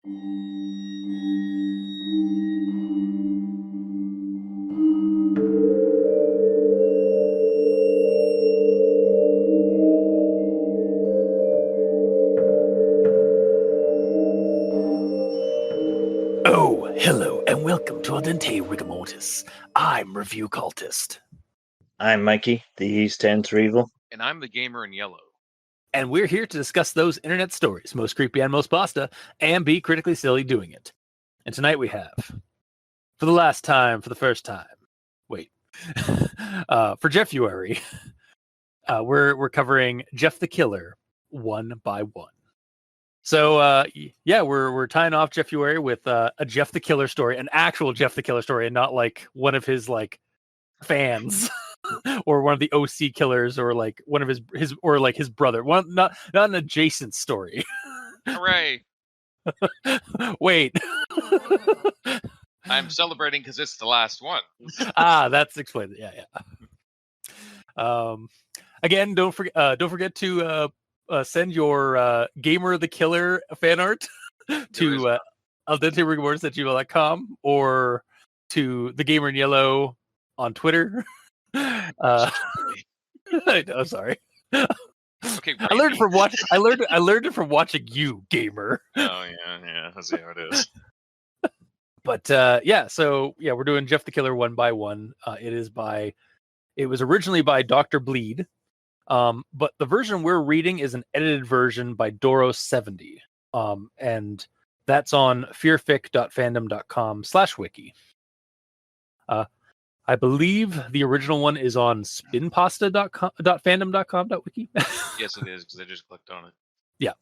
Oh, hello, and welcome to Aldente Rigamortis. I'm Review Cultist. I'm Mikey, the stands for evil. And I'm the gamer in yellow. And we're here to discuss those internet stories, most creepy and most pasta, and be critically silly doing it. And tonight we have, for the last time, for the first time, wait, for Jeffuary, we're covering Jeff the Killer one by one. So yeah, we're tying off Jeffuary with a Jeff the Killer story, an actual Jeff the Killer story, and not like one of his like fans or one of the OC killers or like one of his or like his brother. One not an adjacent story. Hooray! Wait. I'm celebrating because it's the last one. That's explained. Yeah. Again, don't forget to send your Gamer the Killer fan art to aldenterigamortis@gmail.com or to the Gamer in Yellow on Twitter. I know, sorry. Okay, I learned it from watching you, Gamer. Oh yeah, that's how it is. But we're doing Jeff the Killer one by one. It was originally by DocotrBleed. But the version we're reading is an edited version by Doros70. And that's on Fearfic.Fandom.com/wiki. I believe the original one is on Spinpasta.Fandom.com.wiki. Yes, it is, because I just clicked on it. Yeah.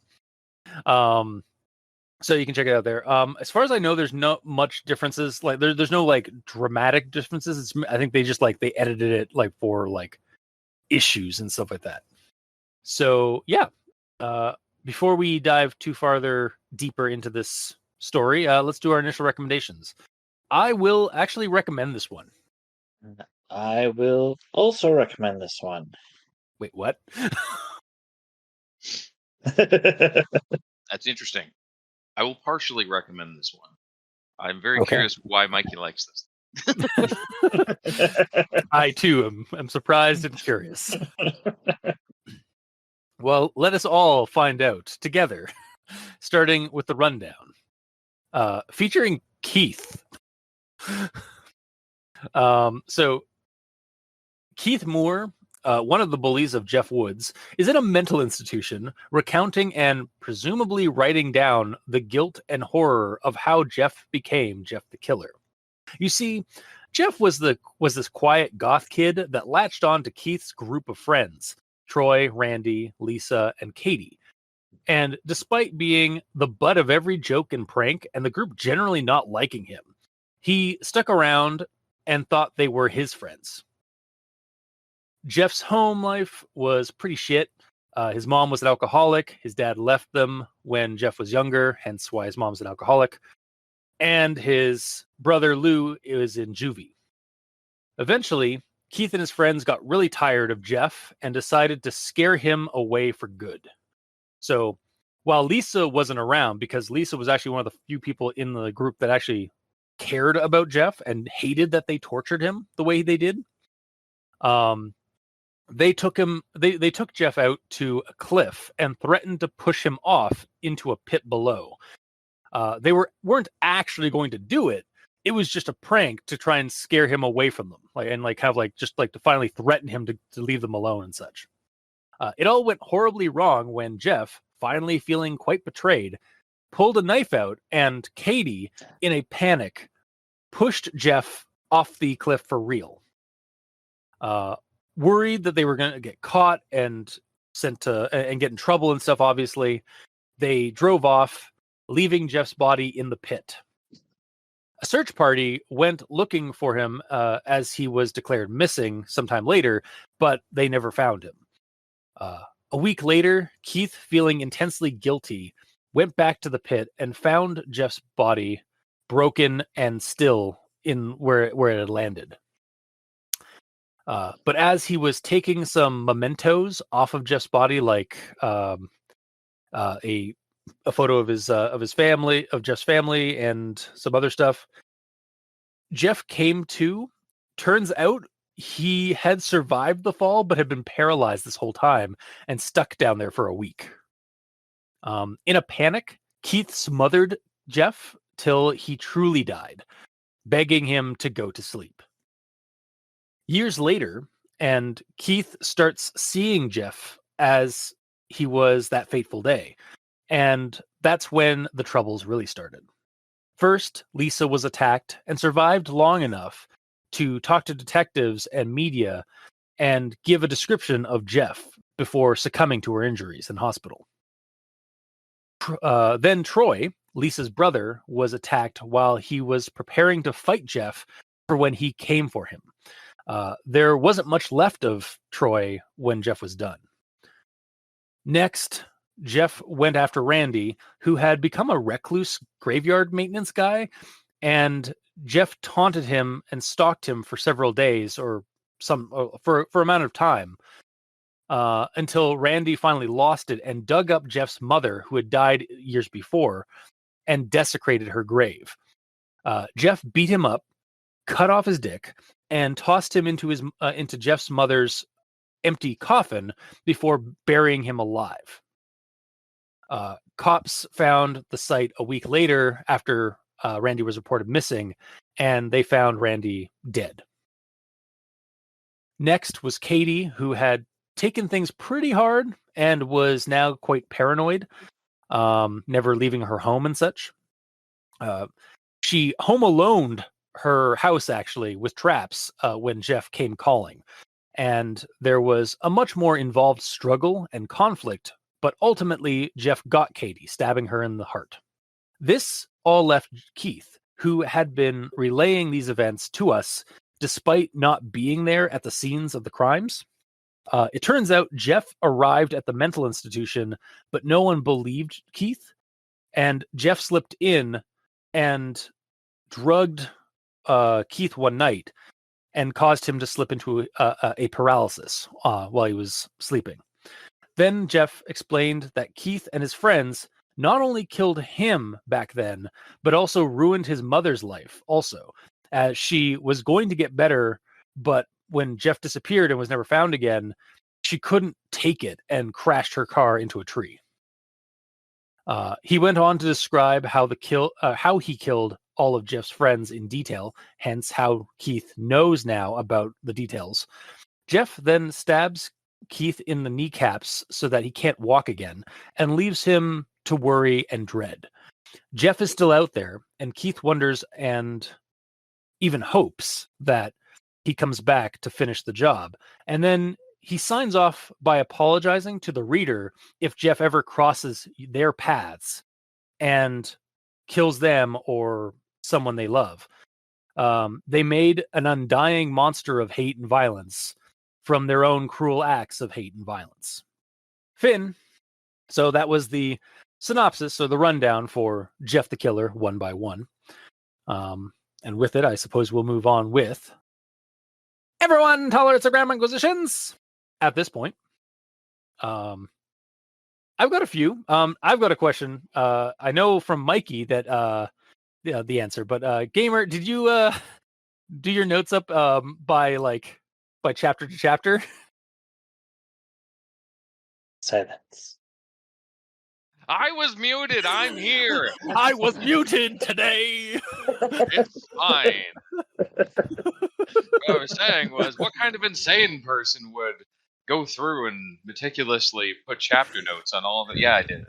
So you can check it out there. As far as I know, there's not much differences. Like there's no like dramatic differences. I think they just like they edited it like for like issues and stuff like that. So yeah, before we dive too farther deeper into this story, let's do our initial recommendations. I will actually recommend this one. I will also recommend this one. Wait, what? That's interesting. I will partially recommend this one. I'm very curious why Mikey likes this. I too am surprised and curious. Well, let us all find out together, starting with the rundown, featuring Keith. So Keith Moore, one of the bullies of Jeff Woods, is in a mental institution recounting and presumably writing down the guilt and horror of how Jeff became Jeff the Killer. You see, Jeff was this quiet goth kid that latched on to Keith's group of friends, Troy, Randy, Lisa, and Katie. And despite being the butt of every joke and prank and the group generally not liking him, he stuck around and thought they were his friends. Jeff's home life was pretty shit. His mom was an alcoholic. His dad left them when Jeff was younger, hence why his mom's an alcoholic. And his brother Lou is in juvie. Eventually, Keith and his friends got really tired of Jeff and decided to scare him away for good. So while Lisa wasn't around, because Lisa was actually one of the few people in the group that actually cared about Jeff and hated that they tortured him the way they did, they took Jeff out to a cliff and threatened to push him off into a pit below. They weren't actually going to do it. It was just a prank to try and scare him away from them, to finally threaten him to leave them alone and such. It all went horribly wrong when Jeff, finally feeling quite betrayed, pulled a knife out, and Katie, in a panic, pushed Jeff off the cliff for real. Worried that they were going to get caught and sent to and get in trouble and stuff, obviously, they drove off, leaving Jeff's body in the pit. A search party went looking for him as he was declared missing sometime later, but they never found him. A week later, Keith, feeling intensely guilty, went back to the pit and found Jeff's body broken and still in where it had landed. But as he was taking some mementos off of Jeff's body, like a a photo of his family, of Jeff's family, and some other stuff. Jeff came to. Turns out he had survived the fall, but had been paralyzed this whole time and stuck down there for a week. In a panic, Keith smothered Jeff till he truly died, begging him to go to sleep. Years later, and Keith starts seeing Jeff as he was that fateful day. And that's when the troubles really started. First, Lisa was attacked and survived long enough to talk to detectives and media and give a description of Jeff before succumbing to her injuries in hospital. Then Troy, Lisa's brother, was attacked while he was preparing to fight Jeff for when he came for him. There wasn't much left of Troy when Jeff was done. Next, Jeff went after Randy, who had become a recluse graveyard maintenance guy, and Jeff taunted him and stalked him for several days or for amount of time until Randy finally lost it and dug up Jeff's mother, who had died years before, and desecrated her grave. Jeff beat him up, cut off his dick, and tossed him into Jeff's mother's empty coffin before burying him alive. Cops found the site a week later after Randy was reported missing, and they found Randy dead. Next was Katie, who had taken things pretty hard and was now quite paranoid, never leaving her home and such. She home aloned her house, actually, with traps when Jeff came calling. And there was a much more involved struggle and conflict, but ultimately Jeff got Katie, stabbing her in the heart. This all left Keith, who had been relaying these events to us despite not being there at the scenes of the crimes. It turns out Jeff arrived at the mental institution, but no one believed Keith, and Jeff slipped in and drugged Keith one night and caused him to slip into a paralysis while he was sleeping. Then Jeff explained that Keith and his friends not only killed him back then, but also ruined his mother's life also, as she was going to get better, but when Jeff disappeared and was never found again, she couldn't take it and crashed her car into a tree. He went on to describe how he killed all of Jeff's friends in detail, hence how Keith knows now about the details. Jeff then stabs Keith in the kneecaps so that he can't walk again and leaves him to worry and dread. Jeff is still out there, and Keith wonders and even hopes that he comes back to finish the job. And then he signs off by apologizing to the reader if Jeff ever crosses their paths and kills them or someone they love. They made an undying monster of hate and violence from their own cruel acts of hate and violence. Finn. So that was the synopsis or the rundown for Jeff the Killer, one by one. And with it, I suppose we'll move on with everyone tolerates Grand Inquisitions at this point. I've got a few. I've got a question. I know from Mikey that the answer, but Gamer, did you do your notes up by chapter to chapter? Silence. I was muted. I'm here. I was muted today. It's fine. What I was saying was, what kind of insane person would go through and meticulously put chapter notes on all of it? Yeah, I did.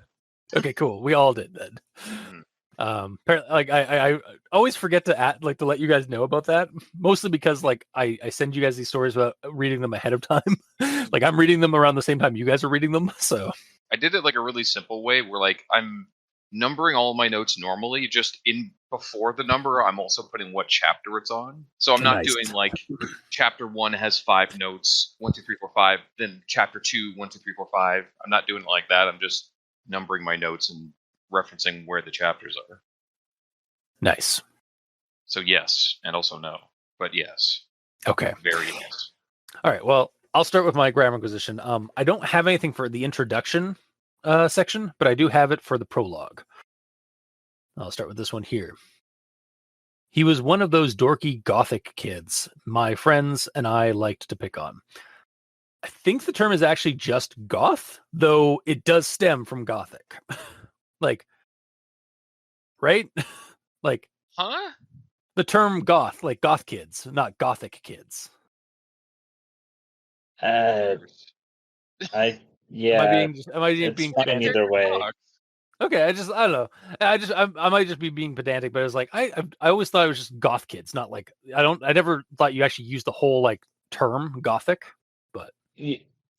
Okay, cool. We all did then. I always forget to to let you guys know about that, mostly because I send you guys these stories without reading them ahead of time. I'm reading them around the same time you guys are reading them, so I did it a really simple way where I'm numbering all of my notes normally, just in before the number I'm also putting what chapter it's on. So I'm not doing chapter 1 has 5 notes, 1 2 3 4 5, then chapter 2 1 2 3 4 5. I'm not doing it like that. I'm just numbering my notes and referencing where the chapters are. Nice. So yes, and also no, but yes. Okay. Very yes. All right. Well, I'll start with my Grammar Inquisition. I don't have anything for the introduction section, but I do have it for the prologue. I'll start with this one here. He was one of those dorky gothic kids my friends and I liked to pick on. I think the term is actually just goth, though it does stem from gothic. Like, right? Like, Huh? the term goth, like goth kids, not gothic kids. Yeah, Am I being it's being fine pedantic? either way. Okay, I don't know. I might just be being pedantic, but I was like, I always thought it was just goth kids, not like I never thought you actually used the whole like term gothic, but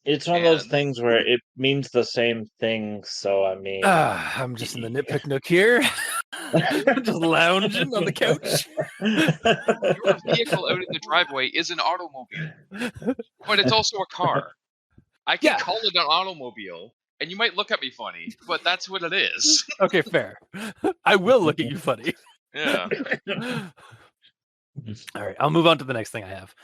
It's one of those things where it means the same thing. So I mean, I'm just in the nitpick nook here, just lounging on the couch. Your vehicle out in the driveway is an automobile, but it's also a car. I can call it an automobile, and you might look at me funny, but that's what it is. Okay, fair. I will look at you funny. Yeah. All right, I'll move on to the next thing I have.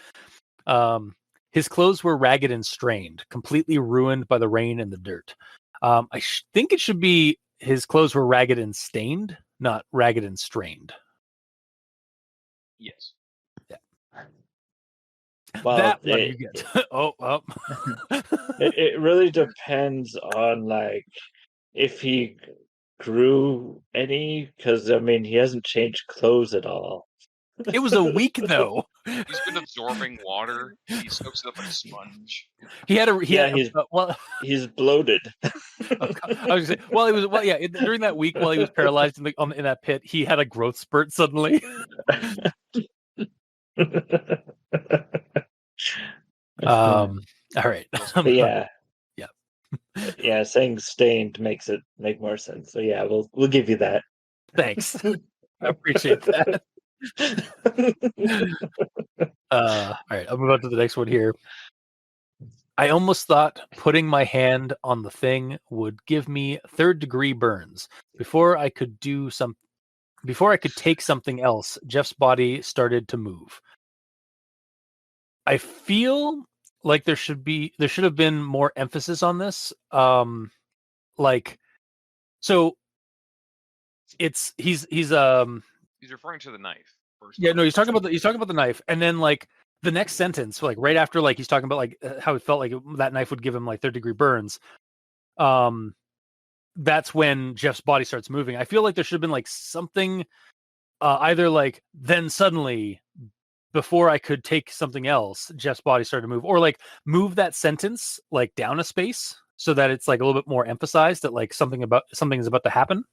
His clothes were ragged and strained, completely ruined by the rain and the dirt. I think it should be his clothes were ragged and stained, not ragged and strained. Yes. Yeah. Well, that what do you get? It really depends on like if he grew any, because I mean he hasn't changed clothes at all. It was a week though. He's been absorbing water. He soaks it up like a sponge. He's bloated. I was gonna say, during that week while he was paralyzed in that pit, he had a growth spurt suddenly. All right. But yeah. Yeah, saying stained makes it make more sense. So yeah, we'll give you that. Thanks. I appreciate that. All right, I'll move on to the next one here. I almost thought putting my hand on the thing would give me third-degree burns. Before I could take something else, Jeff's body started to move. I feel like there should have been more emphasis on this. He's referring to the knife. He's talking about the knife, and then like the next sentence, like right after, like he's talking about like how he felt like that knife would give him like third-degree burns. That's when Jeff's body starts moving. I feel like there should have been like something, either like then suddenly before I could take something else, Jeff's body started to move, or like move that sentence like down a space so that it's like a little bit more emphasized that like something is about to happen.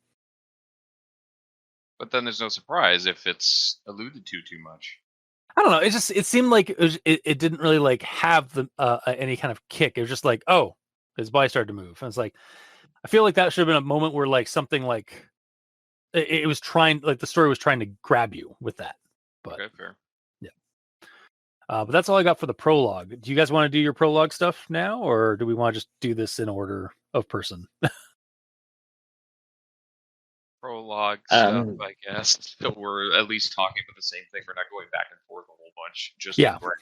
But then there's no surprise if it's alluded to too much. I don't know. It seemed like it didn't really like have the any kind of kick. It was just like, oh, his body started to move. And it's like, I feel like that should have been a moment where like something like it was trying, like the story was trying to grab you with that. But okay, fair. Yeah. But that's all I got for the prologue. Do you guys want to do your prologue stuff now, or do we want to just do this in order of person? Prologue stuff, I guess. So we're at least talking about the same thing. We're not going back and forth a whole bunch. Just grammar.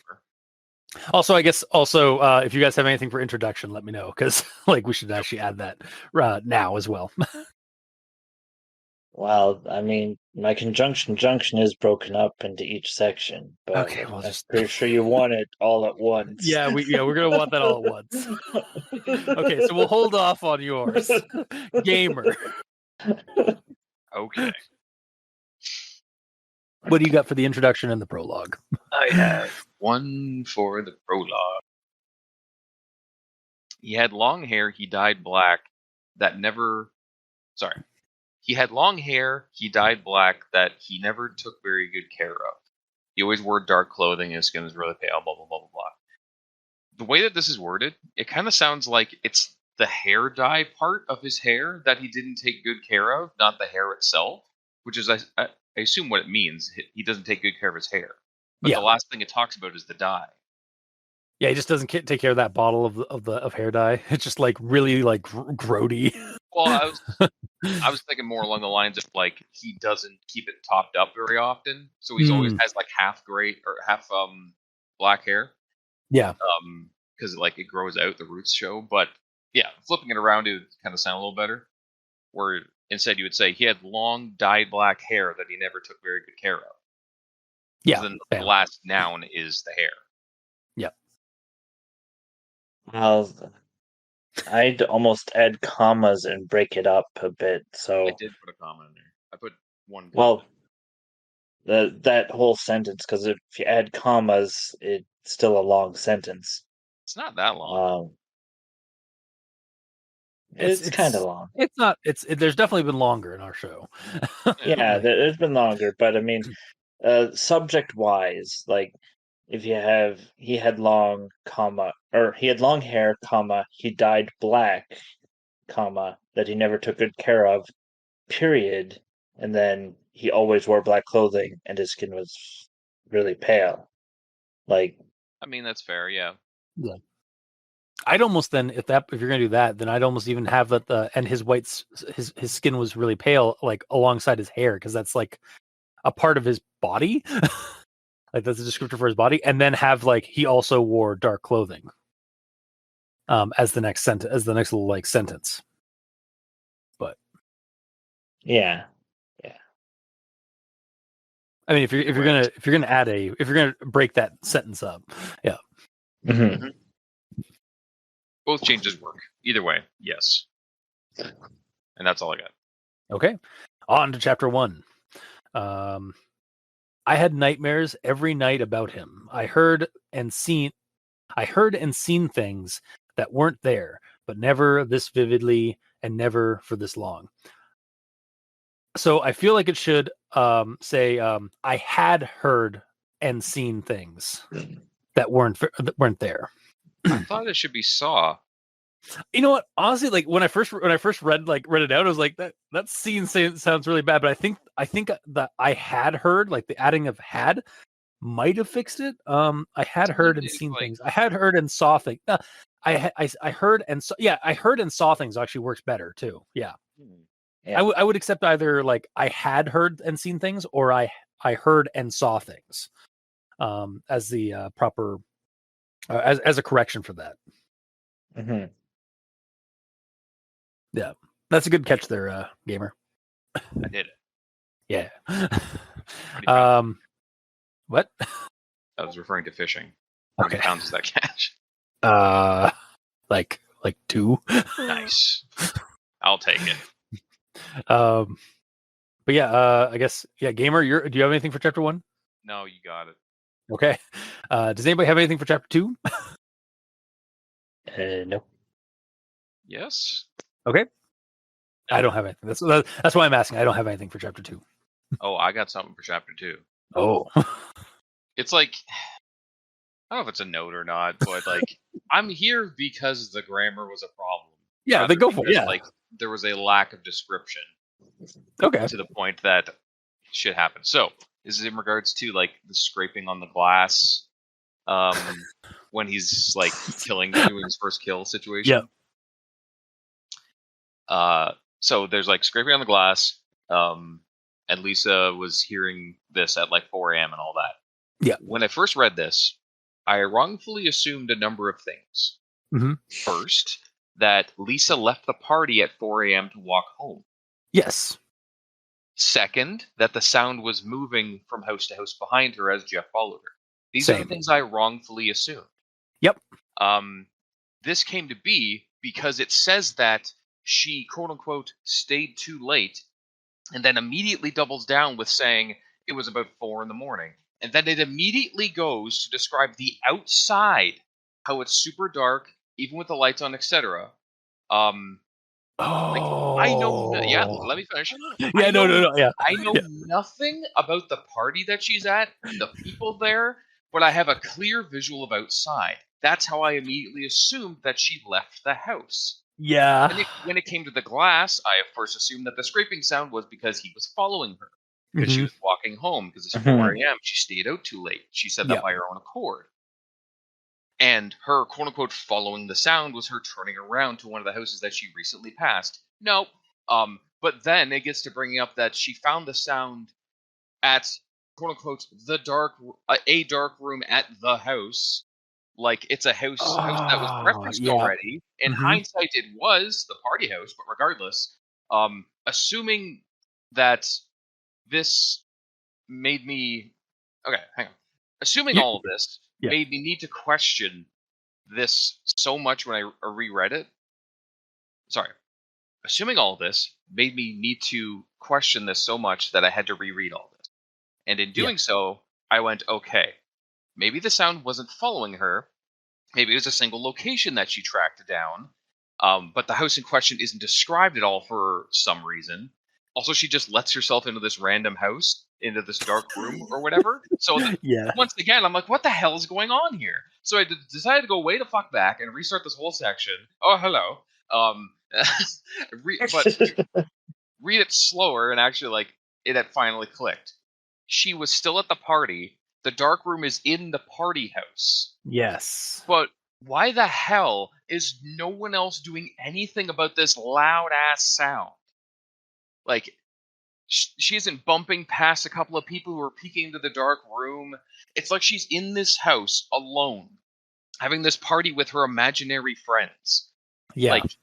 Also, I guess if you guys have anything for introduction, let me know, because like we should actually add that now as well. Well, I mean, my conjunction junction is broken up into each section, but okay, well, I'm pretty sure you want it all at once. Yeah, we're gonna want that all at once. Okay, so we'll hold off on yours, gamer. Okay. What do you got for the introduction and the prologue? I have one for the prologue. He had long hair, he dyed black, He had long hair, he dyed black, that he never took very good care of. He always wore dark clothing, his skin was really pale, blah, blah, blah, blah, blah. The way that this is worded, it kind of sounds like it's the hair dye part of his hair that he didn't take good care of, not the hair itself, which is, I assume what it means. He doesn't take good care of his hair. But the last thing it talks about is the dye. Yeah, he just doesn't take care of that bottle of hair dye. It's just like really like grody. Well, I was thinking more along the lines of like he doesn't keep it topped up very often, so he's always has like half gray or half black hair. Yeah. Because like it grows out, the roots show. But Yeah, flipping it around, it would kind of sound a little better. Where instead you would say he had long, dyed black hair that he never took very good care of. Yeah. Then the last noun is the hair. Yep. Well, I'd almost add commas and break it up a bit. So I did put a comma in there. I put one. Well, that whole sentence, because if you add commas, it's still a long sentence. It's not that long. It's kind of long. It's not. There's definitely been longer in our show. Yeah, there's been longer, but I mean, subject-wise, like if you have he had long comma, or he had long hair comma, he dyed black comma, that he never took good care of, period, and then he always wore black clothing and his skin was really pale. Like, I mean, that's fair. Yeah. Yeah. I'd almost then, if you're gonna do that, then I'd almost even have that and his his skin was really pale, like alongside his hair, because that's like a part of his body. Like that's a descriptor for his body, and then have like he also wore dark clothing. As the next little like sentence. But yeah. I mean, if you're gonna break that sentence up, yeah. Mm-hmm. Both changes work. Either way, yes. And that's all I got. Okay. On to chapter 1. I had nightmares every night about him. I heard and seen things that weren't there, but never this vividly and never for this long. So I feel like it should say I had heard and seen things that weren't there. I thought it should be saw. You know what? Honestly, like when I first read it out, I was like, that scene sounds really bad. But I think that I had heard, like the adding of had might have fixed it. I had heard and seen things. I had heard and saw things. I heard and saw. Yeah, I heard and saw things actually works better too. Yeah. Yeah. I would accept either like I had heard and seen things, or I heard and saw things, as the proper as a correction for that. Mm-hmm. Yeah, that's a good catch there, gamer. I did it. Yeah. What? I was referring to fishing. How many pounds is that catch? Like 2. Nice. I'll take it. But yeah, I guess gamer. Do you have anything for chapter 1? No, you got it. Okay. Does anybody have anything for chapter 2? No. Yes. Okay. I don't have anything. That's why I'm asking. I don't have anything for chapter 2. Oh, I got something for chapter 2. Oh. It's like, I don't know if it's a note or not, but like I'm here because the grammar was a problem. Yeah, they go for it. Yeah. Like there was a lack of description. Okay. To the point that shit happened. So, is it in regards to like the scraping on the glass, when he's like doing his first kill situation? Yeah. So there's like scraping on the glass, and Lisa was hearing this at like 4 a.m. and all that. Yeah. When I first read this, I wrongfully assumed a number of things. Mm-hmm. First, that Lisa left the party at 4 a.m. to walk home. Yes. Second, that the sound was moving from house to house behind her as Jeff followed her. These are the things I wrongfully assumed. Yep. This came to be because it says that she, quote unquote, stayed too late, and then immediately doubles down with saying it was about 4 a.m. And then it immediately goes to describe the outside, how it's super dark, even with the lights on, etc. Like, I know. Yeah, let me finish. Yeah, no. Yeah, I know nothing about the party that she's at, the people there, but I have a clear visual of outside. That's how I immediately assumed that she left the house. Yeah. When it came to the glass, I at first assumed that the scraping sound was because he was following her, because she was walking home, because it's 4 a.m. She stayed out too late. She said that by her own accord. And her, quote-unquote, following the sound was her turning around to one of the houses that she recently passed. Nope. But then it gets to bringing up that she found the sound at, quote-unquote, a dark room at the house, like it's a house that was referenced already. In hindsight, it was the party house, but regardless, assuming that this made me okay, hang on. Assuming all of this made me need to question this so much when I reread it. Sorry. Assuming all of this made me need to question this so much that I had to reread all this. And in doing so, I went, okay, maybe the sound wasn't following her. Maybe it was a single location that she tracked down. But the house in question isn't described at all for some reason. Also, she just lets herself into this random house, into this dark room or whatever. So once again, I'm like, what the hell is going on here? So I decided to go way the fuck back and restart this whole section. Oh, hello. But read it slower, and actually, like, it had finally clicked. She was still at the party. The dark room is in the party house. Yes. But why the hell is no one else doing anything about this loud ass sound? Like, she isn't bumping past a couple of people who are peeking into the dark room. It's like she's in this house alone, having this party with her imaginary friends. Yeah. Like,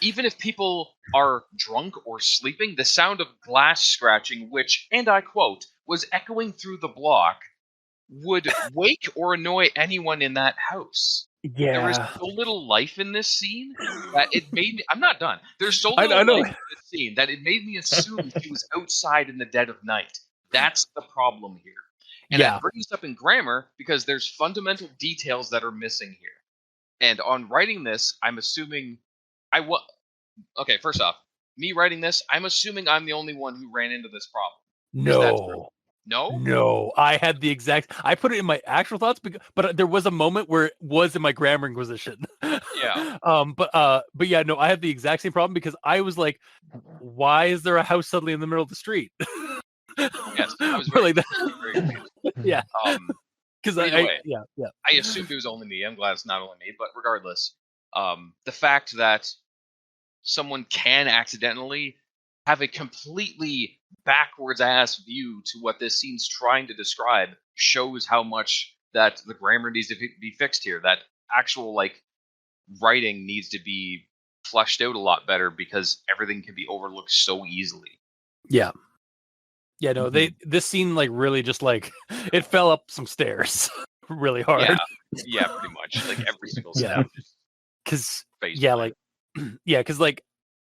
even if people are drunk or sleeping, the sound of glass scratching, which, and I quote, was echoing through the block, would wake or annoy anyone in that house. Yeah. There is so little life in this scene that it made me... I'm not done. There's so little life in this scene that it made me assume she was outside in the dead of night. That's the problem here. And I bring this up in grammar because there's fundamental details that are missing here. And on writing this, I'm assuming... Okay, first off, me writing this, I'm assuming I'm the only one who ran into this problem. No. No, I had the exact. I put it in my actual thoughts, but there was a moment where it was in my grammar inquisition. Yeah. But yeah, no, I had the exact same problem because I was like, why is there a house suddenly in the middle of the street? Yes, I was very confused. Yeah. Because I assumed it was only me. I'm glad it's not only me, but regardless, the fact that someone can accidentally have a completely backwards ass view to what this scene's trying to describe shows how much that the grammar needs to be fixed here. That actual, like, writing needs to be fleshed out a lot better because everything can be overlooked so easily. Yeah. Yeah, no, this scene, like, really just, like, it fell up some stairs really hard. Yeah, pretty much. Like, every single step. Because, because, like,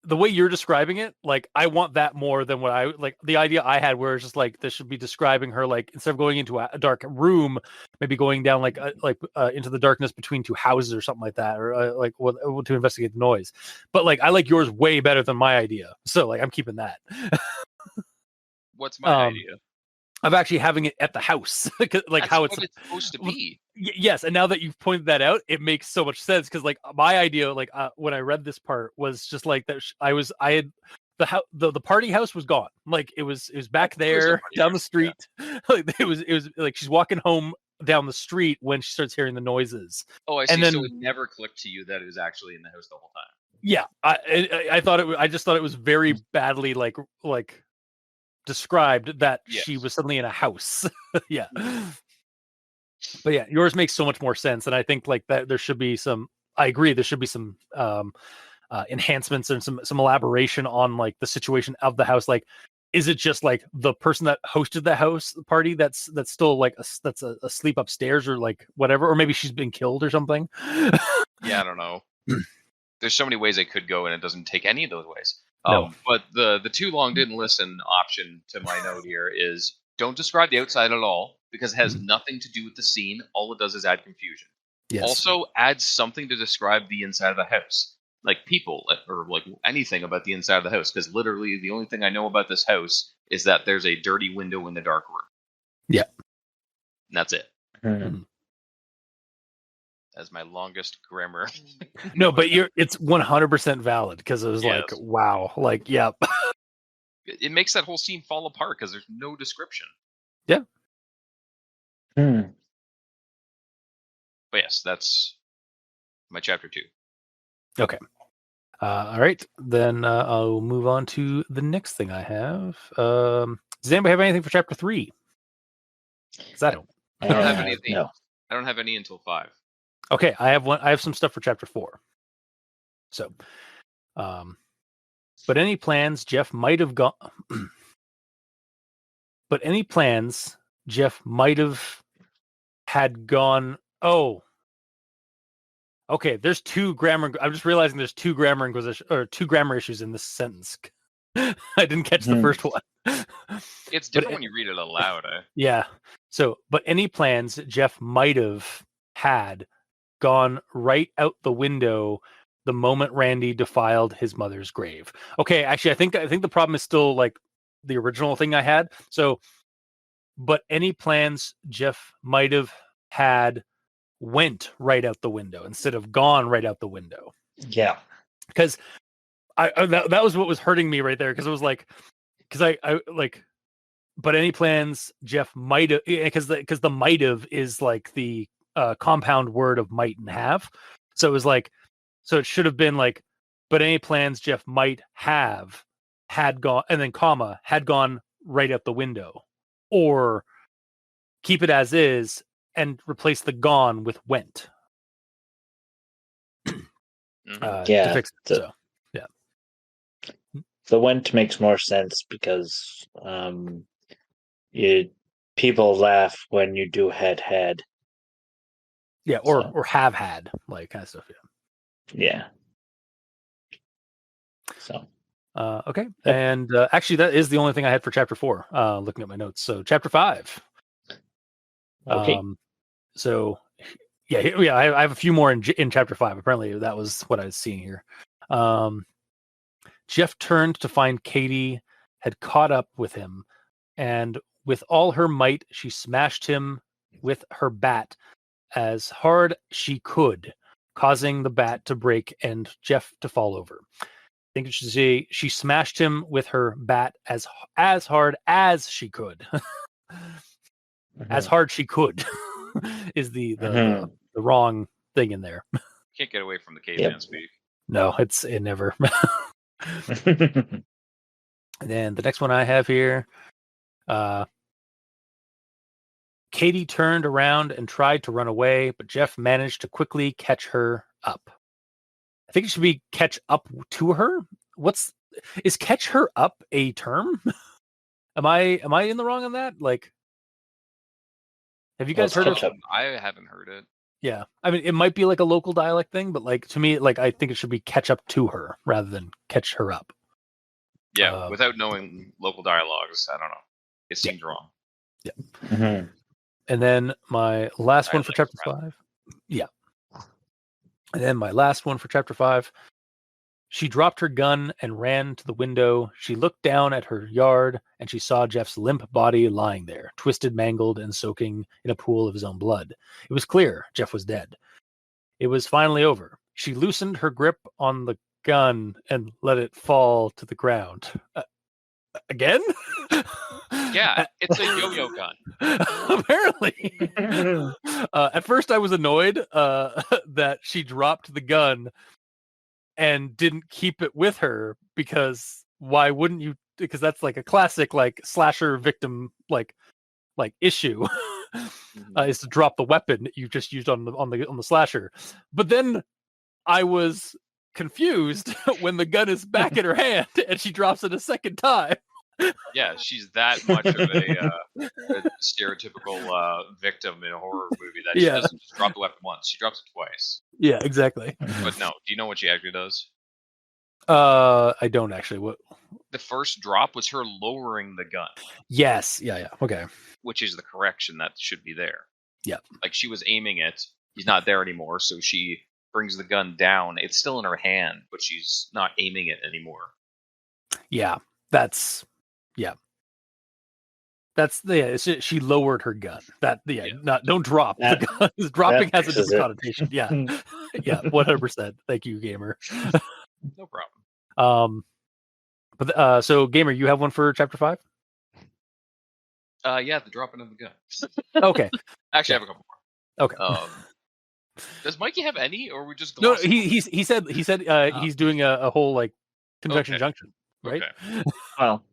the way you're describing it, like, I want that more than what I like. The idea I had, where it's just like this should be describing her, like, instead of going into a dark room, maybe going down into the darkness between two houses or something like that, or to investigate the noise. But like, I like yours way better than my idea, so like, I'm keeping that. What's my idea? Of actually having it at the house, like, that's how what it's supposed to be. Yes, and now that you've pointed that out, it makes so much sense because, like, my idea, like, when I read this part, was just like that. I had the party house was gone. Like, it was back there down the street. Yeah. Like, it was like she's walking home down the street when she starts hearing the noises. Oh, I see. And then, so it never clicked to you that it was actually in the house the whole time. Yeah, I thought it. I just thought it was very badly like described that she was suddenly in a house. Yeah. But yeah, yours makes so much more sense, and I think, like, that there should be some. I agree. There should be some enhancements and some elaboration on, like, the situation of the house. Like, is it just like the person that hosted the house party that's still like that's asleep upstairs, or like whatever, or maybe she's been killed or something? Yeah, I don't know. There's so many ways it could go, and it doesn't take any of those ways. No. But the too long didn't listen option to my note here is don't describe the outside at all, because it has nothing to do with the scene. All it does is add confusion. Yes. Also, add something to describe the inside of the house, like people, or like anything about the inside of the house, because literally the only thing I know about this house is that there's a dirty window in the dark room. Yeah. And that's it. Mm-hmm. That's my longest grammar. No, but it's 100% valid, because it was like, wow, like, yep. It makes that whole scene fall apart because there's no description. Yeah. But yes, that's my chapter 2. Okay. All right. Then I'll move on to the next thing I have. Does anybody have anything for chapter 3? Because I don't. I don't have anything. No. I don't have any until 5. Okay, I have one. I have some stuff for chapter 4. So, but any plans Jeff might have gone. But any plans Jeff might have had gone. Oh, okay. There's two grammar. I'm just realizing there's two grammar issues in this sentence. I didn't catch the first one. It's different when you read it aloud. Yeah. So, but any plans Jeff might have had gone right out the window the moment Randy defiled his mother's grave. Okay, actually, I think the problem is still like the original thing I had. So, but any plans Jeff might have had went right out the window instead of gone right out the window. Yeah, because that was what was hurting me right there. Because it was like, because I like, but any plans Jeff might have, because the might have is like the compound word of might and have. So it was like, so it should have been like, but any plans Jeff might have had gone, and then comma, had gone right out the window, or keep it as is and replace the gone with went. Yeah, to fix it, so yeah. The went makes more sense because people laugh when you do had. Yeah, or have had, like, kind of stuff. Yeah. So. Okay. Yep. And actually, that is the only thing I had for chapter 4. Looking at my notes, so chapter 5. Okay. So, yeah, I have a few more in chapter 5. Apparently, that was what I was seeing here. Jeff turned to find Katie had caught up with him, and with all her might, she smashed him with her bat as hard she could, causing the bat to break and Jeff to fall over. I think it should say she smashed him with her bat as hard as she could. As hard she could is the wrong thing in there. Can't get away from the caveman speak. No, it never. And then the next one I have here, Katie turned around and tried to run away, but Jeff managed to quickly catch her up. I think it should be catch up to her. Is catch her up a term? Am I in the wrong on that? Like, have you guys heard of? I haven't heard it. Yeah, I mean, it might be like a local dialect thing, but like to me, like I think it should be catch up to her rather than catch her up. Yeah, without knowing local dialogues, I don't know. It seemed wrong. Yeah. Mm-hmm. And then my last one for chapter 5. Yeah. And then my last one for chapter 5. She dropped her gun and ran to the window. She looked down at her yard and she saw Jeff's limp body lying there, twisted, mangled, and soaking in a pool of his own blood. It was clear Jeff was dead. It was finally over. She loosened her grip on the gun and let it fall to the ground. Again? Yeah, it's a yo-yo gun. Apparently. At first I was annoyed that she dropped the gun and didn't keep it with her, because why wouldn't you? Because that's like a classic like slasher victim like issue is to drop the weapon you just used on the slasher. But then I was confused when the gun is back in her hand and she drops it a second time. Yeah, she's that much of a stereotypical victim in a horror movie that she doesn't just drop the weapon once; she drops it twice. Yeah, exactly. But no, do you know what she actually does? I don't actually. What? The first drop was her lowering the gun. Yes. Yeah. Okay. Which is the correction that should be there. Yeah. Like she was aiming it. He's not there anymore, so she brings the gun down. It's still in her hand, but she's not aiming it anymore. Yeah. That's she lowered her gun. Don't drop the gun. Dropping has a different connotation. Yeah. Yeah, 100%. Thank you, Gamer. No problem. But so Gamer, you have one for chapter 5? Yeah, the dropping of the gun. Okay. Actually, I have a couple more. Okay. Does Mikey have any, or are we just no? He said he's doing a whole like conjunction junction, right? Okay. Well,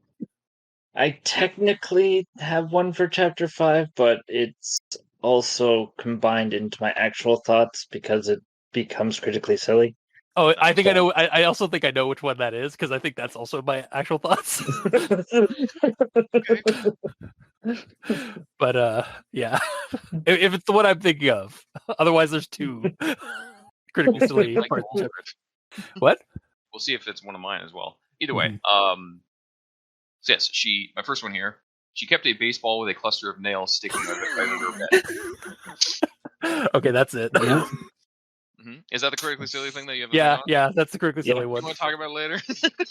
I technically have one for chapter 5, but it's also combined into my actual thoughts because it becomes critically silly. Oh, I think I So- know. I also think I know which one that is because I think that's also my actual thoughts. But yeah, if it's the one I'm thinking of, otherwise there's two critically silly Like, parts. well, What? we'll see if it's one of mine as well. Either way, Mhm. so yes, my first one here. She kept a baseball with a cluster of nails sticking out of her bed. Okay, that's it. Yeah. Is that the critically silly thing that you have? Yeah, that's the critically silly Yeah. one. You want to talk about it later?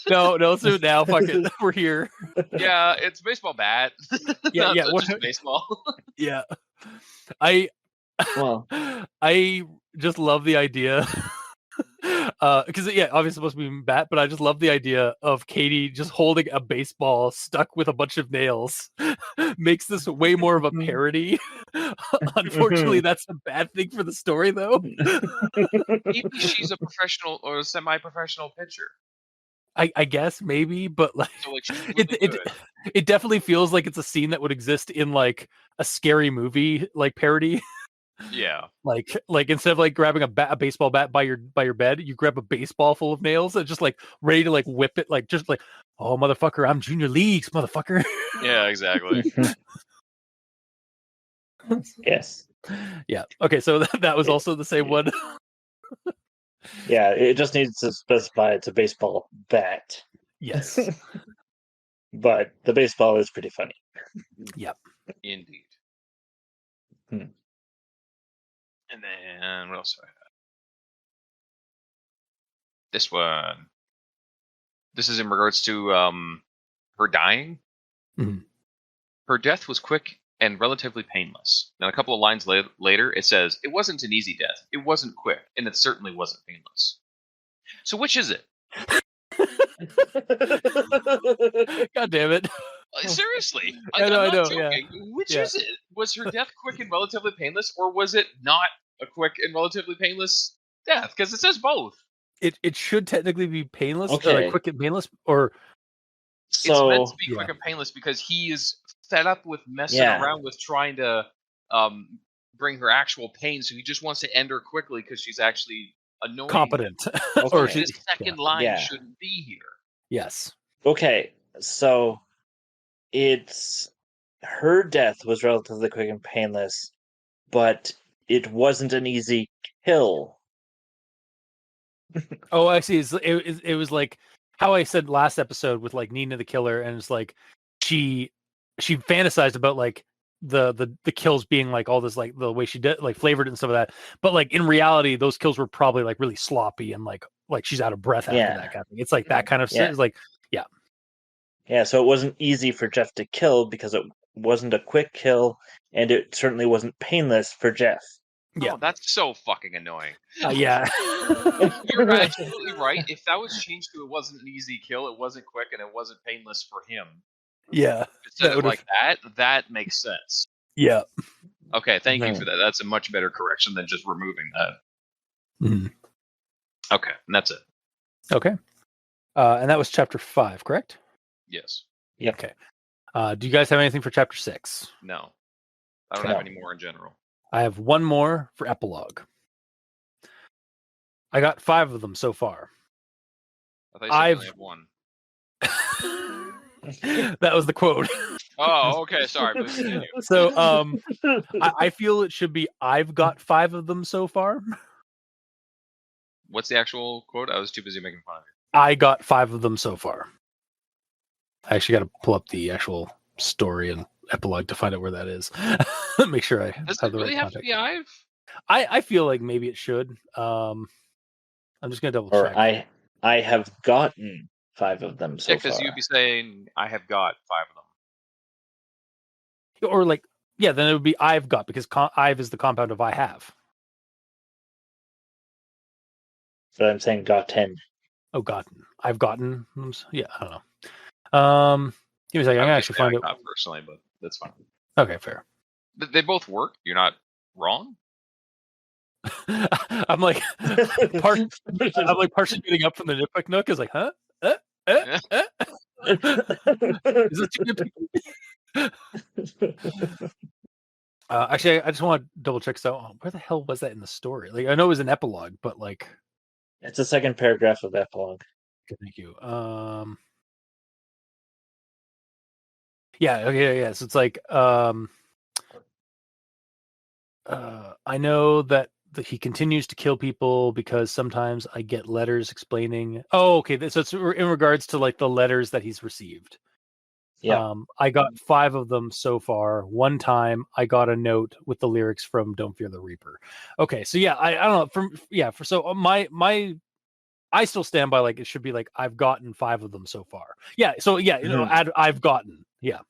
No, let's do it now. Fuck it, we're here. Yeah, it's a baseball bat. Yeah, yeah, It's just baseball. Yeah, I just love the idea. Because yeah, obviously it's supposed to be bat, but I just love the idea of Katie just holding a baseball stuck with a bunch of nails. Makes this way more of a parody. Unfortunately, that's a bad thing for the story, though. Maybe she's a professional or a semi-professional pitcher. I guess maybe, but like, So like she's really good. it definitely feels like it's a scene that would exist in like a scary movie, like parody. Yeah. Like instead of like grabbing a baseball bat by your bed, you grab a baseball full of nails and just like ready to like whip it, like just like, oh motherfucker, I'm junior leagues, motherfucker. Yeah, exactly. Yes. Yeah. Okay, so that was also the same one. Yeah, it just needs to specify it's a baseball bat. Yes. But the baseball is pretty funny. Yep. Indeed. Hmm. And then what else do I have? This one. This is in regards to her dying. Mhm. Her death was quick and relatively painless. Then a couple of lines later, it says, "It wasn't an easy death. It wasn't quick, and it certainly wasn't painless." So which is it? God damn it. Seriously, I know, I'm I not know, joking. yeah. Which Yeah. is it? Was her death quick and relatively painless, or was it not a quick and relatively painless death? Because it says both. It should technically be painless, or Okay. like quick and painless, or It's meant So to be yeah. quick and painless because he is fed up with messing Yeah. around with trying to bring her actual pain, so he just wants to end her quickly because she's actually annoying. competent. Or Or Okay. this second line Yeah. shouldn't be here. Yes. okay, so it's her death was relatively quick and painless, but it wasn't an easy kill. Oh, I see. It was like how I said last episode with like Nina the killer, and it's like she fantasized about like the kills being like all this, like the way she did, like flavored it and stuff of that. But like in reality, those kills were probably like really sloppy and like she's out of breath after Yeah. that kind of thing. It's like that kind of Yeah. it's like Yeah, so it wasn't easy for Jeff to kill because it wasn't a quick kill, and it certainly wasn't painless for Jeff. yeah. Oh, that's so fucking annoying. Yeah. You're absolutely right. If that was changed to it wasn't an easy kill, it wasn't quick, and it wasn't painless for him. Yeah. If it said That it would've- like that makes sense. Yeah. Okay, thank you Mhm. for that. That's a much better correction than just removing that. Mhm. Okay, and that's it. Okay. And that was chapter 5, correct? Yes. Yep. Okay. Do you guys have anything for chapter 6? No. I don't No. have any more in general. I have one more for epilogue. I got 5 of them so far. I thought you said you only have one. That was the quote. Oh, okay. Sorry. Please continue. So I feel it should be I've got 5 of them so far. What's the actual quote? I was too busy making fun of it. I got 5 of them so far. I actually got to pull up the actual story and epilogue to find out where that is. Make sure I Does have it the really right have to context. be I've? I feel like maybe it should. I'm just gonna double Or check. I have gotten 5 of them so Yeah, because far. you'd be saying, I have got 5 of them. Or like, yeah, then it would be I've got, because I've is the compound of I have. But I'm saying gotten. Oh, gotten. I've gotten. Yeah, I don't know. Give me a second. I'm I gonna would actually say I find it. got personally, but that's fine. Okay, fair. They both work. You're not wrong. I'm like, I'm like partially getting up from the nitpick nook. Is like, huh? Yeah. Is it too good? Actually, I just want to double check. So, where the hell was that in the story? Like, I know it was an epilogue, but like, It's the second paragraph of epilogue. okay, thank you. Yeah, okay, yeah. So it's like, I know that he continues to kill people because sometimes I get letters explaining. Oh, okay. So it's in regards to like the letters that he's received. Yeah. I got 5 of them so far. One time I got a note with the lyrics from Don't Fear the Reaper. Okay, so yeah, I don't know. So I still stand by like it should be like I've gotten 5 of them so far. Yeah, so yeah, I've gotten. Yeah.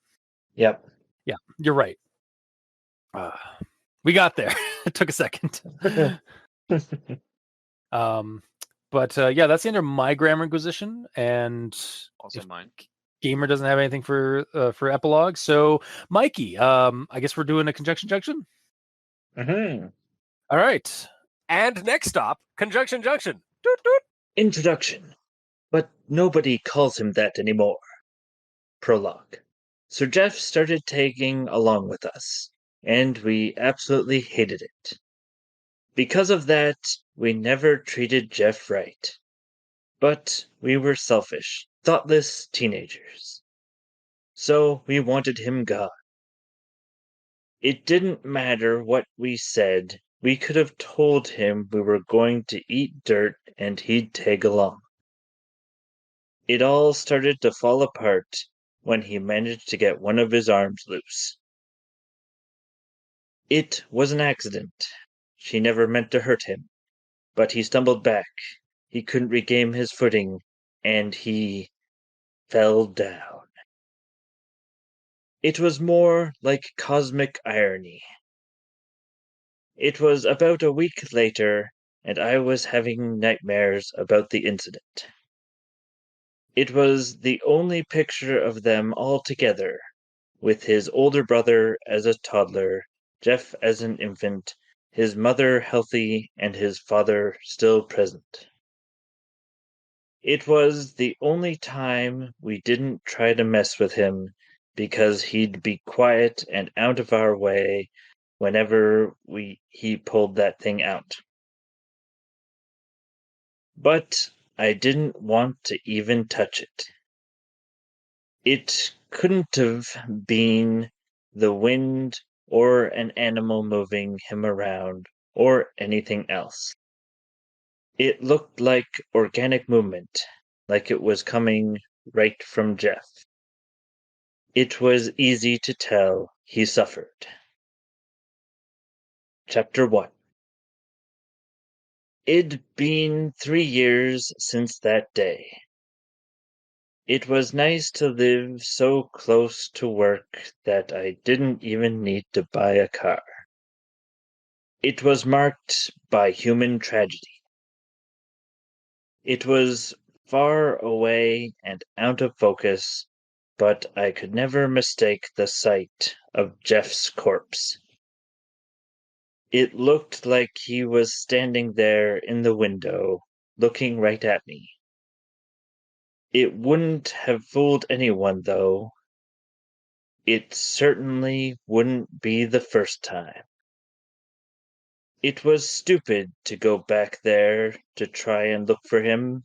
Yep. Yeah, you're right. We got there. It took a second. But yeah, that's the end of my grammar inquisition, and Also mine. Gamer doesn't have anything for epilogue. So Mikey, I guess we're doing a conjunction junction. Mm-hmm. All right, and next stop, conjunction junction. Doot, doot. Introduction. But nobody calls him that anymore. Prologue. Sir Jeff started tagging along with us, and we absolutely hated it. Because of that, we never treated Jeff right. But we were selfish, thoughtless teenagers. So we wanted him gone. It didn't matter what we said, we could have told him we were going to eat dirt and he'd tag along. It all started to fall apart when he managed to get one of his arms loose. It was an accident. She never meant to hurt him, but he stumbled back. He couldn't regain his footing, and he fell down. It was more like cosmic irony. It was about a week later, and I was having nightmares about the incident. It was the only picture of them all together, with his older brother as a toddler, Jeff as an infant, his mother healthy, and his father still present. It was the only time we didn't try to mess with him, because he'd be quiet and out of our way whenever he pulled that thing out. But I didn't want to even touch it. It couldn't have been the wind or an animal moving him around or anything else. It looked like organic movement, like it was coming right from Jeff. It was easy to tell he suffered. Chapter 1. It'd been 3 years since that day. It was nice to live so close to work that I didn't even need to buy a car. It was marked by human tragedy. It was far away and out of focus, but I could never mistake the sight of Jeff's corpse. It looked like he was standing there in the window, looking right at me. It wouldn't have fooled anyone, though. It certainly wouldn't be the first time. It was stupid to go back there to try and look for him.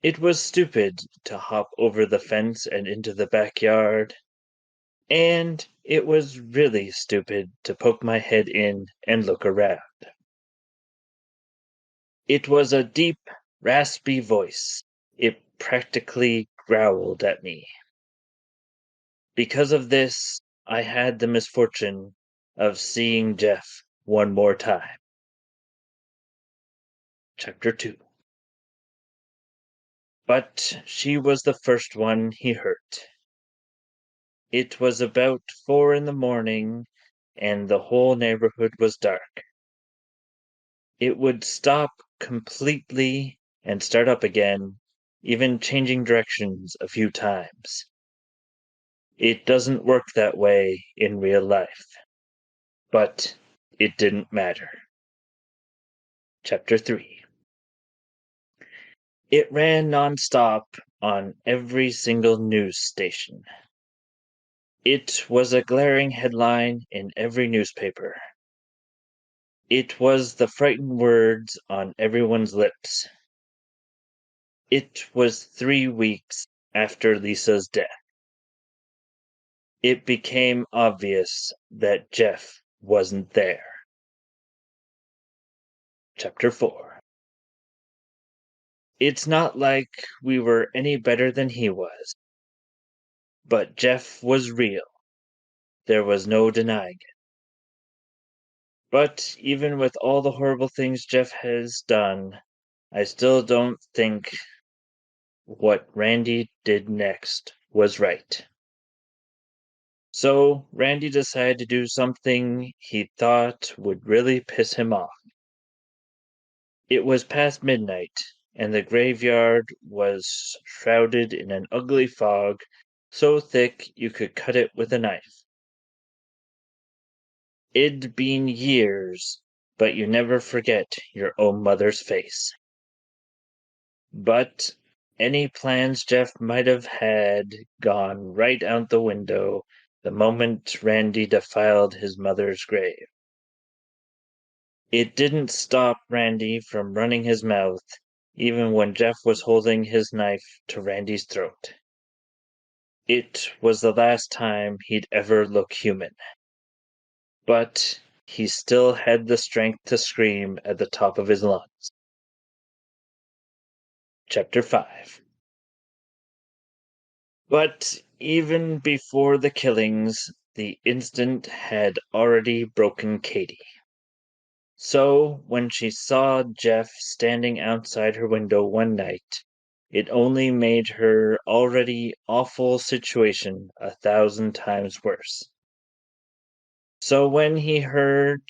It was stupid to hop over the fence and into the backyard. And it was really stupid to poke my head in and look around. It was a deep, raspy voice. It practically growled at me. Because of this, I had the misfortune of seeing Jeff one more time. Chapter 2. But she was the first one he hurt. It was about 4 a.m, and the whole neighborhood was dark. It would stop completely and start up again, even changing directions a few times. It doesn't work that way in real life. But it didn't matter. Chapter 3. It ran non-stop on every single news station. It was a glaring headline in every newspaper. It was the frightened words on everyone's lips. It was 3 weeks after Lisa's death. It became obvious that Jeff wasn't there. Chapter 4. It's not like we were any better than he was. But Jeff was real. There was no denying it. But even with all the horrible things Jeff has done, I still don't think what Randy did next was right. So Randy decided to do something he thought would really piss him off. It was past midnight, and the graveyard was shrouded in an ugly fog so thick you could cut it with a knife. It'd been years, but you never forget your own mother's face. But any plans Jeff might have had gone right out the window the moment Randy defiled his mother's grave. It didn't stop Randy from running his mouth, even when Jeff was holding his knife to Randy's throat. It was the last time he'd ever look human. But he still had the strength to scream at the top of his lungs. Chapter 5. But even before the killings, the instant had already broken Katie. So when she saw Jeff standing outside her window one night, it only made her already awful situation 1,000 times worse. So when she heard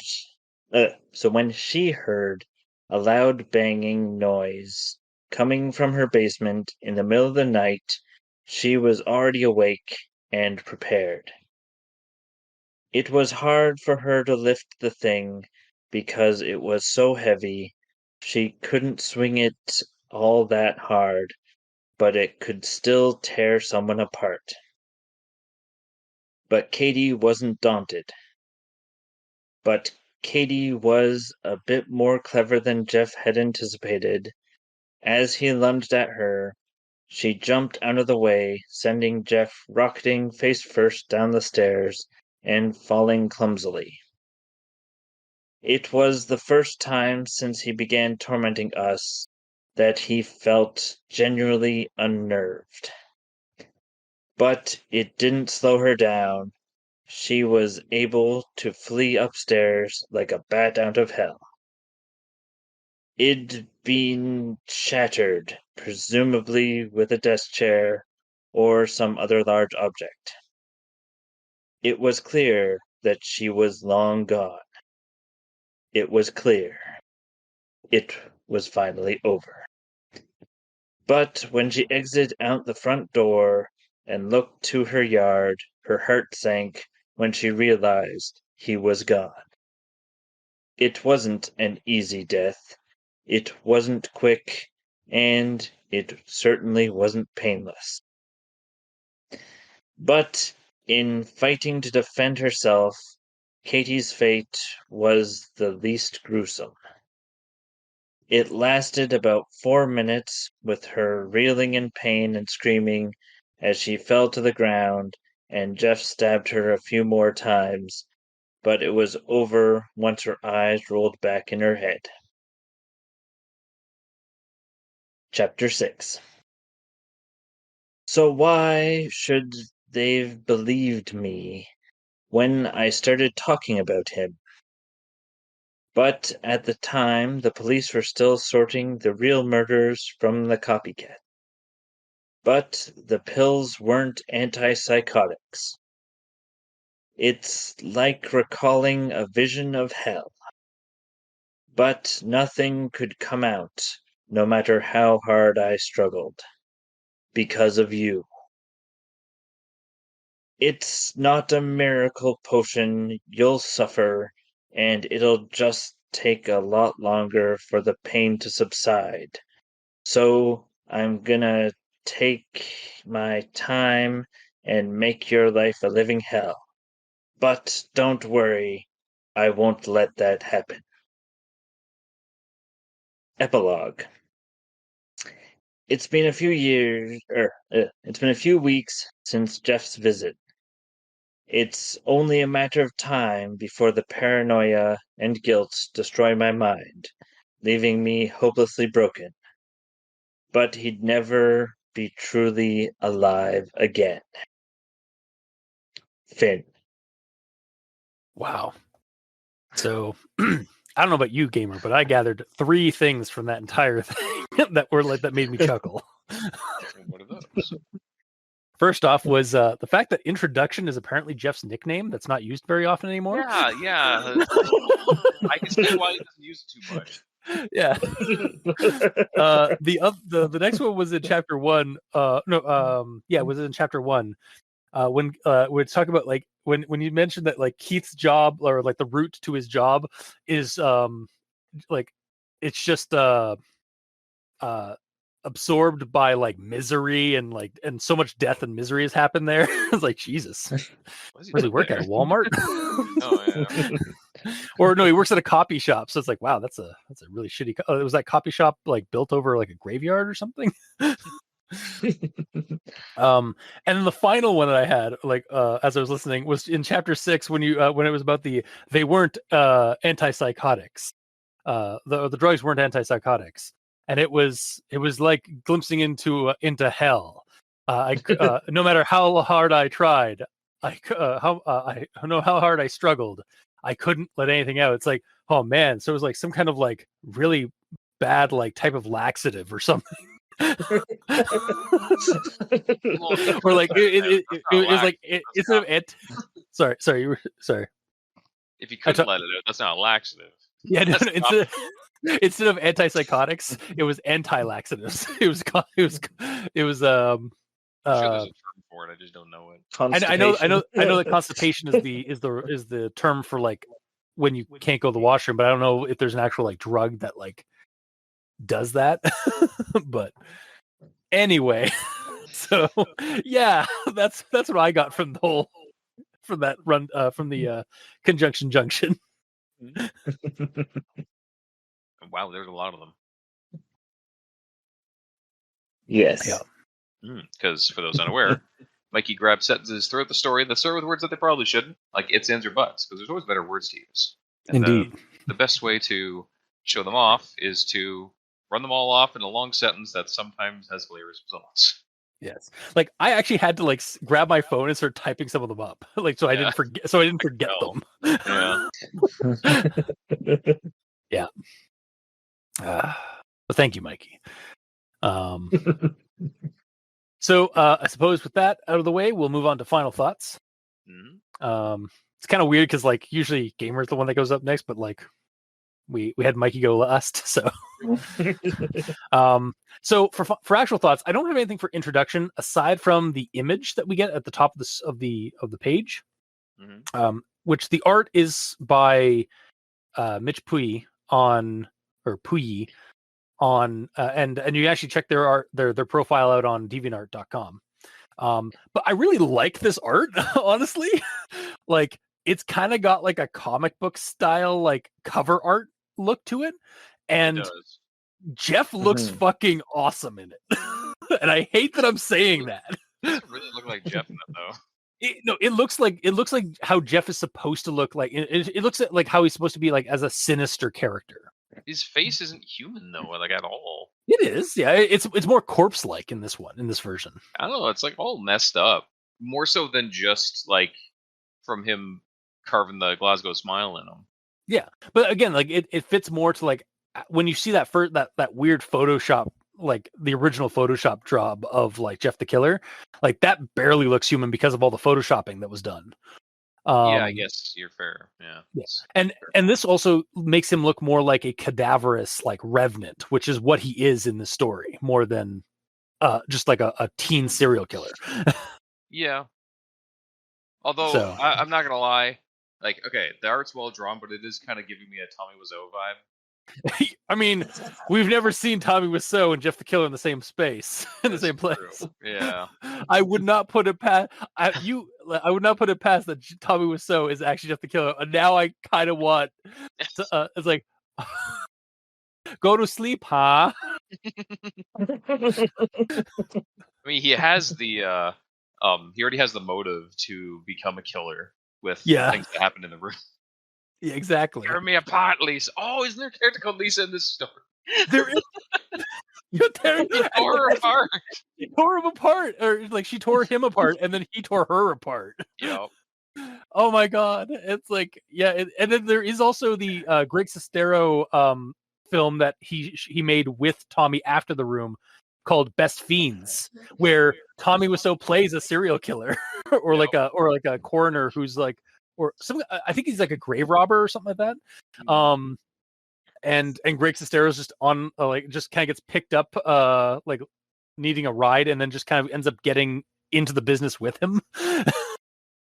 a loud banging noise coming from her basement in the middle of the night, she was already awake and prepared. It was hard for her to lift the thing because it was so heavy. She couldn't swing it all that hard, but it could still tear someone apart. But Katie wasn't daunted. But Katie was a bit more clever than Jeff had anticipated. As he lunged at her, she jumped out of the way, sending Jeff rocketing face first down the stairs and falling clumsily. It was the first time since he began tormenting us that he felt genuinely unnerved. But it didn't slow her down. She was able to flee upstairs like a bat out of hell. It'd been shattered, presumably with a desk chair or some other large object. It was clear that she was long gone. It was clear. It was finally over. But when she exited out the front door and looked to her yard, her heart sank when she realized he was gone. It wasn't an easy death. It wasn't quick, and it certainly wasn't painless. But in fighting to defend herself, Katie's fate was the least gruesome. It lasted about 4 minutes, with her reeling in pain and screaming as she fell to the ground, and Jeff stabbed her a few more times, but it was over once her eyes rolled back in her head. Chapter 6. So why should they've believed me when I started talking about him? But at the time, the police were still sorting the real murders from the copycat. But the pills weren't antipsychotics. It's like recalling a vision of hell. But nothing could come out, no matter how hard I struggled, because of you. It's not a miracle potion. You'll suffer, and it'll just take a lot longer for the pain to subside. So I'm gonna take my time and make your life a living hell. But don't worry, I won't let that happen. Epilogue. It's been a few weeks since Jeff's visit. It's only a matter of time before the paranoia and guilt destroy my mind, leaving me hopelessly broken. But he'd never be truly alive again. Finn. Wow. So I don't know about you, gamer, but I gathered 3 things from that entire thing that made me chuckle. What are those? First off was the fact that introduction is apparently Jeff's nickname that's not used very often anymore. Yeah. I can see why he doesn't use it too much. Yeah. The next one was in chapter 1. It was in chapter 1. When we talk about like when you mentioned that like Keith's job or like the route to his job is like it's just absorbed by like misery and so much death and misery has happened there. It's like, Jesus. Where does he work at a Walmart? Oh yeah. Or no, he works at a copy shop. So it's like, wow, that's a really shitty. Was that copy shop like built over like a graveyard or something? And then the final one that I had, like as I was listening, was in chapter 6 when it was about they weren't antipsychotics. The drugs weren't antipsychotics, and it was like glimpsing into hell. No matter how hard I tried, I know how hard I struggled, I couldn't let anything out. It's like, oh man, so it was like some kind of like really bad like type of laxative or something. Or like it was like instead of sorry if you couldn't let it out, that's not laxative. Yeah, no, instead of antipsychotics, it was anti-laxatives. It was I'm sure there's a term for it. I just don't know it. I know that constipation is the term for like when you can't go to the washroom, but I don't know if there's an actual like drug that like does that. But anyway, so yeah, that's what I got from that run from the conjunction junction. Wow, there's a lot of them. Yes. Yeah. Because for those unaware, Mikey grabs sentences throughout the story that start with words that they probably shouldn't, like its, ands, or buts, because there's always better words to use. And Indeed. The best way to show them off is to run them all off in a long sentence that sometimes has hilarious results. Yes, like I actually had to like grab my phone and start typing some of them up, like so I didn't forget them. Yeah. Yeah. But thank you, Mikey. So I suppose with that out of the way, we'll move on to final thoughts. Mm-hmm. It's kind of weird because like usually Gamer's the one that goes up next, but like we had Mikey go last, so. So for actual thoughts, I don't have anything for introduction aside from the image that we get at the top of the page, Mm-hmm. Which the art is by Mitch Puyi and you actually check their art their profile out on deviantart.com. But I really like this art, honestly. Like it's kind of got like a comic book style like cover art look to it, and it does. Jeff looks fucking awesome in it. And I hate that I'm saying that. It doesn't really look like Jeff in it though. It looks like how Jeff is supposed to look like. It looks like how he's supposed to be like as a sinister character. His face isn't human though, like at all. It is, yeah. It's more corpse-like in this version. I don't know. It's like all messed up, more so than just like from him carving the Glasgow smile in him. Yeah, but again, like it fits more to like when you see that that weird Photoshop, like the original Photoshop job of like Jeff the Killer, like that barely looks human because of all the photoshopping that was done. Yeah, I guess you're fair. Yeah. And this also makes him look more like a cadaverous like revenant, which is what he is in the story, more than just like a teen serial killer. Yeah. Although I'm not gonna lie, like okay, the art's well drawn, but it is kind of giving me a Tommy Wiseau vibe. I mean, we've never seen Tommy Wiseau and Jeff the Killer in the same space, in the same place. Yeah. I would not put it past I would not put it past that Tommy Wiseau is actually Jeff the Killer. And now I kind of want to, it's like, go to sleep, huh? I mean, he has the he already has the motive to become a killer with things that happen in the room. Yeah, exactly. Tear me apart, Lisa. Oh, isn't there a character called Lisa in this story? There is. You're tearing He tore her apart. She tore him apart, or like she tore him apart, and then he tore her apart. Yeah. Oh my god! It's like, yeah, and then there is also the Greg Sestero film that he made with Tommy after The Room, called Best Fiends, where Tommy Wiseau plays a serial killer, or like a coroner who's like, or some, I think he's like a grave robber or something like that. And Greg Sestero's just on like, just kind of gets picked up like needing a ride, and then just kind of ends up getting into the business with him.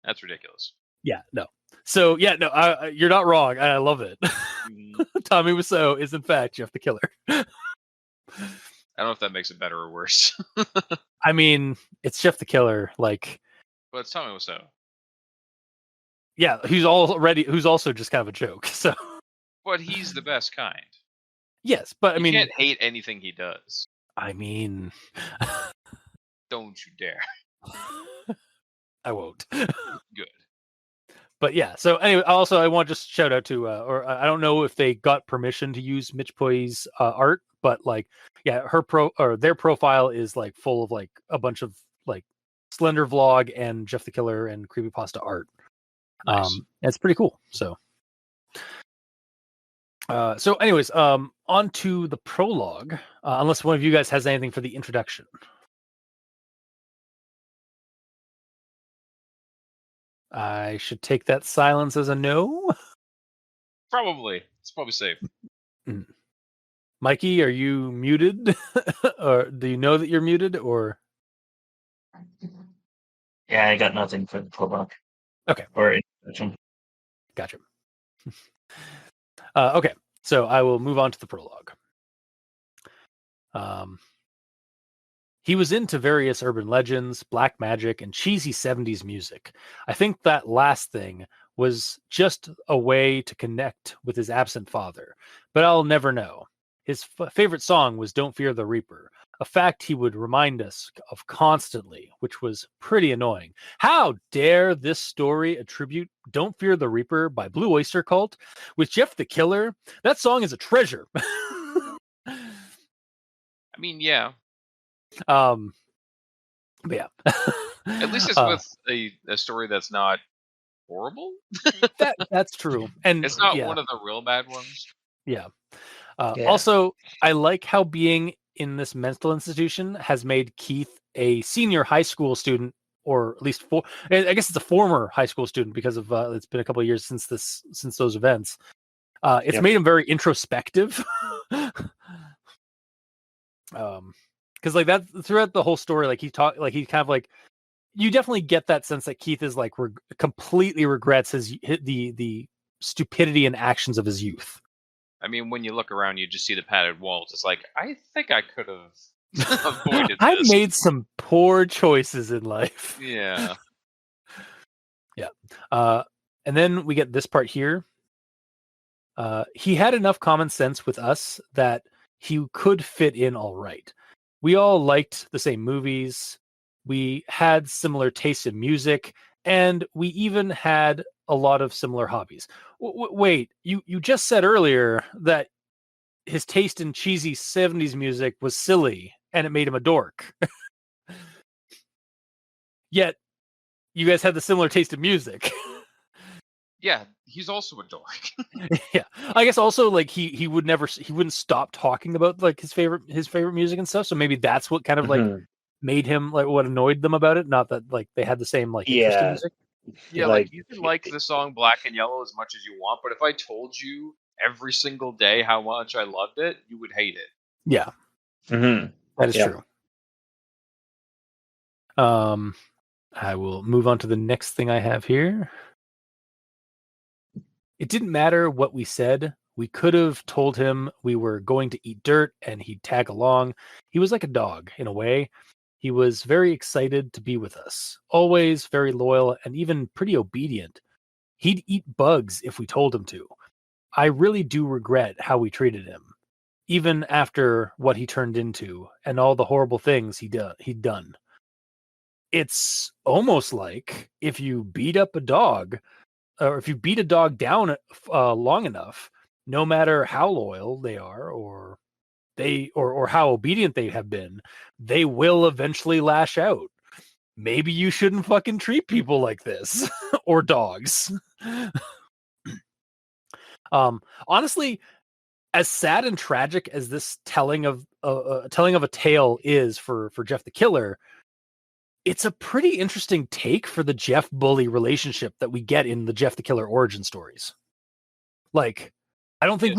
That's ridiculous. Yeah, no. So yeah, no, you're not wrong. I love it. Tommy Wiseau is in fact Jeff the Killer. I don't know if that makes it better or worse. I mean, it's Jeff the Killer, like. But it's Tommy Wiseau. Yeah, who's also just kind of a joke. So. But he's the best kind. Yes, but I mean, you can't hate anything he does. I mean, don't you dare. I won't. Good. But yeah, so anyway, also I want to just shout out to, or I don't know if they got permission to use Mitch Poy's art, but like, yeah, their profile is like full of like a bunch of like Slender Vlog and Jeff the Killer and Creepypasta art. Nice. It's pretty cool. So. So anyways, on to the prologue, unless one of you guys has anything for the introduction. I should take that silence as a no. Probably. It's probably safe. Mikey, are you muted? Or do you know that you're muted, or? Yeah, I got nothing for the prologue. Okay. Or introduction. Gotcha. Okay, so I will move on to the prologue. He was into various urban legends, black magic, and cheesy 70s music. I think that last thing was just a way to connect with his absent father, but I'll never know. His favorite song was Don't Fear the Reaper, a fact he would remind us of constantly, which was pretty annoying. How dare this story attribute Don't Fear the Reaper by Blue Oyster Cult with Jeff the Killer? That song is a treasure. I mean, yeah. But yeah. At least it's with a story that's not horrible. That's true. And it's not one of the real bad ones. Yeah. Also, I like how being in this mental institution has made Keith a senior high school student, or at least I guess it's a former high school student, because of it's been a couple of years since those events. It's made him very introspective. Because like that throughout the whole story, like he kind of like, you definitely get that sense that Keith is like completely regrets the stupidity and actions of his youth. I mean, when you look around, you just see the padded walls. It's like, I think I could have avoided I this. made some poor choices in life. Yeah. Yeah. And then we get this part here. He had enough common sense with us that he could fit in all right. We all liked the same movies. We had similar tastes in music, and we even had a lot of similar hobbies. Wait, you just said earlier that his taste in cheesy 70s music was silly and it made him a dork. Yet you guys had the similar taste in music. Yeah, he's also a dork. Yeah, I guess also like he wouldn't stop talking about like his favorite music and stuff. So maybe that's what kind of like made him, like, what annoyed them about it. Not that like they had the same like interest in music. Yeah, like you can like the song Black and Yellow as much as you want, but if I told you every single day how much I loved it, you would hate it. Yeah, that is true. I will move on to the next thing I have here. It didn't matter what we said We could have told him we were going to eat dirt and he'd tag along. He was like a dog in a way. He was very excited to be with us, always very loyal and even pretty obedient. He'd eat bugs if we told him to. I really do regret how we treated him, even after what he turned into and all the horrible things he'd done. It's almost like if you beat up a dog, or if you beat a dog down long enough, no matter how loyal they are or how obedient they have been, they will eventually lash out. Maybe you shouldn't fucking treat people like this or dogs. Honestly, as sad and tragic as this telling of a tale is for Jeff the Killer, it's a pretty interesting take for the Jeff bully relationship that we get in the Jeff the Killer origin stories. Like, I don't think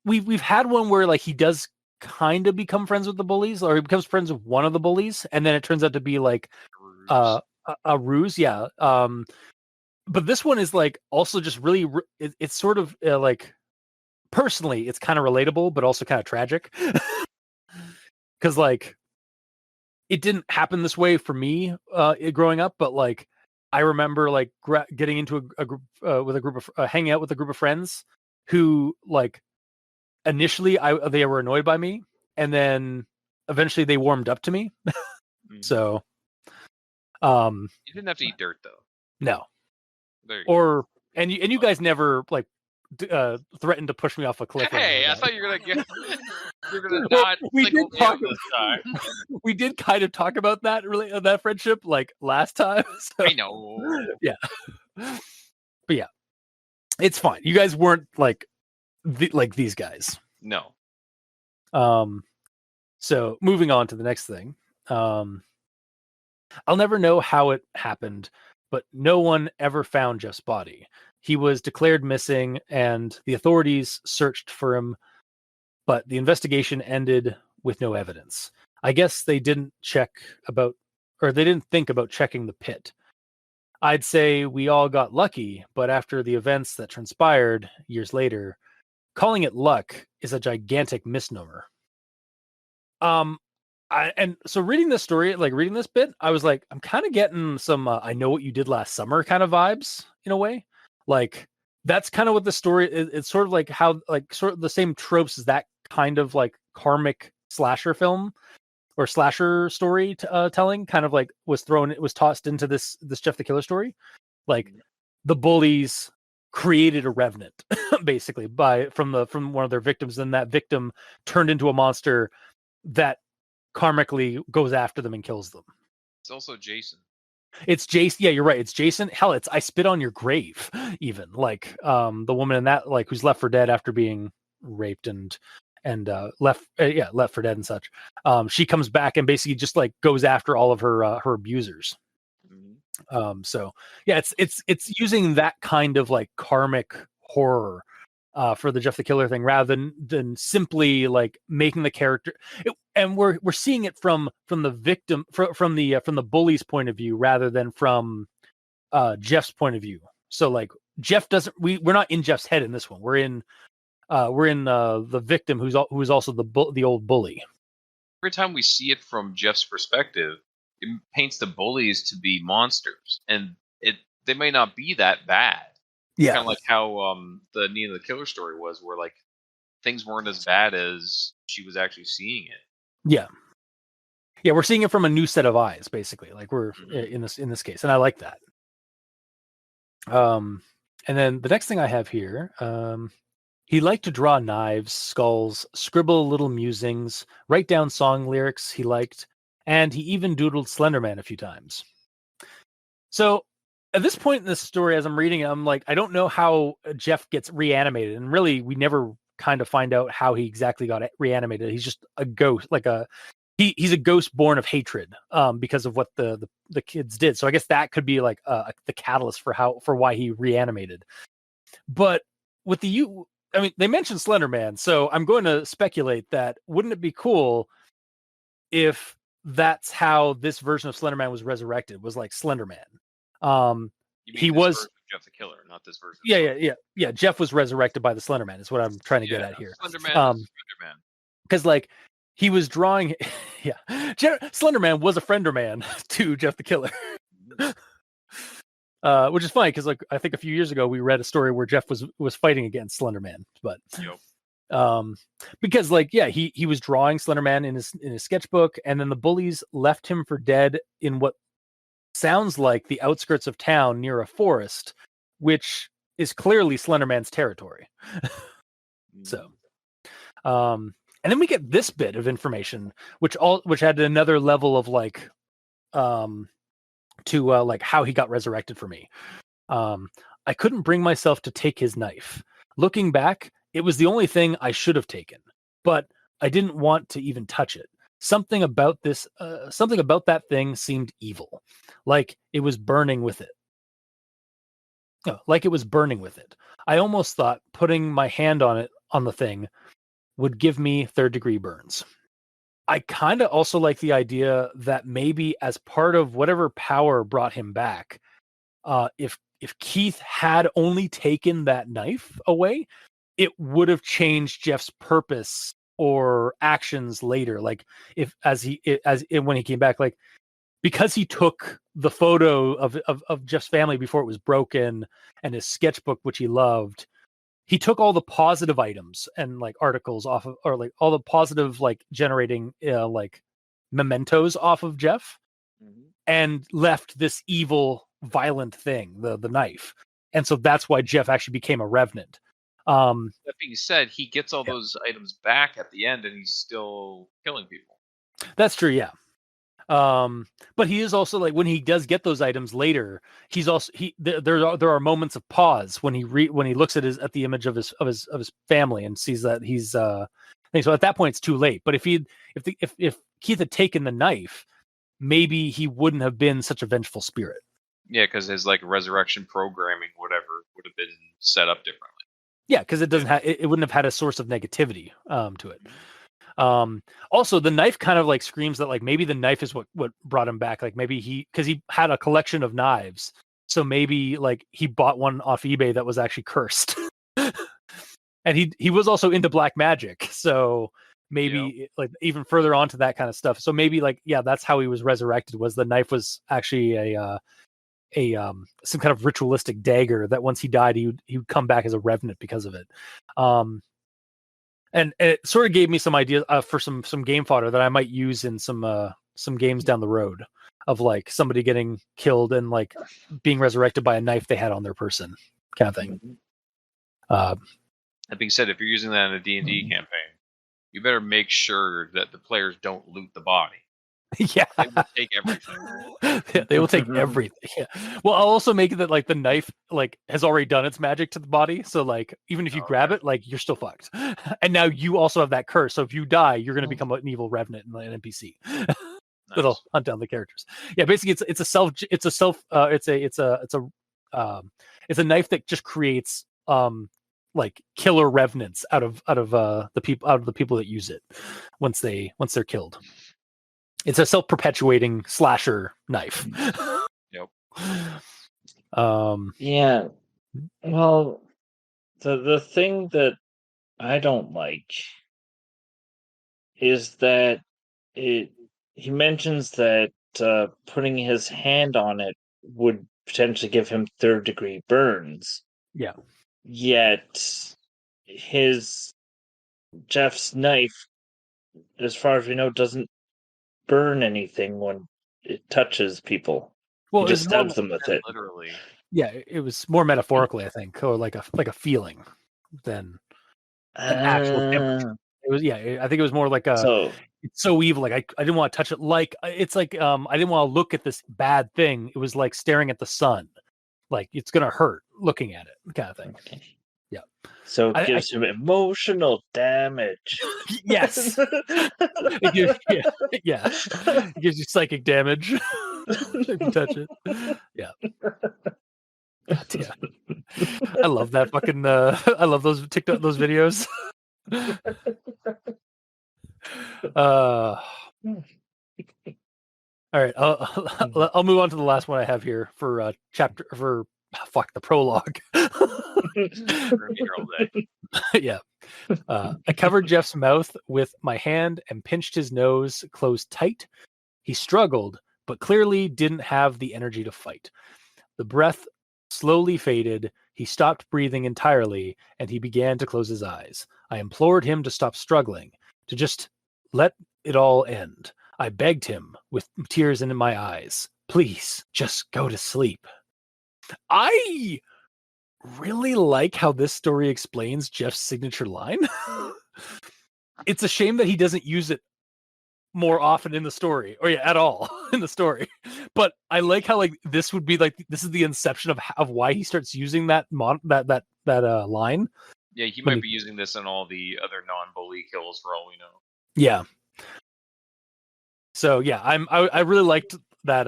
we've had one where like he does kind of become friends with the bullies, or he becomes friends with one of the bullies, and then it turns out to be like a ruse. Yeah. But this one is like also just really it's sort of like, personally it's kind of relatable but also kind of tragic, because like it didn't happen this way for me growing up, but like I remember like getting into a group with a group of hanging out with a group of friends who like initially they were annoyed by me, and then eventually they warmed up to me. So you didn't have to eat dirt though. No. Or and you guys never like threatened to push me off a cliff. Hey, I thought you were gonna get. You're gonna not. We did talk this time. We did kind of talk about that that friendship like last time. So, I know. Yeah, but yeah, it's fine. You guys weren't like like these guys. No. So moving on to the next thing. I'll never know how it happened, but no one ever found Jeff's body. He was declared missing, and the authorities searched for him, but the investigation ended with no evidence. I guess they didn't think about checking the pit. I'd say we all got lucky, but after the events that transpired years later, calling it luck is a gigantic misnomer. And so reading this story, like reading this bit, I was like, I'm kind of getting some I Know What You Did Last Summer kind of vibes in a way. Like that's kind of what the story is. It's sort of like how like sort of the same tropes as that kind of like karmic slasher film or slasher story telling kind of like was tossed into this Jeff the Killer story. Like the bullies created a revenant basically from one of their victims, and that victim turned into a monster that karmically goes after them and kills them. It's also Jason. It's Jason. Yeah, you're right. It's Jason. Hell, it's I Spit on Your Grave. Even like the woman in that, like who's left for dead after being raped and left for dead and such. She comes back and basically just like goes after all of her abusers. So yeah, it's using that kind of like karmic horror for the Jeff the Killer thing, rather than simply like making the character. And we're seeing it from the victim, from the bully's point of view, rather than from Jeff's point of view. So like Jeff doesn't. We're not in Jeff's head in this one. We're in the victim who's also the old bully. Every time we see it from Jeff's perspective, it paints the bullies to be monsters, and they may not be that bad. Yeah, kind of like how the Nina the Killer story was, where like things weren't as bad as she was actually seeing it. Yeah, we're seeing it from a new set of eyes, basically. Like we're in this case, and I like that. And then the next thing I have here, he liked to draw knives, skulls, scribble little musings, write down song lyrics he liked, and he even doodled Slenderman a few times. So at this point in this story, as I'm reading it, I'm like, I don't know how Jeff gets reanimated, and really, we never kind of find out how he exactly got reanimated. He's just a ghost, like he's a ghost born of hatred, because of what the kids did. So I guess that could be like the catalyst for why he reanimated. But with they mentioned Slenderman, so I'm going to speculate that wouldn't it be cool if that's how this version of Slenderman was resurrected? Was like Slenderman. He was Jeff the Killer, not this version. Yeah. Jeff was resurrected by the Slender Man. Is what I'm trying to get at here. Slender Man. Because like he was drawing, Slender Man was a friender man to Jeff the Killer. Which is funny because like I think a few years ago we read a story where Jeff was fighting against Slender Man, but because like he was drawing Slender Man in his sketchbook, and then the bullies left him for dead in what sounds like the outskirts of town near a forest, which is clearly Slender Man's territory. So, and then we get this bit of information, which had another level of like, to like how he got resurrected for me. I couldn't bring myself to take his knife. Looking back, it was the only thing I should have taken, but I didn't want to even touch it. Something about that thing seemed evil, like it was burning with it. I almost thought putting my hand on the thing would give me third-degree burns. I kind of also like the idea that maybe as part of whatever power brought him back, if Keith had only taken that knife away, it would have changed Jeff's purpose or actions later. Like when he came back, like because he took the photo of Jeff's family before it was broken and his sketchbook, which he loved, he took all the positive items and like articles off of, or like all the positive like generating like mementos off of Jeff, and left this evil, violent thing, the knife. And so that's why Jeff actually became a revenant. That being said, he gets all those items back at the end, and he's still killing people. That's true, yeah. But he is also like when he does get those items later, he's also there are moments of pause when he looks at the image of his family and sees that he's so at that point it's too late. But if Keith had taken the knife, maybe he wouldn't have been such a vengeful spirit. Yeah, because his like resurrection programming, whatever, would have been set up differently. Yeah, because it doesn't it wouldn't have had a source of negativity to it. Also the knife kind of like screams that like maybe the knife is what brought him back. Like maybe because he had a collection of knives, so maybe like he bought one off eBay that was actually cursed. And he was also into black magic, so maybe like even further onto that kind of stuff. So maybe like that's how he was resurrected, was the knife was actually a some kind of ritualistic dagger that once he died he would come back as a revenant because of it. And it sort of gave me some ideas for some game fodder that I might use in some games down the road, of like somebody getting killed and like being resurrected by a knife they had on their person, kind of thing. That being said, if you're using that in a D&D campaign, you better make sure that the players don't loot the body. Yeah, they will take everything. They will take everything. Yeah. Well, I'll also make it that like the knife like has already done its magic to the body, so like even if you grab it, like you're still fucked. And now you also have that curse, so if you die, you're going to become an evil revenant and an NPC. That'll hunt down the characters. Yeah, basically it's a knife that just creates like killer revenants out of the people that use it once they're killed. It's a self-perpetuating slasher knife. Yep. Yeah. Well, the thing that I don't like is that he mentions that putting his hand on it would potentially give him third-degree burns. Yeah. Yet Jeff's knife, as far as we know, doesn't burn anything when it touches people. Well, he just stabs them with it. Literally. Yeah, it was more metaphorically, I think, or like a feeling than an actual temperature. It was I think it was more like it's so evil. Like I didn't want to touch it. Like it's like I didn't want to look at this bad thing. It was like staring at the sun. Like it's gonna hurt looking at it, kind of thing. Okay. Yeah. So it gives him emotional damage. Yes. It gives you psychic damage if you touch it. Yeah. Yeah. I love that fucking. I love those TikTok, those videos. All right. I'll move on to the last one I have here for fuck the prologue. We're gonna be here all day. Yeah. I covered Jeff's mouth with my hand and pinched his nose closed tight. He struggled, but clearly didn't have the energy to fight. The breath slowly faded. He stopped breathing entirely, and he began to close his eyes. I implored him to stop struggling, to just let it all end. I begged him with tears in my eyes, please, just go to sleep. I really like how this story explains Jeff's signature line. It's a shame that he doesn't use it more often in the story, or at all in the story. But I like how this would be this is the inception of why he starts using that line. Yeah, he might be using this on all the other non-bully kills for all we know. Yeah. So yeah, I really liked that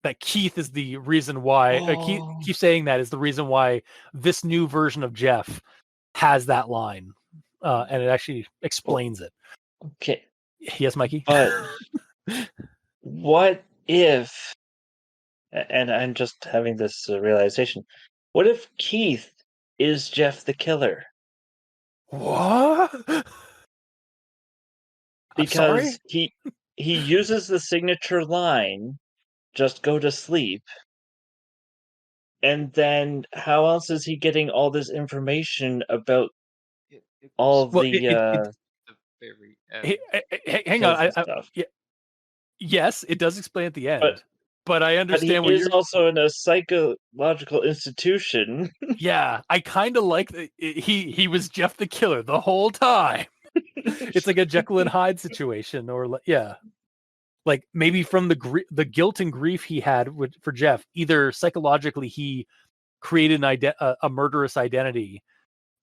that Keith is the reason why keep saying that is the reason why this new version of Jeff has that line, and it actually explains it. Okay. Yes, Mikey. But what if? And I'm just having this realization. What if Keith is Jeff the Killer? What? Because he uses the signature line, just go to sleep. And then how else is he getting all this information about all the very hang on. Yes, it does explain at the end. But I understand he is also in a psychological institution. Yeah, I kind of like that he was Jeff the Killer the whole time. It's like a Jekyll and Hyde situation, or yeah, like maybe from the guilt and grief he had for Jeff, either psychologically he created a murderous identity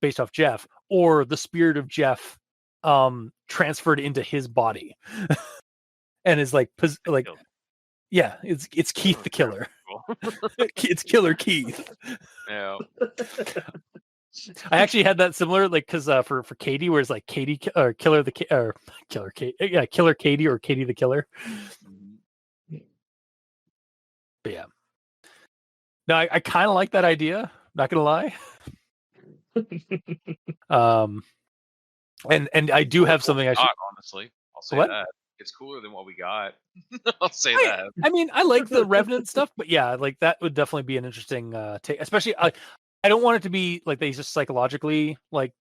based off Jeff, or the spirit of Jeff transferred into his body, and is yeah, it's Keith the Killer. It's Killer Keith. Yeah. I actually had that similar, because for Katie, where it's like Katie or Killer Killer Katie or Katie the Killer. But yeah, no, I kind of like that idea. Not gonna lie. And I do have something honestly, I'll say that it's cooler than what we got. I'll say that. I mean, I like the Revenant stuff, but yeah, like that would definitely be an interesting take. Especially, I don't want it to be like they just psychologically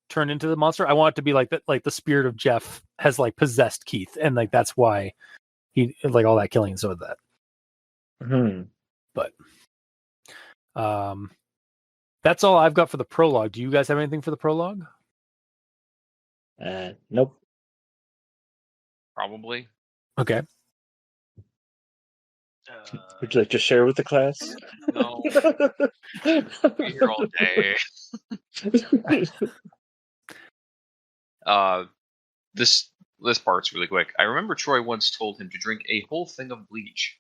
turned into the monster. I want it to be like that, like the spirit of Jeff has possessed Keith, and that's why he all that killing and so that. But that's all I've got for the prologue. Do you guys have anything for the prologue? Nope. Probably. Okay. Would you like to share with the class? No. I'll be here all day. This part's really quick. I remember Troy once told him to drink a whole thing of bleach.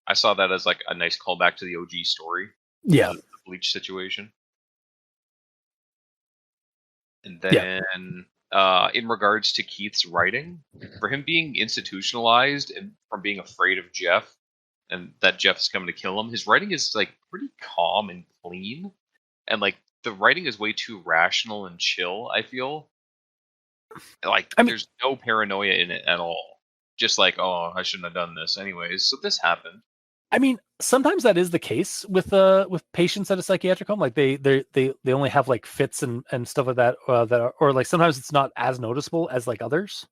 I saw that as a nice callback to the OG story. Yeah. The bleach situation. And then in regards to Keith's writing, for him being institutionalized and from being afraid of Jeff, and that Jeff is coming to kill him, his writing is pretty calm and clean, and the writing is way too rational and chill. I feel there's no paranoia in it at all. Just oh, I shouldn't have done this anyways. So this happened. I mean, sometimes that is the case with patients at a psychiatric home. They only have fits and stuff like that that are, or sometimes it's not as noticeable as others.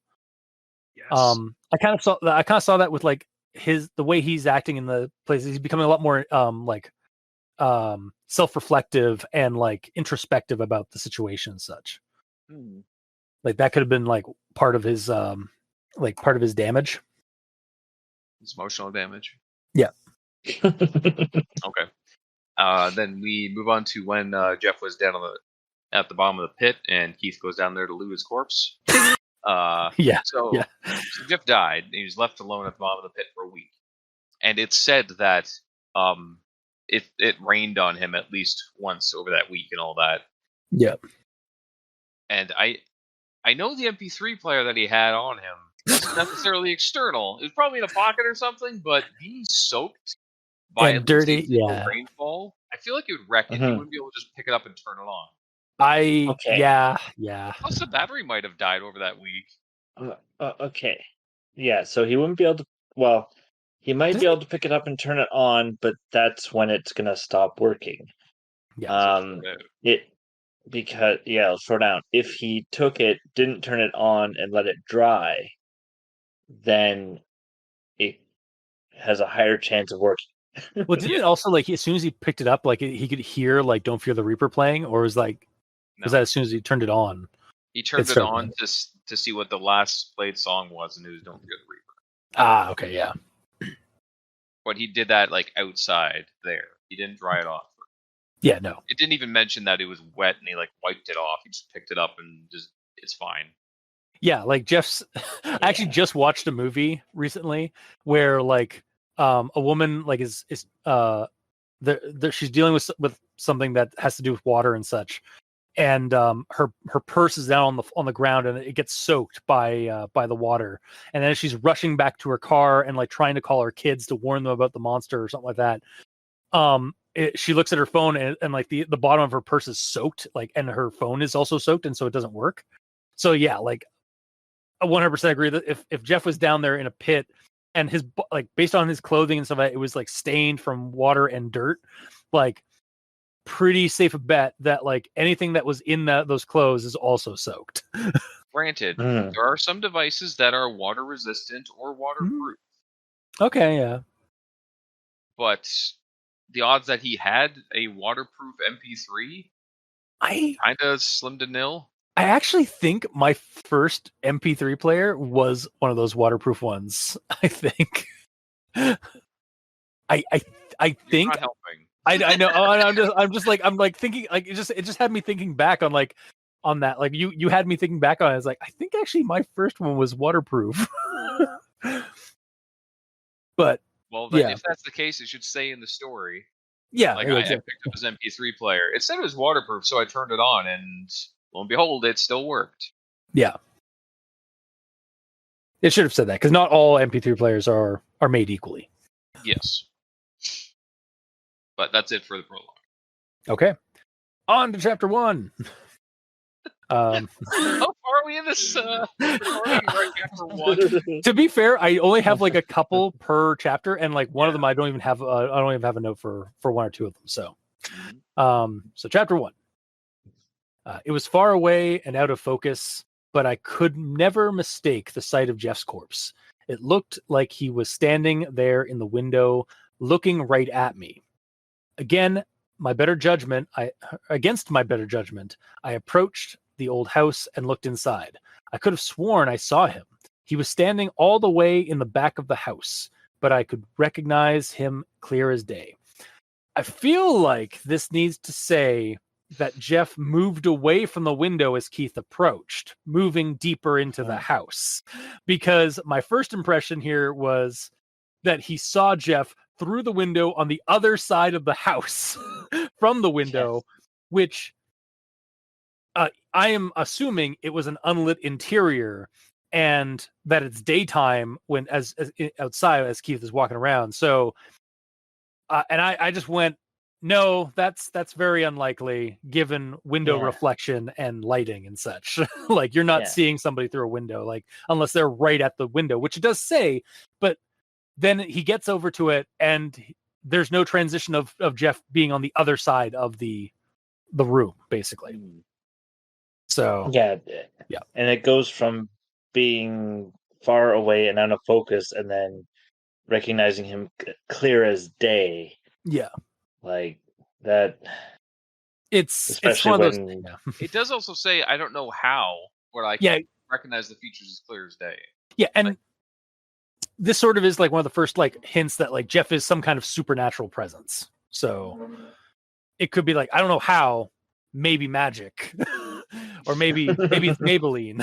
Yes. I kind of saw that with the way he's acting in the places. He's becoming a lot more self-reflective and introspective about the situation and such. That could have been part of his damage. His emotional damage. Yeah. Okay. Then we move on to when Jeff was down at the bottom of the pit, and Keith goes down there to loot his corpse. So Jeff died, and he was left alone at the bottom of the pit for a week. And it's said that it rained on him at least once over that week and all that. Yeah. And I know the MP3 player that he had on him wasn't necessarily external. It was probably in a pocket or something, but being soaked by dirty rainfall I feel like it would wreck it. You wouldn't be able to just pick it up and turn it on. Okay. Yeah. Plus, the battery might have died over that week. Okay. Yeah, so he wouldn't be able to. Well, he might be able to pick it up and turn it on, but that's when it's gonna stop working. Yeah. Because it'll short down. If he took it, didn't turn it on, and let it dry, then it has a higher chance of working. Well, didn't it also like as soon as he picked it up, like he could hear like "Don't Fear the Reaper" playing, or was that as soon as he turned it on? He turned it on to see what the last played song was, and it was "Don't Fear the Reaper." Ah, okay, yeah. But he did that like outside there. He didn't dry it off. Yeah, no. It didn't even mention that it was wet, and he like wiped it off. He just picked it up and it's fine. Yeah, like Jeff's. I actually just watched a movie recently where like a woman like is she's dealing with something that has to do with water and such, and her purse is down on the ground and it gets soaked by the water, and then she's rushing back to her car and like trying to call her kids to warn them about the monster or something like that. She looks at her phone and like the bottom of her purse is soaked, like, and her phone is also soaked, and so it doesn't work. So yeah, like I 100% agree that if Jeff was down there in a pit and his like based on his clothing and stuff, it was like stained from water and dirt, like pretty safe a bet that like anything that was in those clothes is also soaked. Granted, there are some devices that are water resistant or waterproof. Okay, yeah. But the odds that he had a waterproof MP3 kind of slim to nil. I actually think my first MP3 player was one of those waterproof ones. I think. I think. Not helping. I know. I'm just thinking like it just had me thinking back on that. Like you had me thinking back on it. I was like, I think actually my first one was waterproof. But well, then if that's the case, it should say in the story. Yeah, like I picked up his MP3 player. It said it was waterproof, so I turned it on, and lo and behold, it still worked. Yeah, it should have said that because not all MP3 players are made equally. Yes, but that's it for the prologue. Okay, on to chapter 1. How far are we in this recording right after 1? To be fair, I only have like a couple per chapter, and like one of them I don't even have a note for one or two of them. So, so chapter 1. It was far away and out of focus, but I could never mistake the sight of Jeff's corpse. It looked like he was standing there in the window, looking right at me. Against my better judgment, I approached the old house and looked inside. I could have sworn I saw him. He was standing all the way in the back of the house, but I could recognize him clear as day. I feel like this needs to say that Jeff moved away from the window as Keith approached, moving deeper into the house. Because my first impression here was that he saw Jeff through the window on the other side of the house from the window, which I am assuming it was an unlit interior and that it's daytime when as outside as Keith is walking around. So, and I just went, no, that's very unlikely given window reflection and lighting and such. Like you're not seeing somebody through a window, like unless they're right at the window, which it does say, but then he gets over to it and there's no transition of Jeff being on the other side of the room, basically. So yeah, and it goes from being far away and out of focus, and then recognizing him clear as day. Yeah, like that. It's one of those. Yeah. It does also say, I don't know how, but I can recognize the features as clear as day. Yeah, and this sort of is like one of the first like hints that like Jeff is some kind of supernatural presence. So it could be like, I don't know how, maybe magic. Or maybe it's Maybelline.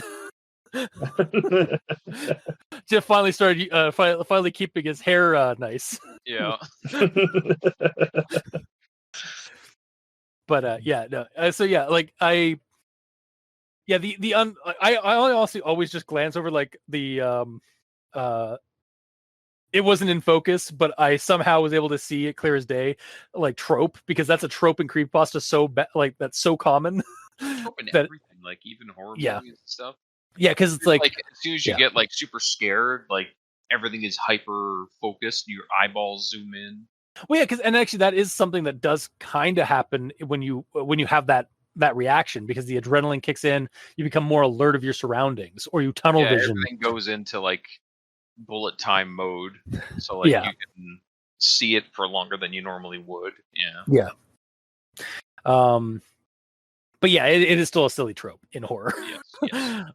Jeff finally started finally keeping his hair nice. Yeah. But so yeah, like I also always just glance over like the it wasn't in focus, but I somehow was able to see it clear as day, like trope, because that's a trope in creepypasta like that's so common. Trope in that everything, like even horror Yeah. movies and stuff. yeah, because it's like as soon as you get like super scared, like everything is hyper focused, your eyeballs zoom in. well, yeah, and actually that is something that does kind of happen when you have that reaction, because the adrenaline kicks in, you become more alert of your surroundings, or you tunnel vision. Everything goes into like bullet time mode, so like you can see it for longer than you normally would. Yeah. But yeah, it is still a silly trope in horror. Yes.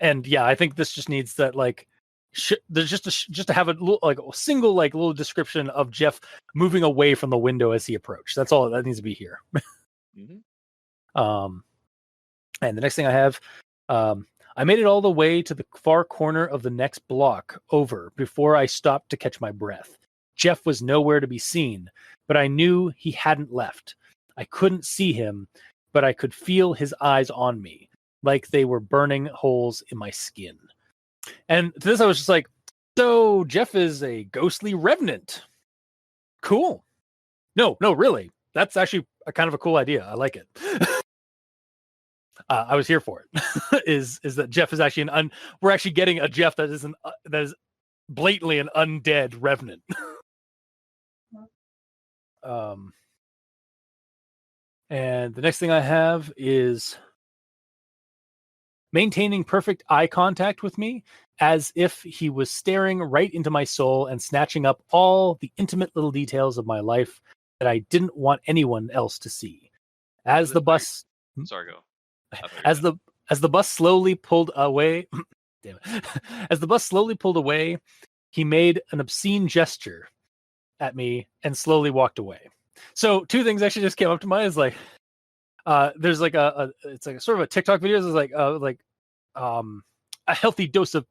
And yeah, I think this just needs that, like, there's just to have a little, like, a single, like, little description of Jeff moving away from the window as he approached. That's all that needs to be here. And the next thing I have, I made it all the way to the far corner of the next block over before I stopped to catch my breath. Jeff was nowhere to be seen, but I knew he hadn't left. I couldn't see him, but I could feel his eyes on me, like they were burning holes in my skin. And to this, I was just like, so Jeff is a ghostly revenant. Cool. No, really. That's actually a kind of a cool idea. I like it. I was here for it. is that Jeff is actually we're actually getting a Jeff that is blatantly an undead revenant. And the next thing I have is maintaining perfect eye contact with me, as if he was staring right into my soul and snatching up all the intimate little details of my life that I didn't want anyone else to see. As the bus... Sorry, go. As the bus slowly pulled away... Damn it. As the bus slowly pulled away, he made an obscene gesture at me and slowly walked away. So two things actually just came up to mind. Is like, there's like it's like a sort of a TikTok video. It's like a healthy dose of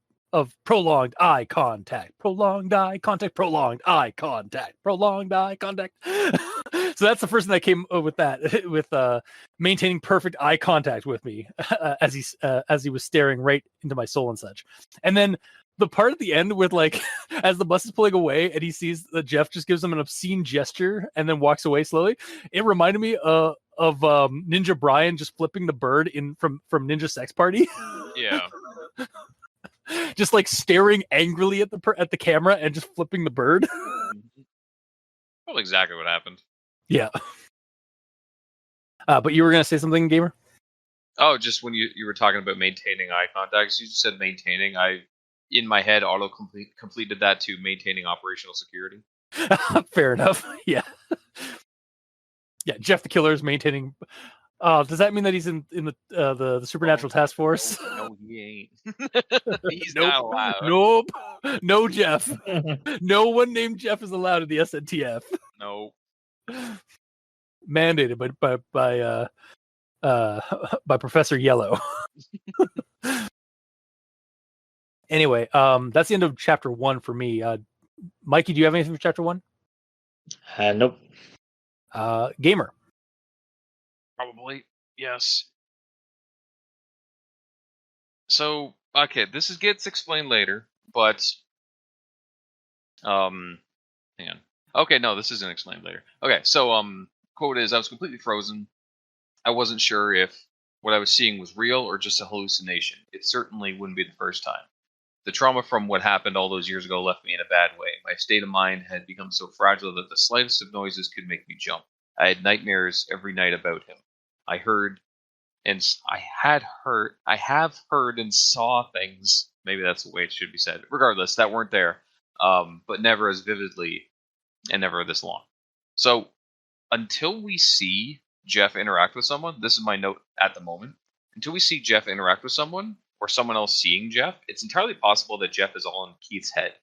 prolonged eye contact, prolonged eye contact, prolonged eye contact, prolonged eye contact. So that's the first thing that came with that, with maintaining perfect eye contact with me as he was staring right into my soul and such. And then the part at the end with, like, as the bus is pulling away and he sees that Jeff just gives him an obscene gesture and then walks away slowly. It reminded me of Ninja Brian just flipping the bird from Ninja Sex Party. Yeah. Just like staring angrily at the camera and just flipping the bird. Well, exactly what happened. Yeah. But you were gonna say something, Gamer? Oh, just when you were talking about maintaining eye contact, so you just said maintaining. I, in my head, completed that to maintaining operational security. Fair enough. Yeah. Yeah, Jeff the Killer is maintaining. Does that mean that he's in the Supernatural Task Force? No, he ain't. He's Nope. not allowed. Nope. No Jeff. No one named Jeff is allowed in the SNTF. Nope. Mandated by Professor Yellow. Anyway, that's the end of chapter 1 for me. Mikey, do you have anything for chapter 1? Nope. Gamer. Probably, yes. So, okay, this gets explained later, but hang on. Okay, no, this isn't explained later. Okay, so quote is, I was completely frozen. I wasn't sure if what I was seeing was real or just a hallucination. It certainly wouldn't be the first time. The trauma from what happened all those years ago left me in a bad way. My state of mind had become so fragile that the slightest of noises could make me jump. I had nightmares every night about him. I have heard and saw things. Maybe that's the way it should be said. Regardless, that weren't there, but never as vividly and never this long. So until we see Jeff interact with someone, this is my note at the moment. Until we see Jeff interact with someone or someone else seeing Jeff, it's entirely possible that Jeff is all in Keith's head.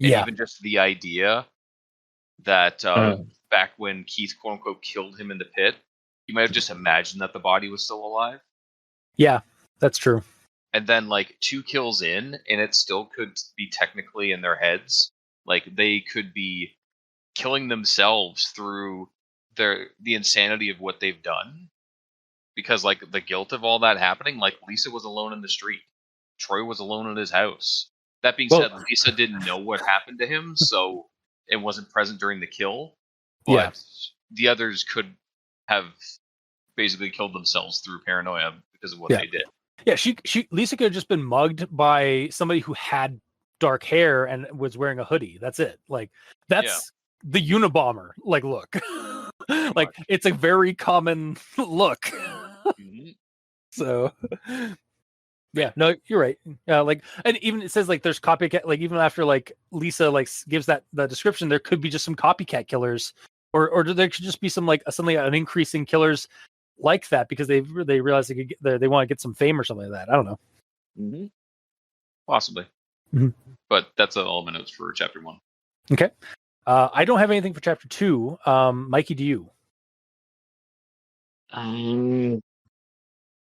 And even just the idea that back when Keith, quote unquote, killed him in the pit, he might have just imagined that the body was still alive. Yeah, that's true. And then, like, 2 kills in, and it still could be technically in their heads. Like, they could be killing themselves through the insanity of what they've done. Because, like, the guilt of all that happening, like, Lisa was alone in the street. Troy was alone in his house. That being Well- said, Lisa didn't know what happened to him, so it wasn't present during the kill. But Yeah. the others could have basically killed themselves through paranoia because of what Yeah. they did. Yeah, Lisa could have just been mugged by somebody who had dark hair and was wearing a hoodie. That's it. Like that's the Unabomber like look. Like much. it's a very common look. Mhm. So yeah, no, you're right. Like, and even it says like there's copycat. Like even after like Lisa like gives that the description, there could be just some copycat killers, or there could just be some like suddenly an increase in killers like that because they realize they want to get some fame or something like that. I don't know. Mm-hmm. Possibly. Mhm. But that's all my notes for chapter 1. Okay. I don't have anything for chapter 2. Mikey, do you?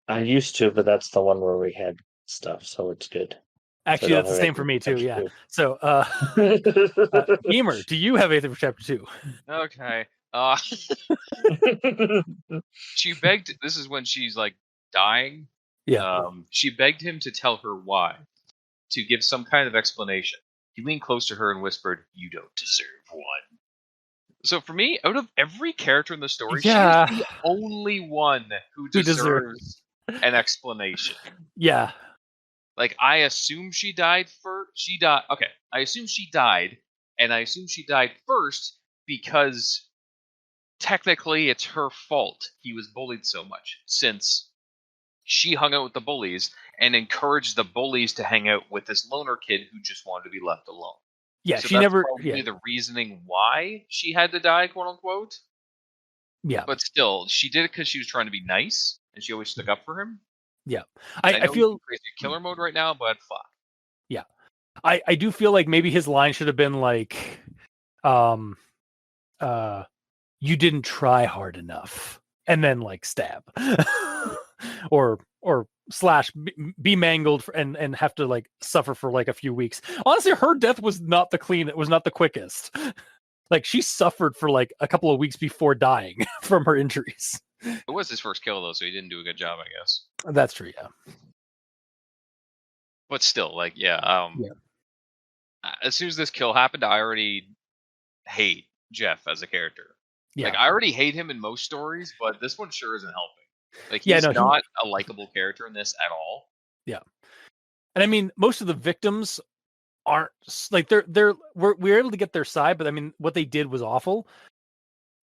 I used to, but that's the one where we had stuff, so it's good. Actually, don't that's the have same for me too. chapter Yeah. two. So, Gamer, do you have anything for chapter 2? Okay. She begged. This is when she's like dying. Yeah. She begged him to tell her why, to give some kind of explanation. He leaned close to her and whispered, "You don't deserve one." So for me, out of every character in the story, Yeah. she's the only one who Who deserves- deserves an explanation. Yeah. Like, I assume she died first. She died. Okay, I assume she died, and I assume she died first because technically it's her fault he was bullied so much, since she hung out with the bullies and encouraged the bullies to hang out with this loner kid who just wanted to be left alone. Yeah. So She that's never. probably Yeah. the reasoning why she had to die, quote unquote. Yeah. But still, she did it because she was trying to be nice, and she always stuck up for him. Yeah. I I know he's feel in crazy killer mode right now, but fuck. I do feel like maybe his line should have been like, you didn't try hard enough, and then like stab, or slash be mangled and have to like suffer for like a few weeks. Honestly, her death was not the clean. It was not the quickest. Like she suffered for like a couple of weeks before dying from her injuries. It was his first kill though, so he didn't do a good job, I guess. That's true. Yeah. But still, like, Yeah. as soon as this kill happened, I already hate Jeff as a character. Yeah. Like, I already hate him in most stories, but this one sure isn't helping. Like, Yeah, he's no, he- not a likable character in this at all. And I mean, most of the victims aren't like we're able to get their side, but I mean, what they did was awful.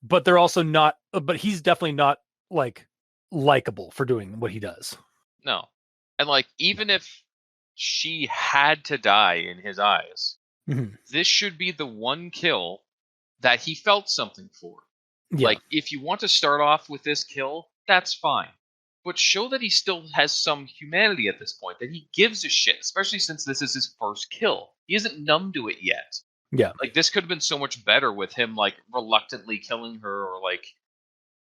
But they're also not. But he's definitely not like likable for doing what he does. No. And, like, even if she had to die in his eyes, Mhm. this should be the one kill that he felt something for. Yeah. Like, if you want to start off with this kill, that's fine. But show that he still has some humanity at this point, that he gives a shit, especially since this is his first kill. He isn't numb to it yet. Yeah. Like, this could have been so much better with him, like, reluctantly killing her or, like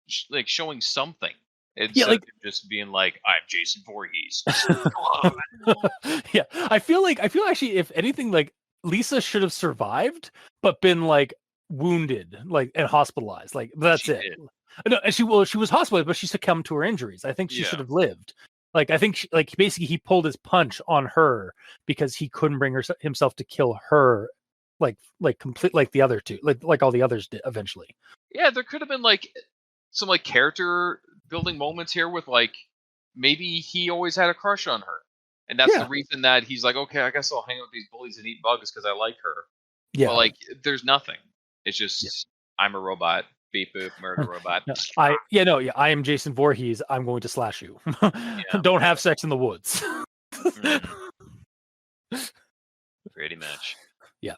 showing something. Instead like- of just being like, "I'm Jason Voorhees." Yeah. I feel actually, if anything, like Lisa should have survived, but been like wounded, like and hospitalized. Like that's She it. did. No, and she was hospitalized, but she succumbed to her injuries. I think she Yeah. should have lived. Like I think, like basically, he pulled his punch on her because he couldn't bring himself to kill her, like complete like the other two, like all the others did eventually. Yeah, there could have been like some like character building moments here with like maybe he always had a crush on her, and that's Yeah. the reason that he's like, okay, I guess I'll hang out with these bullies and eat bugs because I like her. Yeah. But like, there's nothing. It's just I'm a robot. Beep boop, murder robot. No, I am Jason Voorhees. I'm going to slash you. Don't have sex in the woods. Pretty much. Yeah.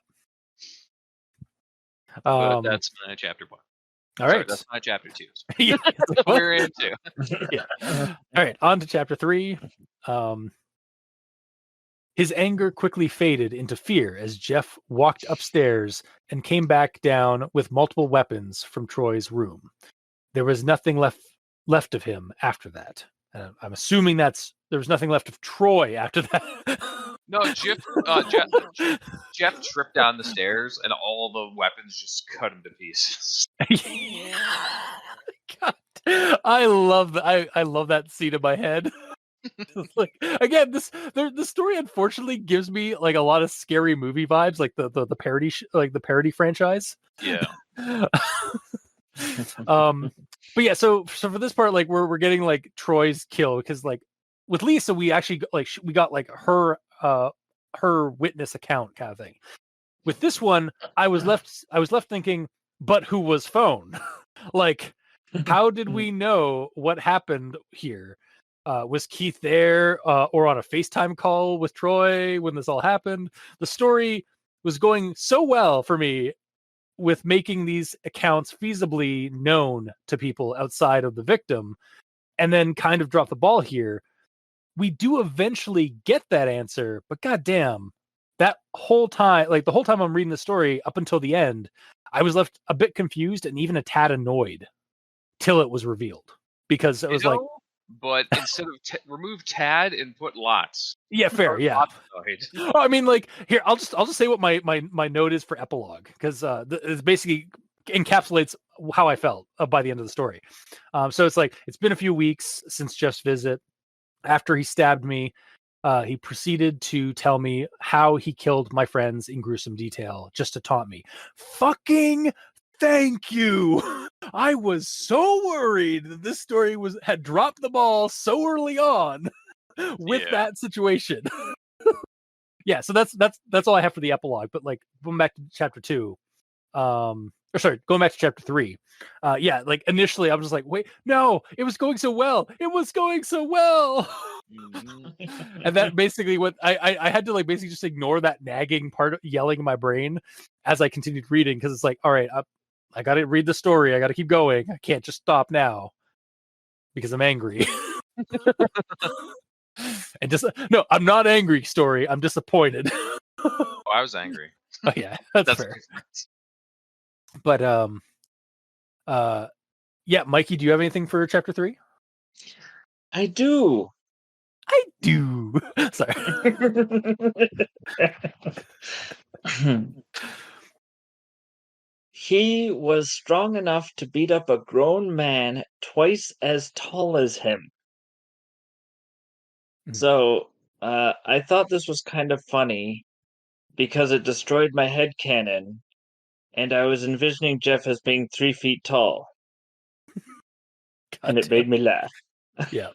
But that's my chapter 1. All Sorry, right. that's my chapter 2. Yeah. We're into. All right, on to chapter 3. His anger quickly faded into fear as Jeff walked upstairs and came back down with multiple weapons from Troy's room. There was nothing left of him after that. I'm assuming there was nothing left of Troy after that. No, Jeff tripped down the stairs and all the weapons just cut him to pieces. God, I love that. I love that scene in my head. Like, again, the story unfortunately gives me like a lot of scary movie vibes, like the parody like the parody franchise. Yeah. But yeah, so for this part, like we're getting like Troy's kill, because like with Lisa, we actually like we got like her witness account kind of thing. With this one, I was left thinking, but who was phone? Like, how did we know what happened here? Was Keith there or on a FaceTime call with Troy when this all happened? The story was going so well for me with making these accounts feasibly known to people outside of the victim, and then kind of drop the ball here. We do eventually get that answer, but goddamn, that whole time, like the whole time I'm reading the story up until the end, I was left a bit confused and even a tad annoyed till it was revealed, because it was like, but instead of remove Tad and put lots. yeah, fair, Or yeah. lots died. I mean, like, here, I'll just say what my note is for epilogue, because it basically encapsulates how I felt by the end of the story. So it's like, it's been a few weeks since Jeff's visit. After he stabbed me, he proceeded to tell me how he killed my friends in gruesome detail, just to taunt me. Fucking thank you. I was so worried that this story had dropped the ball so early on with that situation. Yeah, so that's all I have for the epilogue. But like, going back to chapter 2, going back to chapter 3. Yeah, like initially I was just like, wait, no, it was going so well. It was going so well. And that basically what I had to like basically just ignore that nagging part yelling in my brain as I continued reading, because it's like, all right, I got to read the story. I got to keep going. I can't just stop now because I'm angry. And just no, I'm not angry, story. I'm disappointed. I was angry. Oh yeah, that's fair. But yeah, Mikey, do you have anything for chapter 3? I do. Sorry. He was strong enough to beat up a grown man twice as tall as him. So, I thought this was kind of funny because it destroyed my headcanon, and I was envisioning Jeff as being 3 feet tall. And it made me laugh. Yeah.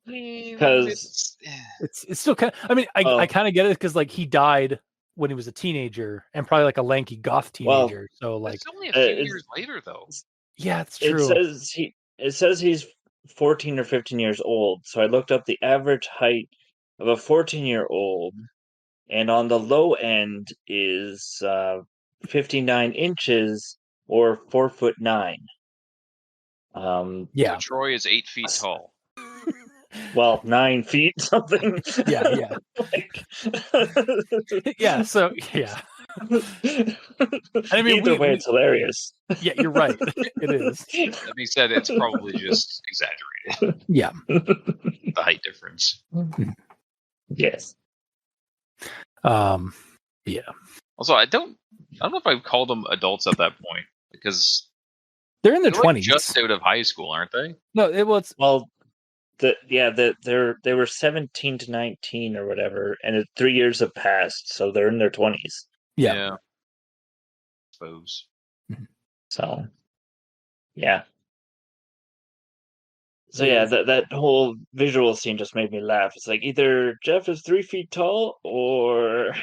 Because it's still kind of, I mean, I kind of get it, because like he died when he was a teenager and probably like a lanky goth teenager. So like, it's only a few years later though. Yeah, it's true. It says he's 14 or 15 years old. So I looked up the average height of a 14-year-old, and on the low end is 59 inches or 4'9". Yeah. So Troy is 8 feet tall. Well, 9 feet something. Yeah. Yeah. So yeah. I mean, either way, it's hilarious. Yeah, you're right. It is. That being said, it's probably just exaggerated. Yeah. The height difference. Yes. Yeah. Also, I don't know if I would call them adults at that point, because they're in their 20s, like just out of high school, aren't they? No, it was they were 17 to 19 or whatever, and 3 years have passed, so they're in their 20s. Yeah. I suppose. So, yeah. So yeah, that whole visual scene just made me laugh. It's like either Jeff is 3 feet tall or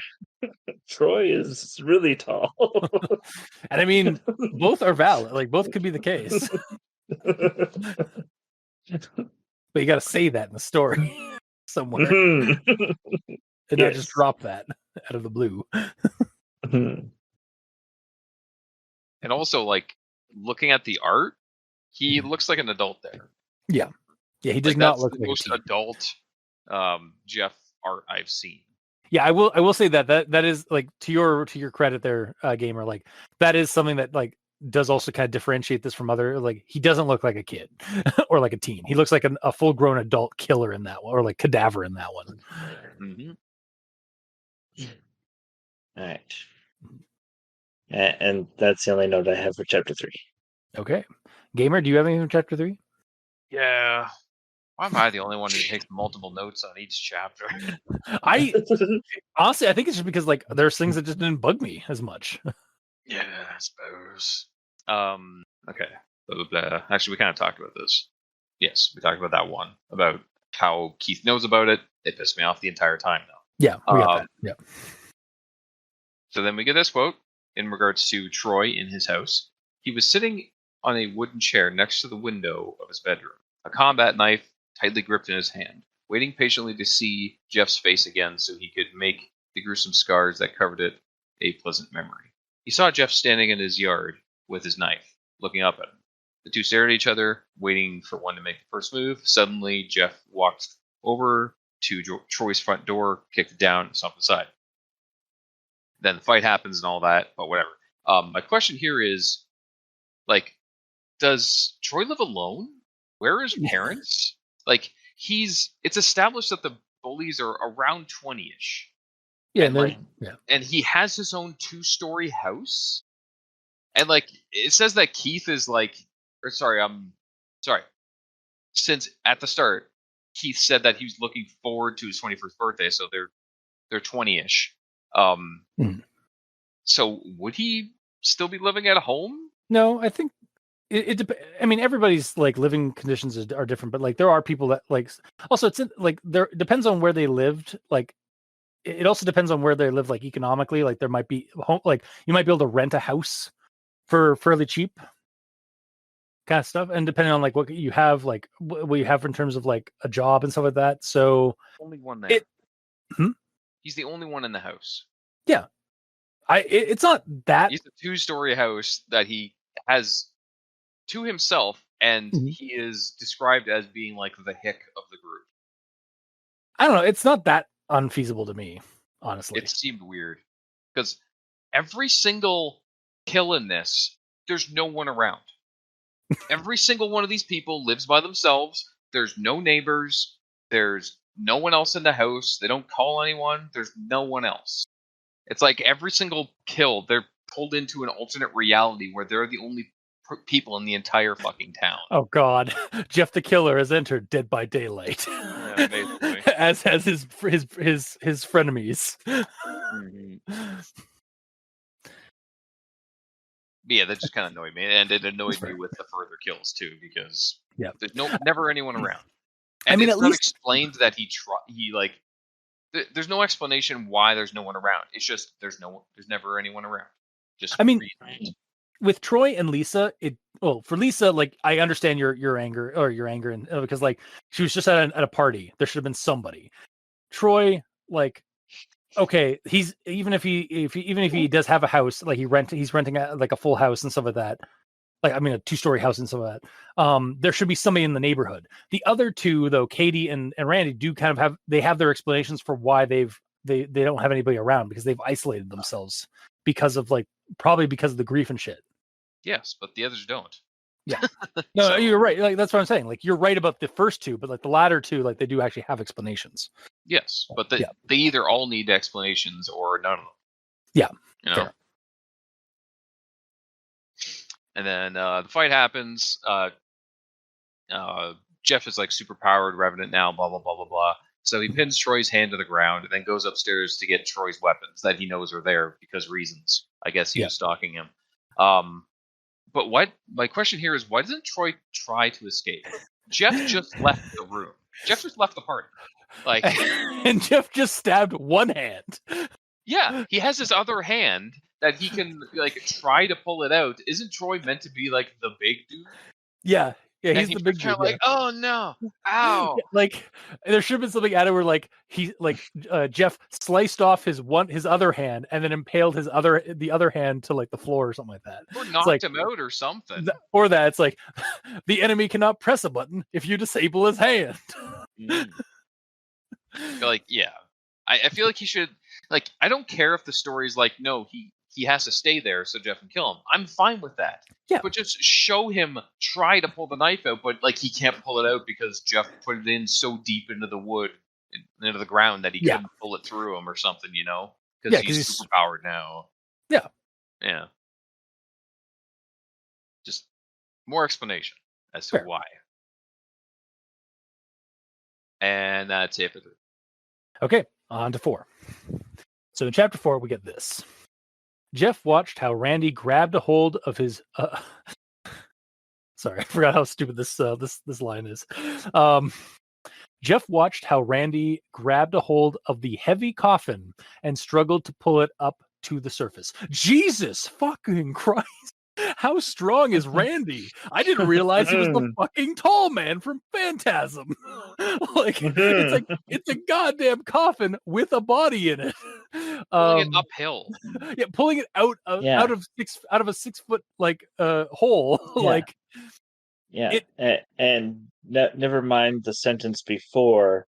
Troy is really tall. And I mean, both are valid. Like, both could be the case. But you got to say that in the story somewhere. And not just drop that out of the blue. And also, like, looking at the art, he looks like an adult there. Yeah. Yeah, he does not look like the most adult Jeff art I've seen. Yeah, I will say that is, like, to your credit there, gamer, like, that is something that, like, does also kind of differentiate this from other, like, he doesn't look like a kid or like a teen. He looks like a full grown adult killer in that one, or like cadaver in that one. Mm-hmm. All right. And that's the only note I have for chapter 3. Okay. Gamer, do you have anything for chapter 3? Yeah. Why am I the only one who takes multiple notes on each chapter? Honestly, I think it's just because like there's things that just didn't bug me as much. Yeah, I suppose. Okay. Blah, blah, blah. Actually, we kind of talked about this. Yes, we talked about that one about how Keith knows about it. It pissed me off the entire time, though. Yeah, we got that. Yeah. So then we get this quote in regards to Troy in his house. He was sitting on a wooden chair next to the window of his bedroom, a combat knife tightly gripped in his hand, waiting patiently to see Jeff's face again so he could make the gruesome scars that covered it a pleasant memory. He saw Jeff standing in his yard with his knife, looking up at him. The two stared at each other, waiting for one to make the first move. Suddenly, Jeff walked over to Troy's front door, kicked it down, and stomped aside. Then the fight happens and all that, but whatever. My question here is, like, does Troy live alone? Where are his parents? Like, it's established that the bullies are around 20-ish. Yeah, and he has his own 2-story house. And like, it says that Keith is like, since at the start, Keith said that he was looking forward to his 21st birthday, so they're 20-ish. So would he still be living at home? No, I think I mean, everybody's like living conditions are different, but like there are people that like. Also, it's like there depends on where they lived. Like, it also depends on where they live, like economically. Like there might be home, like you might be able to rent a house for fairly cheap, kind of stuff, and depending on like what you have, like what you have in terms of like a job and stuff like that. So only one there. He's the only one in the house. Yeah, it's not that. He's a 2-story house that he has to himself, and he is described as being like the hick of the group. I don't know. It's not that unfeasible to me, honestly. It seemed weird because every single kill in this, there's no one around. Every single one of these people lives by themselves. There's no neighbors. There's no one else in the house. They don't call anyone. There's no one else. It's like every single kill, they're pulled into an alternate reality where they're the only people in the entire fucking town. Oh God, Jeff the Killer has entered Dead by Daylight. Yeah, basically. as his frenemies. Yeah, that just kind of annoyed me, and it annoyed me with the further kills too, because there's never anyone around. And I mean, it's not explained that there's no explanation why there's no one around. It's just there's never anyone around. Just with Troy and Lisa, for Lisa, like I understand your anger, and because like she was just at a party, there should have been somebody. Troy, like, okay, he's even if he does have a house, like he's renting like a full house and stuff like that. Like, I mean, a 2-story house and some of that. There should be somebody in the neighborhood. The other two, though, Katie and Randy, do kind of have their explanations for why they don't have anybody around, because they've isolated themselves probably because of the grief and shit. Yes, but the others don't. Yeah. No, you're right. Like, that's what I'm saying. Like, you're right about the first two, but like the latter two, like they do actually have explanations. Yes, but they either all need explanations or none of them. Yeah. You know? And then the fight happens. Jeff is like super powered, revenant now, blah, blah, blah, blah, blah. So he pins Troy's hand to the ground and then goes upstairs to get Troy's weapons that he knows are there because reasons. I guess he was stalking him. But my question here is, why doesn't Troy try to escape? Jeff just left the room. Jeff just left the party. Like, and Jeff just stabbed one hand. Yeah, he has his other hand that he can like try to pull it out. Isn't Troy meant to be like the big dude? Yeah, he's the big dude. Like, oh no, ow! Like, there should have been something added where like Jeff sliced off his other hand and then impaled the other hand to like the floor or something like that, or knocked him out or something. Or that it's like the enemy cannot press a button if you disable his hand. Like, yeah, I feel like he should. Like, I don't care if the story's like, no, he has to stay there so Jeff can kill him. I'm fine with that. Yeah. But just show him try to pull the knife out, but like he can't pull it out because Jeff put it in so deep into the wood, into the ground, that he couldn't pull it through him or something, you know? Because he's super powered now. Yeah. Yeah. Just more explanation as to why. And that's it for 3. Okay, on to 4. So in chapter 4, we get this. Jeff watched how Randy grabbed a hold of his. Sorry, I forgot how stupid this line is. Jeff watched how Randy grabbed a hold of the heavy coffin and struggled to pull it up to the surface. Jesus fucking Christ! How strong is Randy? I didn't realize he was the fucking tall man from Phantasm. Like it's a goddamn coffin with a body in it. Pulling it uphill. Yeah, pulling it out of a 6 foot hole. Yeah. Like and never mind the sentence before.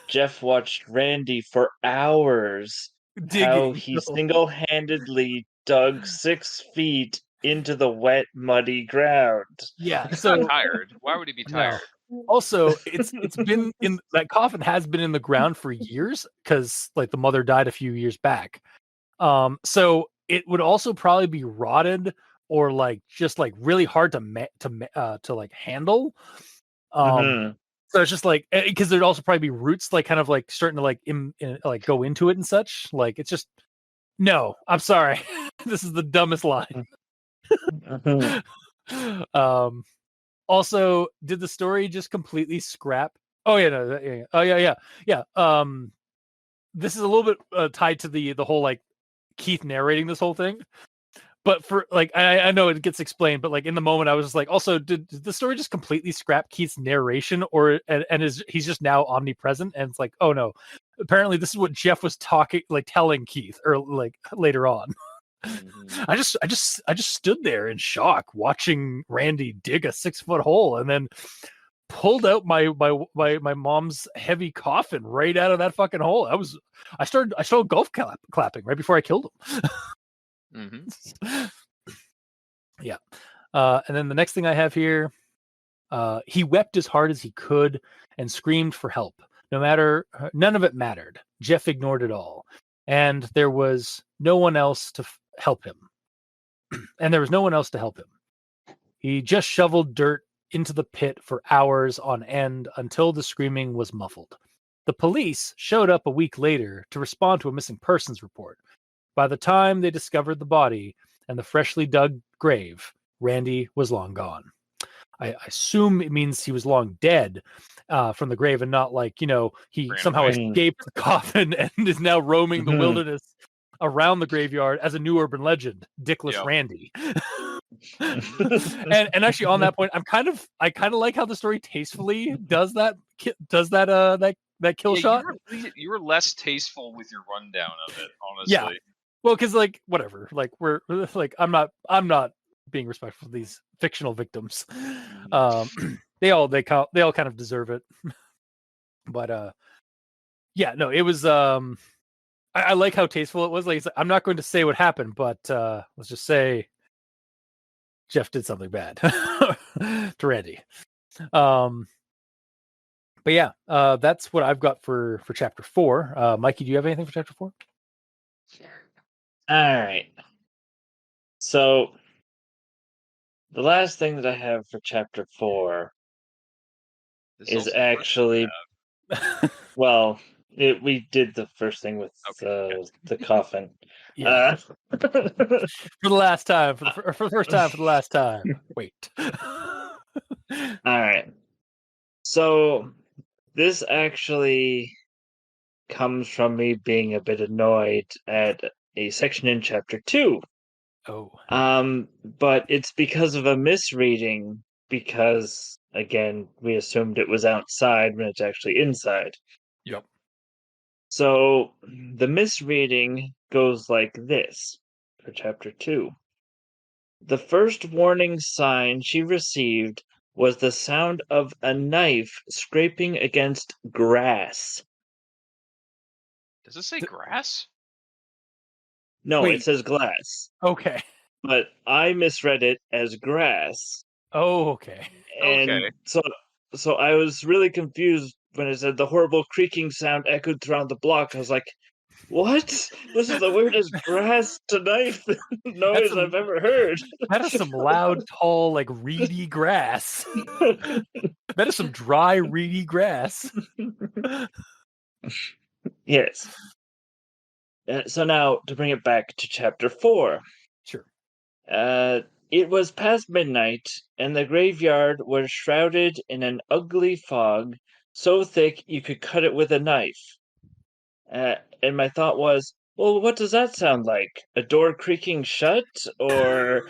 Jeff watched Randy for hours. Digging. How he single-handedly dug 6 feet into the wet, muddy ground. Yeah, he's not tired. Why would he be tired? No. Also, it's been in that coffin has been in the ground for years because like the mother died a few years back. So it would also probably be rotted or like just like really hard to like handle. So it's just like because there'd also probably be roots like kind of like starting to like like go into it and such. Like it's just no. I'm sorry. This is the dumbest line. Also, did the story just completely scrap? Oh yeah, no, yeah. This is a little bit tied to the whole like Keith narrating this whole thing. But for like, I know it gets explained, but like in the moment, I was just like, also, did the story just completely scrap Keith's narration, or he's just now omnipresent? And it's like, oh no, apparently this is what Jeff was telling Keith, or like later on. I just stood there in shock watching Randy dig a 6 foot hole and then pulled out my mom's heavy coffin right out of that fucking hole. I started golf clapping right before I killed him. Yeah. And then the next thing I have here, he wept as hard as he could and screamed for help. None of it mattered. Jeff ignored it all. And there was no one else to help him. He just shoveled dirt into the pit for hours on end until the screaming was muffled. The police showed up a week later to respond to a missing persons report. By the time they discovered the body and the freshly dug grave, Randy was long gone. I assume it means he was long dead from the grave and not like, he somehow escaped the coffin and is now roaming the wilderness around the graveyard as a new urban legend, Dickless Randy. and actually on that point, I kind of like how the story tastefully does that kill shot. You were less tasteful with your rundown of it, honestly. Yeah. Well, because like whatever, like we're like I'm not being respectful of these fictional victims. They all kind of deserve it. But yeah, no, it was I like how tasteful it was. Like I'm not going to say what happened, but let's just say Jeff did something bad to Randy. But yeah, that's what I've got for chapter 4. Mikey, do you have anything for chapter 4? All right. So the last thing that I have for chapter 4 is actually well, we did the first thing with the coffin. Yeah. For the last time, for the first time, for the last time. Wait. All right. So this actually comes from me being a bit annoyed at a section in chapter 2. Oh. But it's because of a misreading, because again, we assumed it was outside when it's actually inside. Yep. So the misreading goes like this for chapter 2. The first warning sign she received was the sound of a knife scraping against grass. Does it say grass? No, It says glass. Okay. But I misread it as grass. Oh, okay. And so I was really confused when it said the horrible creaking sound echoed throughout the block. I was like, What? This is the weirdest grass to knife noise I've ever heard. That is some loud, tall, like reedy grass. That is some dry, reedy grass. Yes. So now, to bring it back to chapter 4. Sure. It was past midnight, and the graveyard was shrouded in an ugly fog, so thick you could cut it with a knife. And my thought was, well, what does that sound like? A door creaking shut, or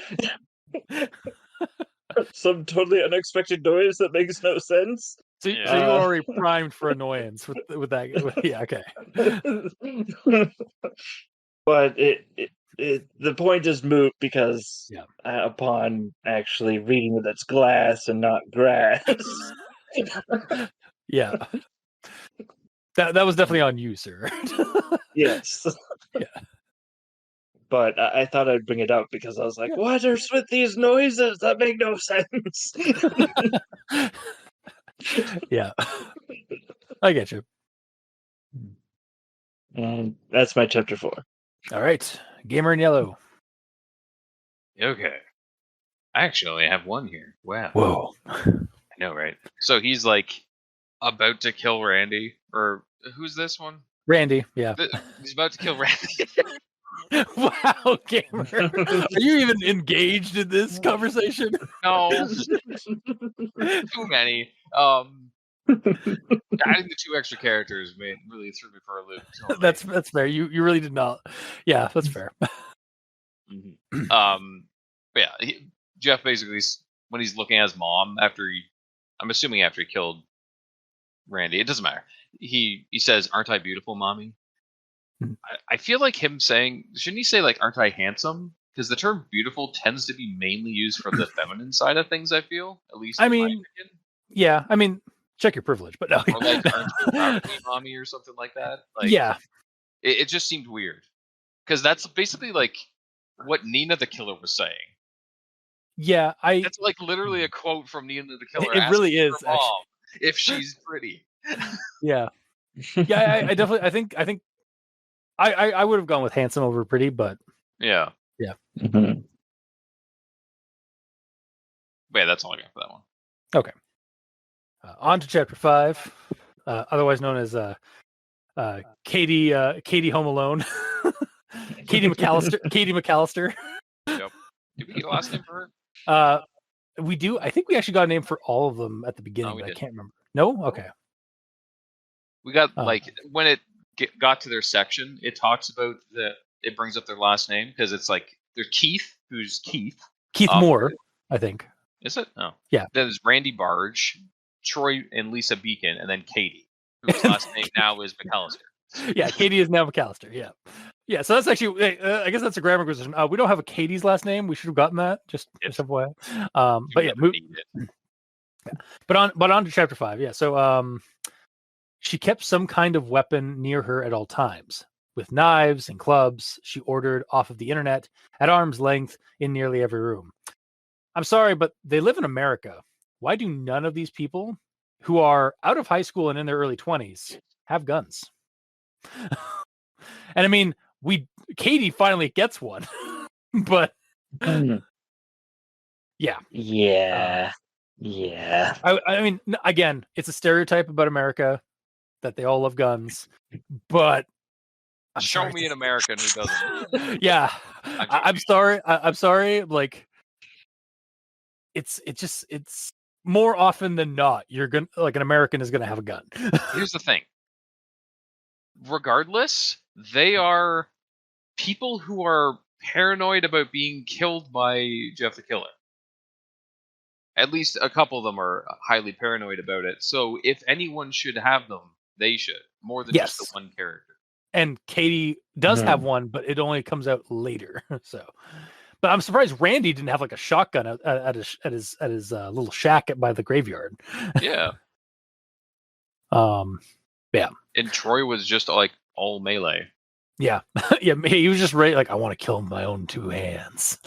some totally unexpected noise that makes no sense? So you were already primed for annoyance with that. Yeah, okay. But the point is moot because upon actually reading that it's glass and not grass. Yeah. That was definitely on you, sir. Yes. Yeah. But I thought I'd bring it up because I was like, what are with these noises? That make no sense. Yeah. I get you. And that's my chapter 4. All right. Gamer in yellow. Okay. I actually only have one here. Wow. Whoa. I know, right? So he's like about to kill Randy. Or who's this one? Randy, yeah. He's about to kill Randy. Wow, Gamer. Are you even engaged in this conversation? No. Too many. Adding the 2 extra characters really threw me for a loop. That's fair. You really did not. Yeah, that's fair. Jeff basically, when he's looking at his mom I'm assuming after he killed Randy, it doesn't matter. He says, "Aren't I beautiful, mommy?" I feel like him saying, shouldn't he say like, "Aren't I handsome?" Because the term "beautiful" tends to be mainly used for the feminine side of things. I feel, at least. Yeah. I mean, check your privilege, but no. Or like, "Aren't you proud of me, mommy?" or something like that. Like, yeah. It just seemed weird because that's basically like what Nina the Killer was saying. Yeah, that's like literally a quote from Nina the Killer. It really is, her mom if she's pretty. Yeah. Yeah, I definitely I think I would have gone with handsome over pretty, but yeah. Mm-hmm. But yeah, that's all I got for that one. Okay. On to chapter 5, otherwise known as Katie Home Alone. Katie McAllister. Yep. Did we get a last name for her? We do. I think we actually got a name for all of them at the beginning, but I can't remember. No? Okay. We got when it got to their section, it talks about it brings up their last name because it's like there's Keith, who's Keith Moore, I think. Is it? No. Yeah. Then there's Randy Barge, Troy and Lisa Beacon, and then Katie, whose last name now is McAllister. Yeah, Katie is now McAllister. Yeah. Yeah, so that's actually, I guess that's a grammar question. We don't have a Katie's last name. We should have gotten that, just FYI. But yeah, but on to chapter 5. Yeah, so she kept some kind of weapon near her at all times, with knives and clubs she ordered off of the internet at arm's length in nearly every room. I'm sorry, but they live in America. Why do none of these people who are out of high school and in their early 20s have guns? And I mean, Katie finally gets one, but yeah. I mean, again, it's a stereotype about America that they all love guns, but show me an American who doesn't. Yeah, I'm sorry. I'm sorry. Like, it's more often than not, you're gonna an American is gonna have a gun. Here's the thing. Regardless, they are people who are paranoid about being killed by Jeff the Killer. At least a couple of them are highly paranoid about it. So if anyone should have them, they should. More than just the one character. And Katie does have one, but it only comes out later. So, but I'm surprised Randy didn't have like a shotgun at his little shack by the graveyard. Yeah. Yeah. And Troy was just like all melee. Yeah. Yeah. He was just ready. Like, I want to kill him with my own 2 hands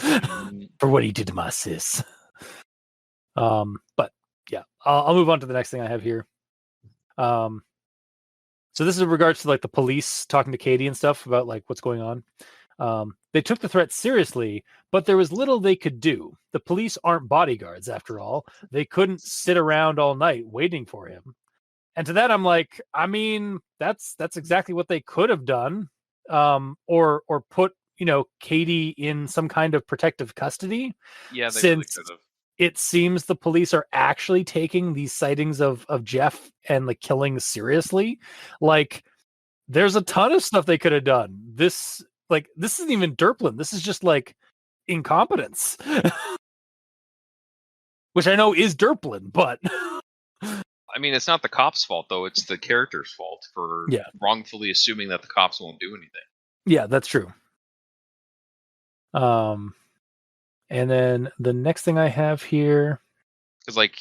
for what he did to my sis. But yeah, I'll move on to the next thing I have here. So this is in regards to like the police talking to Katie and stuff about like what's going on. They took the threat seriously, but there was little they could do. The police aren't bodyguards, after all. They couldn't sit around all night waiting for him. And to that, I'm like, I mean, that's exactly what they could have done, or put Katie in some kind of protective custody. Yeah, they really Since could have. it seems the police are actually taking these sightings of Jeff and like killing seriously. Like, there's a ton of stuff they could have done. This isn't even Derplin. This is just like incompetence, which I know is Derplin, but I mean, it's not the cops' fault though; it's the character's fault for wrongfully assuming that the cops won't do anything. Yeah, that's true. And then the next thing I have here, because like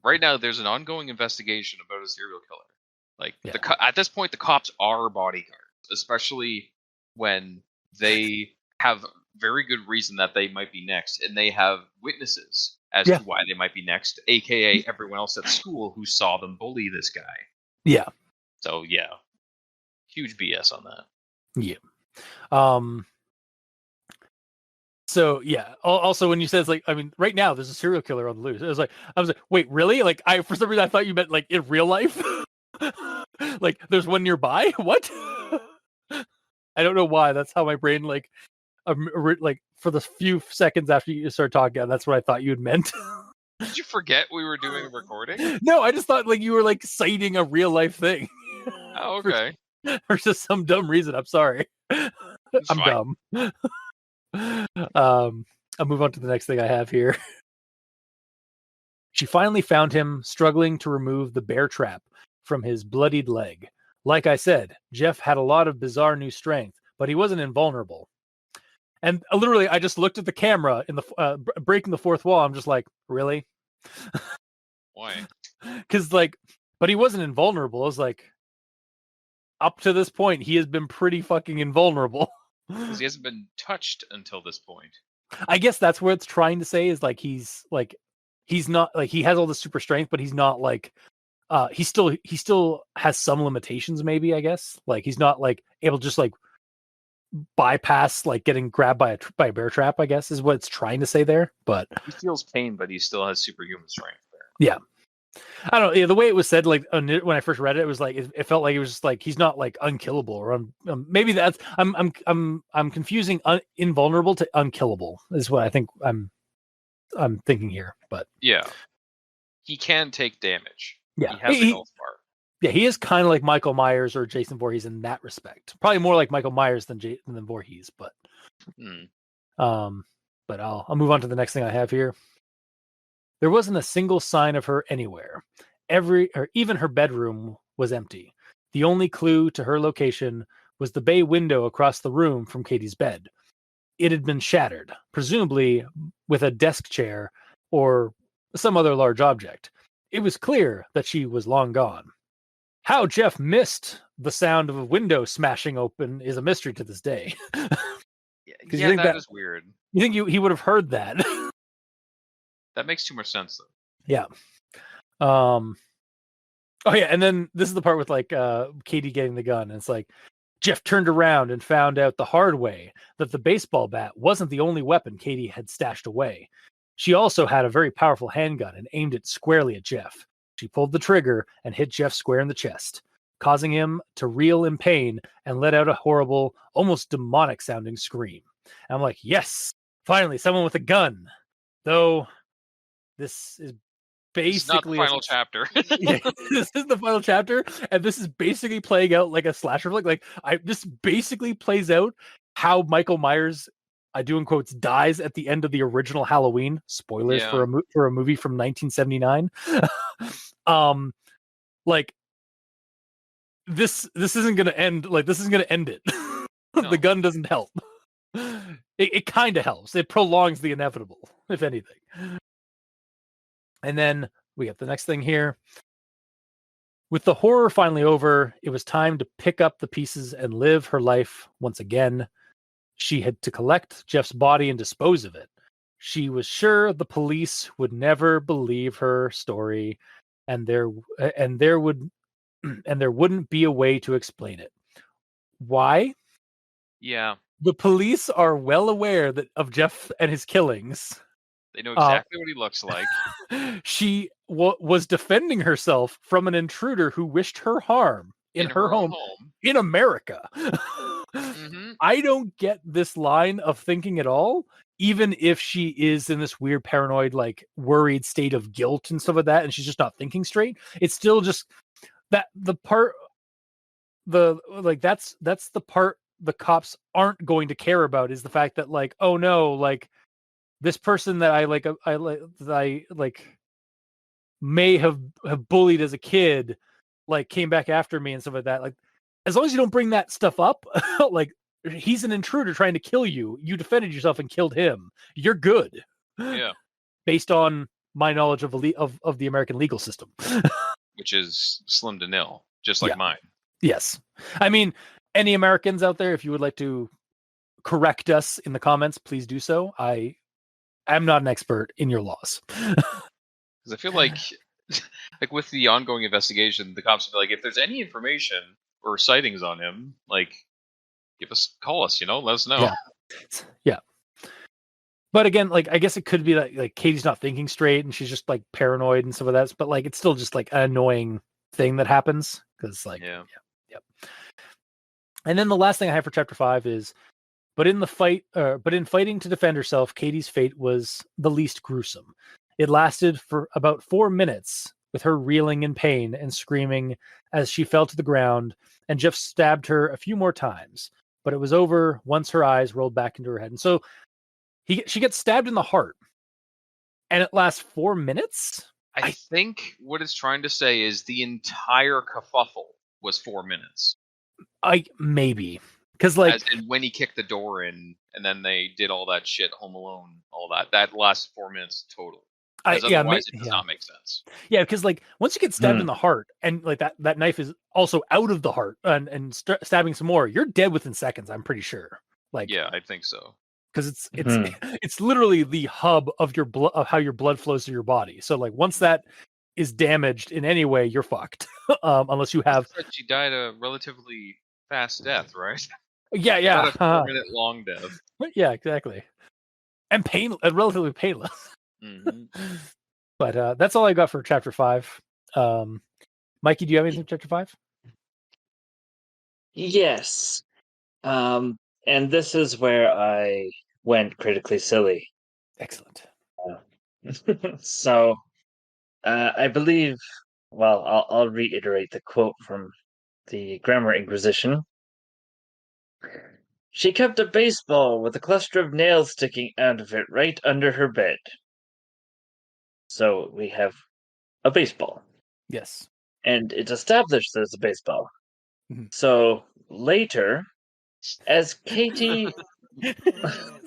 right now there's an ongoing investigation about a serial killer. Like at this point, the cops are bodyguards, especially when they have very good reason that they might be next, and they have witnesses as to why they might be next, aka everyone else at school who saw them bully this guy. Yeah. So yeah, huge BS on that. Yeah. So yeah. Also, when you said it's like, I mean, right now there's a serial killer on the loose. I was like, wait, really? Like, for some reason I thought you meant like in real life. Like, there's one nearby. What? I don't know why. That's how my brain like for the few seconds after you start talking, that's what I thought you had meant. Did you forget we were doing a recording? No, I just thought like you were like citing a real life thing. Oh, okay. For just some dumb reason. I'm sorry. I'm dumb. I'll move on to the next thing I have here. She finally found him struggling to remove the bear trap from his bloodied leg. Like I said, Jeff had a lot of bizarre new strength, but he wasn't invulnerable. And literally, I just looked at the camera in the breaking the fourth wall. I'm just like, really? Why? Because but he wasn't invulnerable. I was like, up to this point, he has been pretty fucking invulnerable. Because he hasn't been touched until this point. I guess that's what it's trying to say is like he's not like he has all the super strength, but he's not like he still has some limitations. Maybe I guess like he's not like able to just like bypass like getting grabbed by a bear trap. I guess is what it's trying to say there. But he feels pain, but he still has superhuman strength there. Yeah. I don't know. Yeah, the way it was said, like when I first read it, it was like it felt like it was just like he's not like unkillable, or maybe that's I'm confusing invulnerable to unkillable is what I think I'm thinking here. But yeah, he can take damage. Yeah, he has a health bar. Yeah, he is kind of like Michael Myers or Jason Voorhees in that respect. Probably more like Michael Myers than Voorhees, but but I'll move on to the next thing I have here. There wasn't a single sign of her anywhere. Even her bedroom was empty. The only clue to her location was the bay window across the room from Katie's bed. It had been shattered, presumably with a desk chair or some other large object. It was clear that she was long gone. How Jeff missed the sound of a window smashing open is a mystery to this day. Yeah, that is weird. You think he would have heard that? That makes too much sense, though. Yeah. Oh yeah, and then this is the part with like Katie getting the gun, and it's like Jeff turned around and found out the hard way that the baseball bat wasn't the only weapon Katie had stashed away. She also had a very powerful handgun and aimed it squarely at Jeff. She pulled the trigger and hit Jeff square in the chest, causing him to reel in pain and let out a horrible, almost demonic sounding scream. And I'm like, yes, finally someone with a gun. Though this is basically not the final chapter. Yeah, this is the final chapter, and this is basically playing out like a slasher flick. This basically plays out how Michael Myers, I do in quotes, dies at the end of the original Halloween. Spoilers for a movie from 1979. Like this isn't gonna end. Like this isn't gonna end it. No. The gun doesn't help. It kind of helps. It prolongs the inevitable, if anything. And then we get the next thing here. With the horror finally over, it was time to pick up the pieces and live her life once again. She had to collect Jeff's body and dispose of it. She was sure the police would never believe her story, and there would and there wouldn't be a way to explain it. Why? Yeah. The police are well aware of Jeff and his killings. They know exactly what he looks like. She was defending herself from an intruder who wished her harm in her home in America. Mm-hmm. I don't get this line of thinking at all, even if she is in this weird paranoid, like worried state of guilt and stuff like that, and she's just not thinking straight. It's still just that that's the part the cops aren't going to care about, is the fact that, like, oh no, like this person that I may have bullied as a kid, like came back after me and stuff like that. Like, as long as you don't bring that stuff up, like he's an intruder trying to kill you. You defended yourself and killed him. You're good. Yeah. Based on my knowledge of the American legal system, which is slim to nil, just like mine. Yes. I mean, any Americans out there, if you would like to correct us in the comments, please do so. I'm not an expert in your laws. Because I feel like with the ongoing investigation, the cops will be like, if there's any information or sightings on him, like, call us, let us know. Yeah. But again, like, I guess it could be like Katie's not thinking straight and she's just like paranoid and stuff like that. But like, it's still just like an annoying thing that happens, because like, yeah. And then the last thing I have for chapter 5 is, but in fighting to defend herself, Katie's fate was the least gruesome. It lasted for about 4 minutes, with her reeling in pain and screaming as she fell to the ground, and Jeff stabbed her a few more times, but it was over once her eyes rolled back into her head. And so she gets stabbed in the heart, and it lasts 4 minutes? I think what it's trying to say is the entire kerfuffle was 4 minutes. Maybe. Because like, as in when he kicked the door in, and then they did all that shit, Home Alone, all that lasted 4 minutes total. Otherwise, it does not make sense. Yeah, because like once you get stabbed in the heart, and like that knife is also out of the heart, and stabbing some more, you're dead within seconds. I'm pretty sure. Like, yeah, I think so. Because it's literally the hub of your blood, of how your blood flows through your body. So like once that is damaged in any way, you're fucked. Unless you have. She died a relatively fast death, right? Yeah. Not a 4 minute long death. Yeah, exactly. And relatively painless. Mm-hmm. But that's all I got for chapter 5. Mikey, do you have anything for chapter 5? Yes. And this is where I went critically silly. Excellent. So, I believe, well, I'll reiterate the quote from the Grammar Inquisition. She kept a baseball with a cluster of nails sticking out of it right under her bed. So we have a baseball. Yes. And it's established there's a baseball. Mm-hmm. So later, as Katie...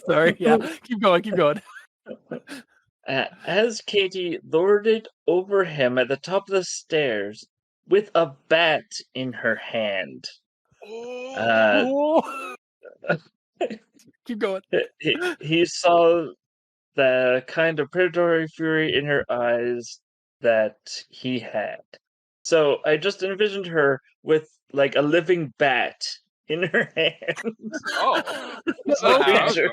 Sorry, yeah. Keep going. As Katie lorded over him at the top of the stairs with a bat in her hand. Keep going. He saw the kind of predatory fury in her eyes that he had. So I just envisioned her with like a living bat in her hand. Oh, okay.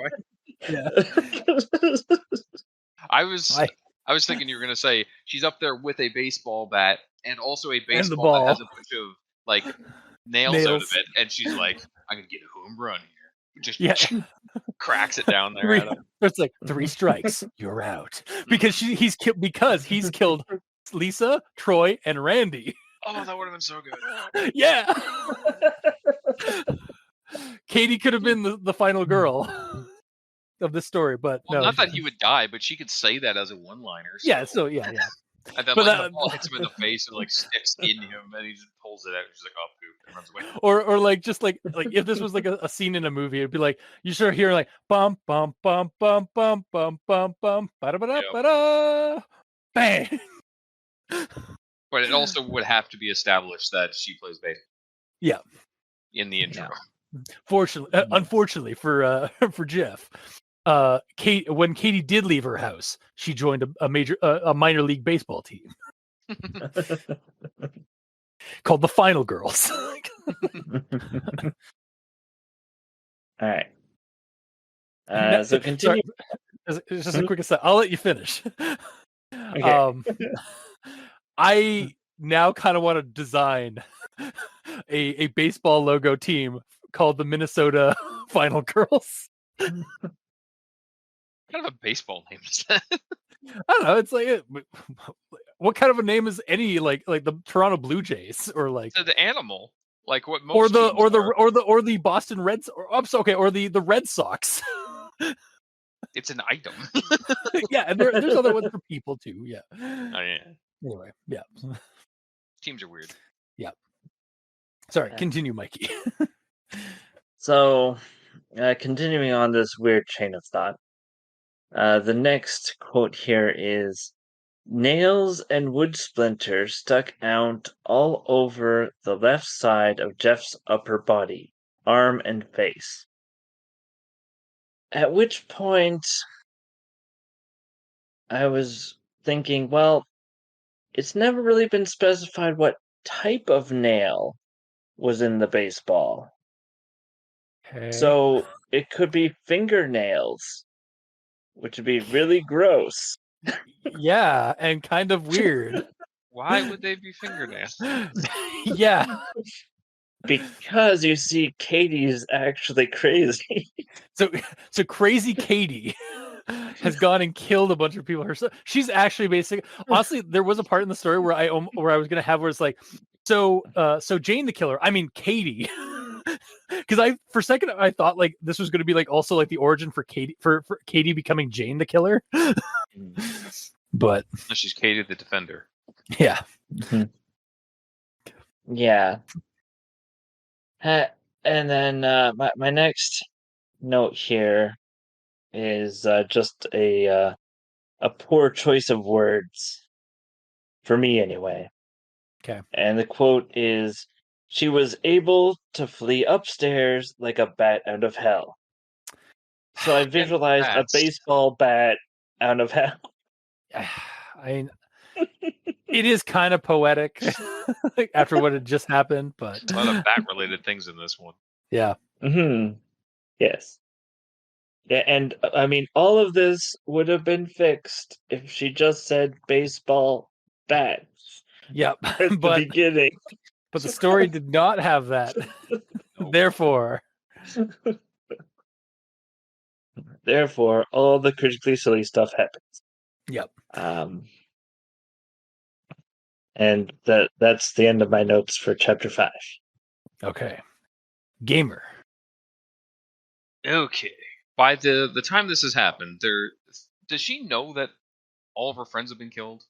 Yeah. I was thinking you were going to say she's up there with a baseball bat and also a baseball that has a bunch of like nails out of it, and she's like, "I'm going to get a home run here." Just cracks it down there. It's like 3 strikes, you're out, because he's killed Lisa, Troy, and Randy. Oh, that would have been so good. Yeah. Katie could have been the final girl of this story, but no. Not that he would die, but she could say that as a one-liner. So. Yeah. And then the ball hits him in the face and like sticks in him, and he just pulls it out. She's like, "Oh, poop," and runs away. Or like just like if this was like a scene in a movie, it'd be like you start hearing like bum bum bum bum bum bum bum bum ba da ba da bang. But it also would have to be established that she plays baseball. Yeah. In the intro. Yeah. Unfortunately for Jeff, when Katie did leave her house, she joined a minor league baseball team. called the Final Girls. All right. No, So continue. It's just a quick aside. I'll let you finish. Okay. I now kind of want to design a baseball logo team called the Minnesota Final Girls. What kind of a baseball name is that? I don't know. It's like what kind of a name is any like the Toronto Blue Jays or like The animal, like what most or the teams are. or the Boston Reds or the Red Sox. It's an item. Yeah, and there's other ones for people too. Yeah. Oh yeah. Anyway, yeah. Teams are weird. Yeah. Sorry, continue, Mikey. So, continuing on this weird chain of thought, the next quote here is, nails and wood splinters stuck out all over the left side of Jeff's upper body, arm and face. At which point, I was thinking, well, it's never really been specified what type of nail was in the baseball. Okay. So it could be fingernails, which would be really gross. Yeah, and kind of weird. Why would they be fingernails? Yeah. Because you see, Katie's actually crazy. So crazy Katie has gone and killed a bunch of people herself. She's actually basically, honestly, there was a part in the story where I was gonna have where it's like, so Jane the killer. I mean Katie, because for a second I thought like this was gonna be like also like the origin for Katie for Katie becoming Jane the killer, but No, she's Katie the Defender. yeah, Yeah. And then my next note here is just a poor choice of words for me anyway. Okay. And the quote is, she was able to flee upstairs like a bat out of hell. So I visualized a baseball bat out of hell. I mean, it is kind of poetic after what had just happened, but a lot of bat-related things in this one. Yeah. Yes. Yeah, and I mean, all of this would have been fixed if she just said baseball bat. Yep. At the beginning. But the story did not have that. Therefore, all the critically silly stuff happens. Yep. And that's the end of my notes for chapter 5. Okay. Gamer. Okay. By the time this has happened, does she know that all of her friends have been killed?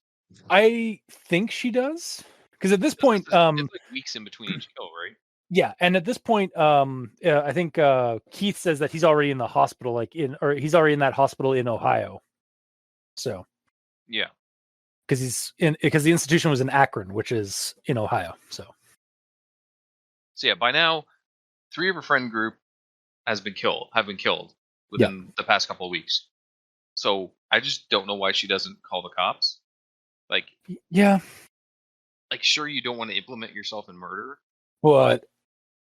I think she does. Because at this point, it's like weeks in between each kill, right? Yeah, and at this point, I think Keith says that he's already in the hospital, he's already in that hospital in Ohio. So, yeah, because the institution was in Akron, which is in Ohio. So yeah, by now, 3 of her friend group have been killed within the past couple of weeks. So I just don't know why she doesn't call the cops. Like, yeah, like sure you don't want to implement yourself in murder. What?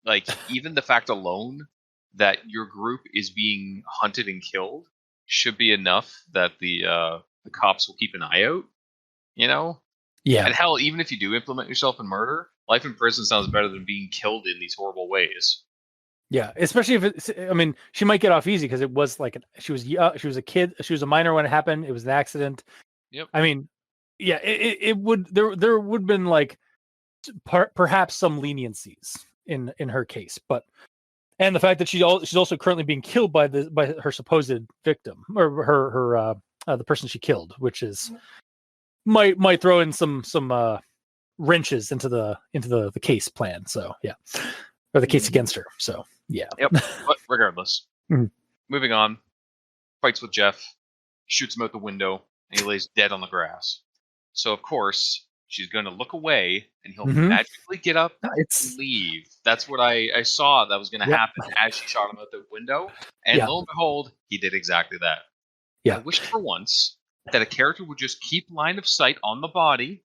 Like, even the fact alone that your group is being hunted and killed should be enough that the cops will keep an eye out, you know? Yeah. And hell, even if you do implement yourself in murder, life in prison sounds better than being killed in these horrible ways. Yeah, especially if it's, I mean, she might get off easy because it was like she was a kid, she was a minor when it happened. It was an accident. Yep. I mean, yeah, it would there would have been like perhaps some leniencies in her case, but and the fact that she's also currently being killed by her supposed victim or her the person she killed, which is might throw in some wrenches into the case plan. So yeah, or the case against her. So yeah. Yep. But regardless, moving on. Fights with Jeff, shoots him out the window, and he lays dead on the grass. So of course she's going to look away, and he'll magically get up and leave. That's what I saw that was going to happen as she shot him out the window. And lo and behold, he did exactly that. Yeah. I wished for once that a character would just keep line of sight on the body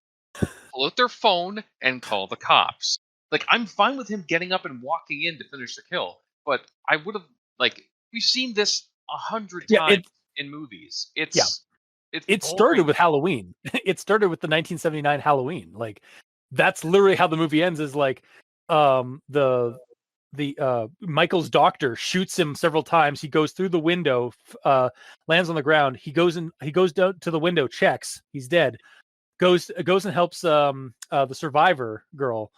pull out their phone and call the cops. Like, I'm fine with him getting up and walking in to finish the kill, but I would have, like, we've seen this 100 Yeah, times in movies. It's it started boring. with Halloween. It started with the 1979 Halloween. Like, that's literally how the movie ends. Is like, the Michael's doctor shoots him several times. He goes through the window, lands on the ground. He goes down to the window, checks. He's dead. Goes and helps the survivor girl,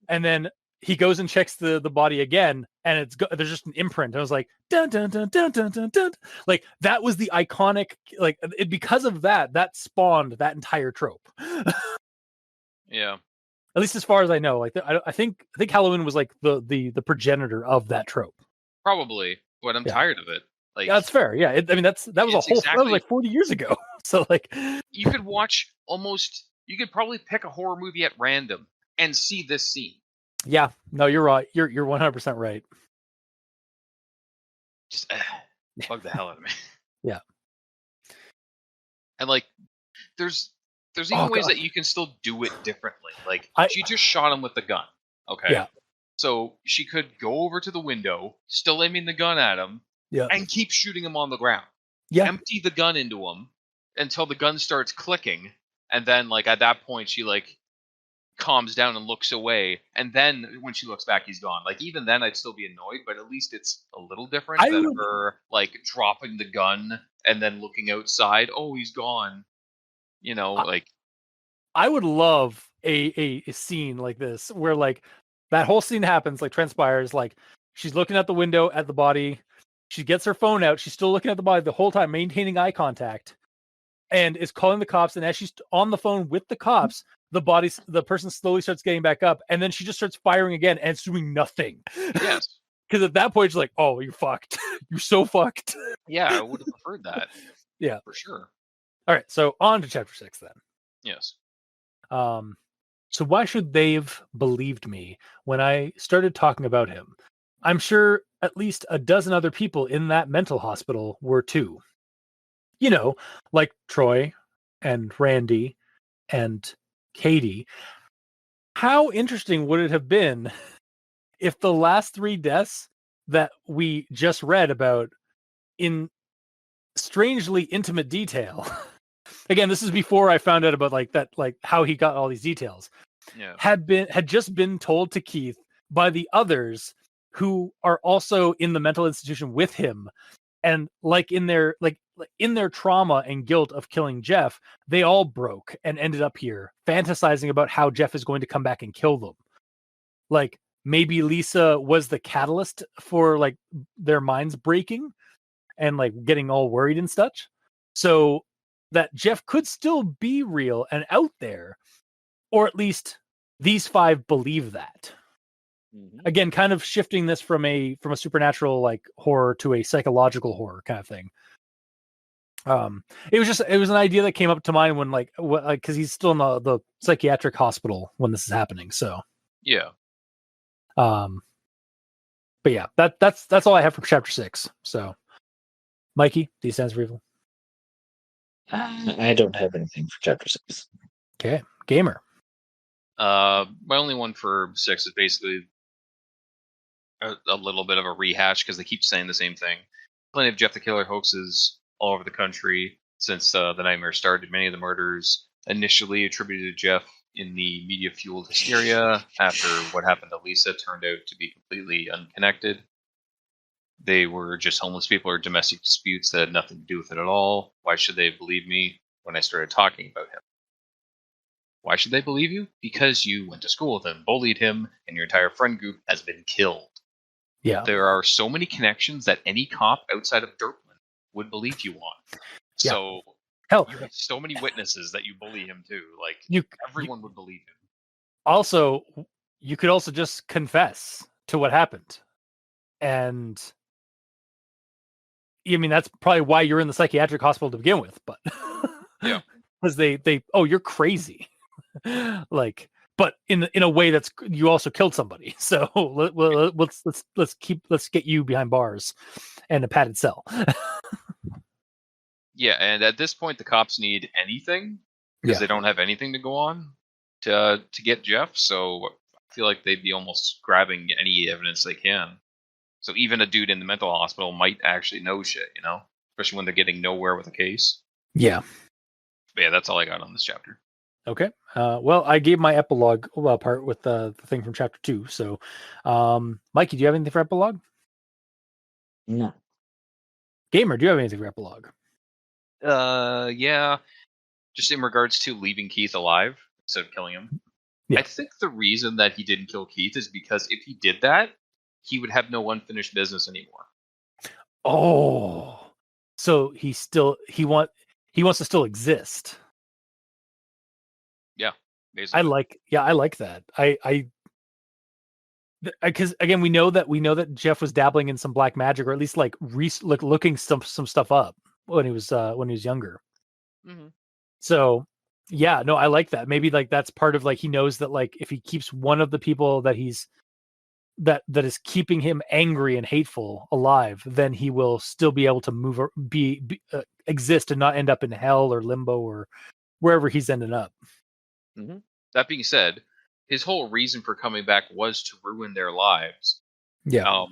and then he goes and checks the body again, and there's just an imprint. I was like, dun dun dun dun dun dun dun. Like, that was the iconic, like, because of that spawned that entire trope. Yeah. At least as far as I know. Like, I think Halloween was like the progenitor of that trope. Probably, but I'm tired of it. Like, Yeah, that's fair. Yeah, I mean, that was that was like 40 years ago. So, like, you could watch you could probably pick a horror movie at random and see this scene. yeah, no, you're right. You're 100% right. Just bug the hell out of me. Yeah. And, like, there's even ways that you can still do it differently. Like, she just shot him with the gun. Okay. Yeah. So she could go over to the window, still aiming the gun at him, and keep shooting him on the ground. Yeah. Empty the gun into him until the gun starts clicking, and then, like, at that point she, like, calms down and looks away, and then when she looks back, he's gone. Like, even then I'd still be annoyed, but at least it's a little different than her, like, dropping the gun and then looking outside. Oh, he's gone. You know, like, I would love a scene like this where, like, that whole scene happens, like, transpires, like, she's looking at the window at the body, she gets her phone out, she's still looking at the body the whole time, maintaining eye contact, and is calling the cops, and as she's on the phone with the cops, the person slowly starts getting back up, and then she just starts firing again, and it's doing nothing. Yes. Because at that point, she's like, oh, you're fucked. You're so fucked. Yeah, I would have preferred that. Yeah. For sure. All right, so on to chapter 6 then. Yes. So why should they've believed me when I started talking about him? I'm sure at least a dozen other people in that mental hospital were too. You know, like Troy and Randy and Katie. How interesting would it have been if the last 3 deaths that we just read about in strangely intimate detail, again, this is before I found out about, like, that, like, how he got all these details, had just been told to Keith by the others who are also in the mental institution with him, and like in their trauma and guilt of killing Jeff, they all broke and ended up here fantasizing about how Jeff is going to come back and kill them. Like, maybe Lisa was the catalyst for, like, their minds breaking and, like, getting all worried and such, so that Jeff could still be real and out there, or at least these 5 believe that. Again, kind of shifting this from a supernatural, like, horror to a psychological horror kind of thing. It was an idea that came up to mind when, like, because he's still in the psychiatric hospital when this is happening. So yeah. But yeah, that's all I have for chapter 6. So, Mikey, D stands for evil. I don't have anything for chapter 6. Okay, Gamer. My only one for 6 is basically a little bit of a rehash because they keep saying the same thing. Plenty of Jeff the Killer hoaxes all over the country since the nightmare started. Many of the murders initially attributed to Jeff in the media-fueled hysteria after what happened to Lisa turned out to be completely unconnected. They were just homeless people or domestic disputes that had nothing to do with it at all. Why should they believe me when I started talking about him? Why should they believe you? Because you went to school with him, bullied him, and your entire friend group has been killed. Yeah. There are so many connections that any cop outside of Dirtland would believe you on. Yeah. So hell, you have so many witnesses that you bully him too. Like, everyone would believe him. Also, you could also just confess to what happened. And I mean, that's probably why you're in the psychiatric hospital to begin with, but yeah, because they you're crazy. Like, but in a way that's, you also killed somebody. So let's get you behind bars and a padded cell. Yeah, and at this point the cops need anything because they don't have anything to go on. to get Jeff. So I feel like they'd be almost grabbing any evidence they can. So even a dude in the mental hospital might actually know shit, especially when they're getting nowhere with a case. Yeah. But yeah, that's all I got on this chapter. Okay. Well, I gave my epilogue part with the thing from chapter 2. So, Mikey, do you have anything for epilogue? No. Gamer, do you have anything for epilogue? Yeah. Just in regards to leaving Keith alive instead of killing him. Yeah. I think the reason that he didn't kill Keith is because if he did that, he would have no unfinished business anymore. Oh, so he wants to still exist. Yeah, basically. I like that. Because again, we know that Jeff was dabbling in some black magic, or at least like looking some stuff up when he was younger. Mm-hmm. So yeah, no, I like that. Maybe like that's part of like he knows that like if he keeps one of the people that he's that is keeping him angry and hateful alive, then he will still be able to move or exist and not end up in hell or limbo or wherever he's ending up. Mm-hmm. That being said, his whole reason for coming back was to ruin their lives. Yeah.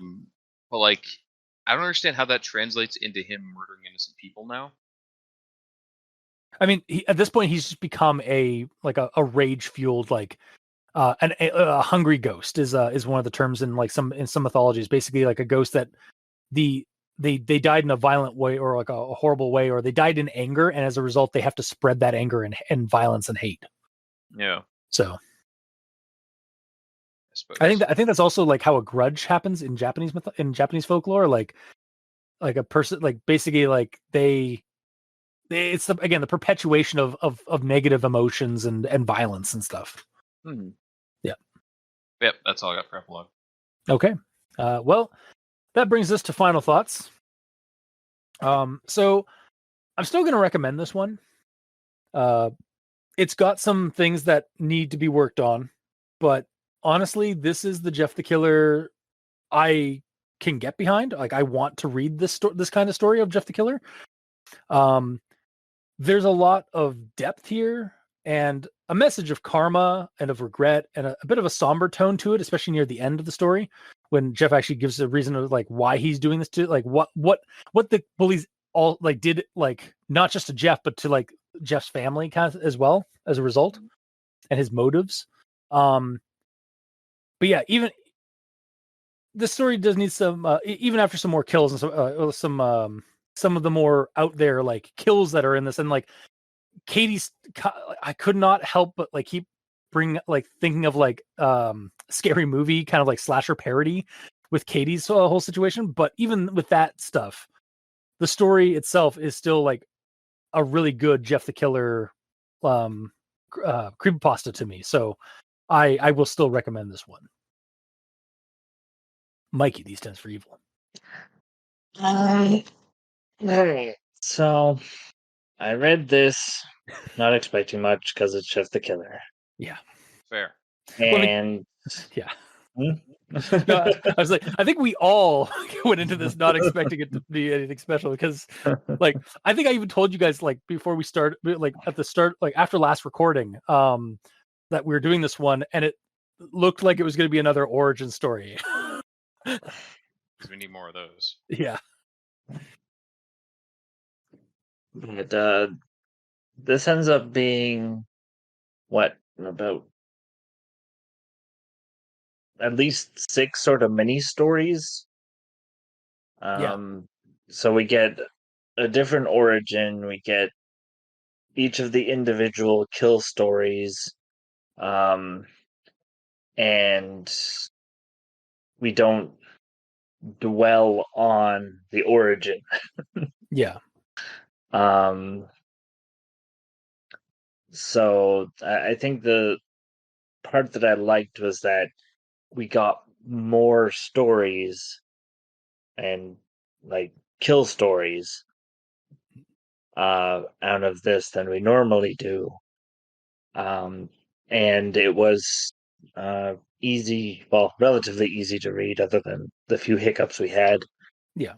But like, I don't understand how that translates into him murdering innocent people now. I mean, at this point, he's just become a rage fueled like a hungry ghost is one of the terms in some mythologies. Basically, like a ghost that they died in a violent way or like a horrible way, or they died in anger, and as a result, they have to spread that anger and violence and hate. Yeah. So, I think that's also like how a grudge happens in Japanese folklore. Like a person, like basically, like it's the perpetuation of negative emotions and violence and stuff. Mm-hmm. Yeah. Yep, that's all I got for epilogue. Okay. Well, that brings us to final thoughts. So I'm still going to recommend this one. It's got some things that need to be worked on, but honestly, this is the Jeff the Killer I can get behind. Like, I want to read this kind of story of Jeff the Killer. There's a lot of depth here and a message of karma and of regret and a bit of a somber tone to it, especially near the end of the story when Jeff actually gives a reason of like why he's doing this to like what the bullies all like did, like not just to Jeff but to like Jeff's family kind of as well as a result, and his motives. But yeah, even the story does need some even after some more kills and some of the more out there like kills that are in this, and like Katie's, I could not help but like keep thinking of like Scary Movie kind of like slasher parody with Katie's whole situation. But even with that stuff, the story itself is still like a really good Jeff the Killer creepypasta to me. So I will still recommend this one. Mikey, these stands for evil. So I read this not expecting much because it's Jeff the Killer. Yeah. Fair. And yeah. Hmm? No, I was like, I think we all went into this not expecting it to be anything special, because like I think I even told you guys like before we started, like at the start, like after last recording, that we were doing this one, and it looked like it was going to be another origin story. Because we need more of those. Yeah. But this ends up being what, about at least 6 sort of mini stories. So we get a different origin, we get each of the individual kill stories, and we don't dwell on the origin. Yeah. So I think the part that I liked was that we got more stories and like kill stories out of this than we normally do. And it was easy, well, relatively easy to read, other than the few hiccups we had. Yeah.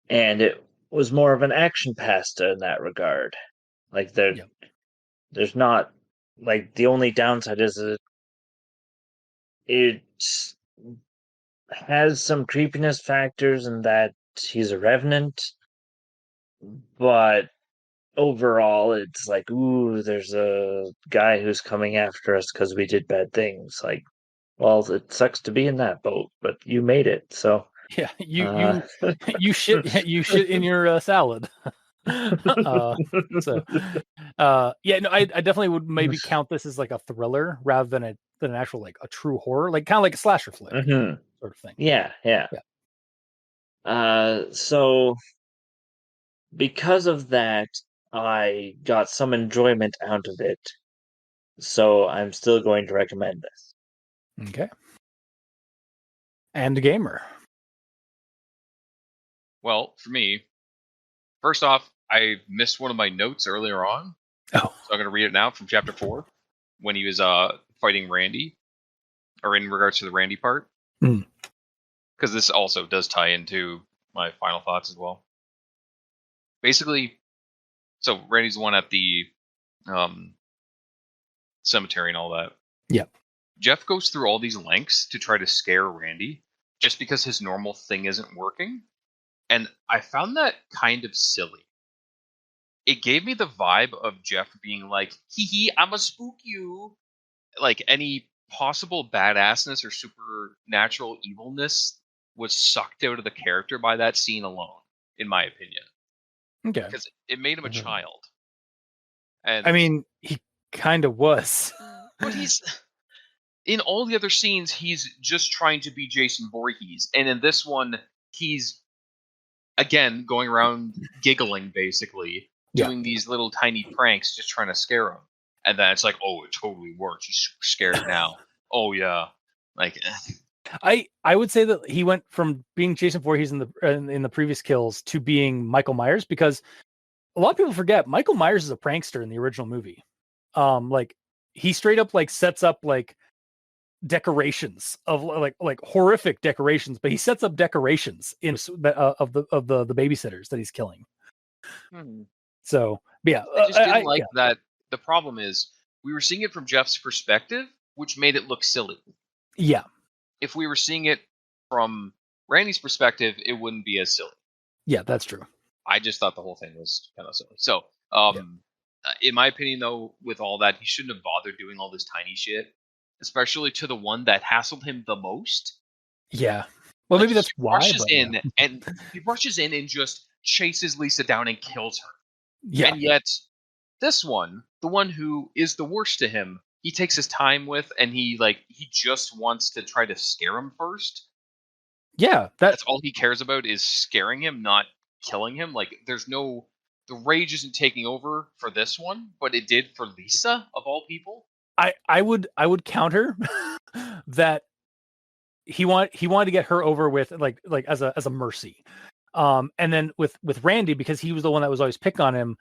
And it was more of an action pasta in that regard. Like there's not like the only downside is it has some creepiness factors in that he's a revenant, but overall it's like, ooh, there's a guy who's coming after us because we did bad things. Like, well, it sucks to be in that boat, but you made it, so Yeah, uh, you shit in your salad. So yeah, no, I definitely would maybe count this as like a thriller rather than an actual like a true horror, like kind of like a slasher flick Mhm. sort of thing. Yeah. Yeah. So because of that, I got some enjoyment out of it. So I'm still going to recommend this. Okay. And gamer. Well, for me, first off, I missed one of my notes earlier on, Oh, so I'm going to read it now from chapter 4 when he was fighting Randy, or in regards to the Randy part, because this also does tie into my final thoughts as well. Basically, so Randy's the one at the cemetery and all that. Yep. Jeff goes through all these lengths to try to scare Randy just because his normal thing isn't working. And I found that kind of silly. It gave me the vibe of Jeff being like, hee hee, I'ma spook you. Like any possible badassness or supernatural evilness was sucked out of the character by that scene alone, in my opinion. okay. Because it made him a child. And I mean, he kind of was. but he's in all the other scenes, he's just trying to be Jason Voorhees. And in this one, he's again going around giggling, basically, doing these little tiny pranks, just trying to scare him. And then it's like, oh, it totally worked. He's super scared now. Oh yeah, like I would say that he went from being Jason Voorhees in the previous kills to being Michael Myers, because a lot of people forget Michael Myers is a prankster in the original movie. Like he straight up like sets up like decorations of like horrific decorations, but he sets up decorations in of the babysitters that he's killing. So yeah, I just didn't like that. The problem is we were seeing it from Jeff's perspective, which made it look silly. Yeah. If we were seeing it from Randy's perspective, it wouldn't be as silly. Yeah, that's true. I just thought the whole thing was kind of silly. So, in my opinion, though, with all that, he shouldn't have bothered doing all this tiny shit, especially to the one that hassled him the most. Yeah. Well, maybe that's why. He rushes in and just chases Lisa down and kills her. Yeah. And yet, this one, the one who is the worst to him, he takes his time with, and he just wants to try to scare him first. Yeah, that's all he cares about is scaring him, not killing him. Like, the rage isn't taking over for this one, but it did for Lisa of all people. I would counter that he wanted to get her over with like as a mercy. And then with Randy, because he was the one that was always picked on him,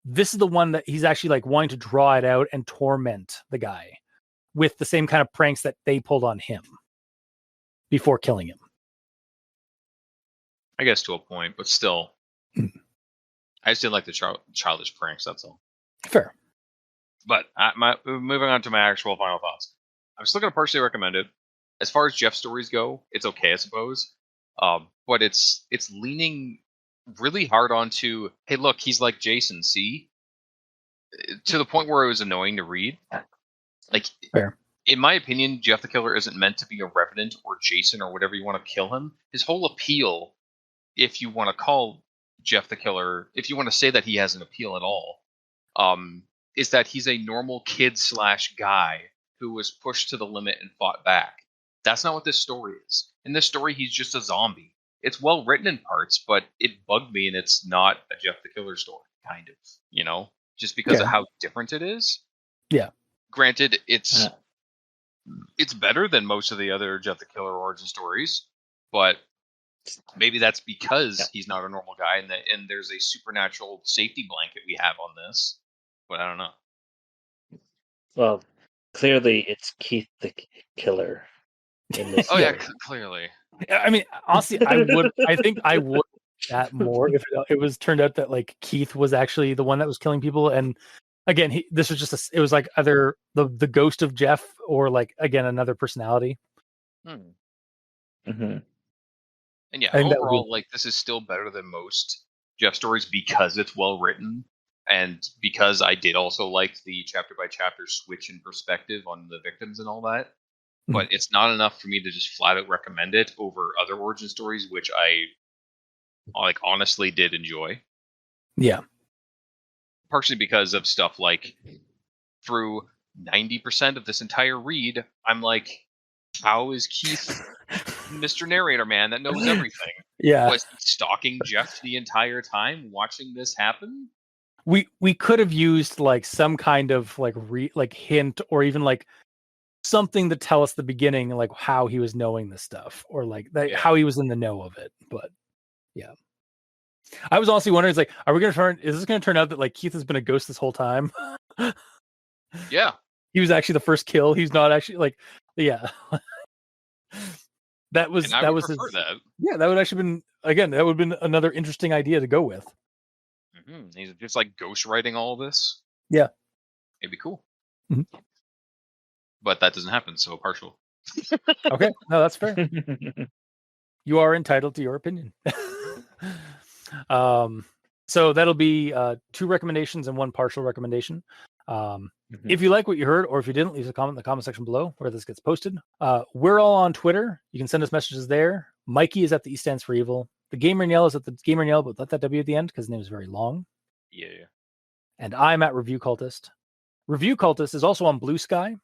this is the one that he's actually like wanting to draw it out and torment the guy with the same kind of pranks that they pulled on him before killing him. I guess to a point, but still. I just didn't like the childish pranks, that's all. Fair. But moving on to my actual final thoughts. I'm still going to personally recommend it. As far as Jeff stories go, it's okay, I suppose. But it's leaning really hard onto, hey, look, he's like Jason, see? To the point where it was annoying to read. Like, fair. In my opinion, Jeff the Killer isn't meant to be a Revenant or Jason or whatever you want to kill him. His whole appeal, if you want to call Jeff the Killer, if you want to say that he has an appeal at all, is that he's a normal kid / guy who was pushed to the limit and fought back. That's not what this story is. In this story, he's just a zombie. It's well written in parts, but it bugged me, and it's not a Jeff the Killer story, kind of, just because of how different it is. Yeah. Granted, it's better than most of the other Jeff the Killer origin stories, but maybe that's because he's not a normal guy, and there's a supernatural safety blanket we have on this. But I don't know. Well, clearly it's Keith the Killer in this. Oh yeah, clearly. I mean, honestly, I think I would that more if it was turned out that like Keith was actually the one that was killing people, and again, this was just it was like either the ghost of Jeff or like again another personality. Mm-hmm. And yeah, overall, like this is still better than most Jeff stories because it's well written, and because I did also like the chapter by chapter switch in perspective on the victims and all that. But it's not enough for me to just flat out recommend it over other origin stories, which I like honestly did enjoy. Yeah. Partially because of stuff like through 90% of this entire read, I'm like, how is Keith Mr. Narrator Man that knows everything? Yeah. Was he stalking Jeff the entire time watching this happen? We could have used like some kind of like hint or even like something to tell us the beginning, like how he was knowing this stuff or like how he was in the know of it. But yeah, I was honestly wondering, is this going to turn out that like Keith has been a ghost this whole time? Yeah. He was actually the first kill. He's not actually like, yeah. that was that would actually been, again, that would have been another interesting idea to go with. Mm-hmm. He's just like ghostwriting all this. Yeah. It'd be cool. Mm-hmm. But that doesn't happen, so partial. Okay. No, that's fair. You are entitled to your opinion. So that'll be 2 recommendations and 1 partial recommendation. If you like what you heard, or if you didn't, leave a comment in the comment section below where this gets posted. We're all on Twitter. You can send us messages there. Mikey is at the E stands for evil. The Gamer in Yellow is at the Gamer in Yellow, but let that W at the end because the name is very long. Yeah. And I'm at Review Cultist. Review Cultist is also on Blue Sky.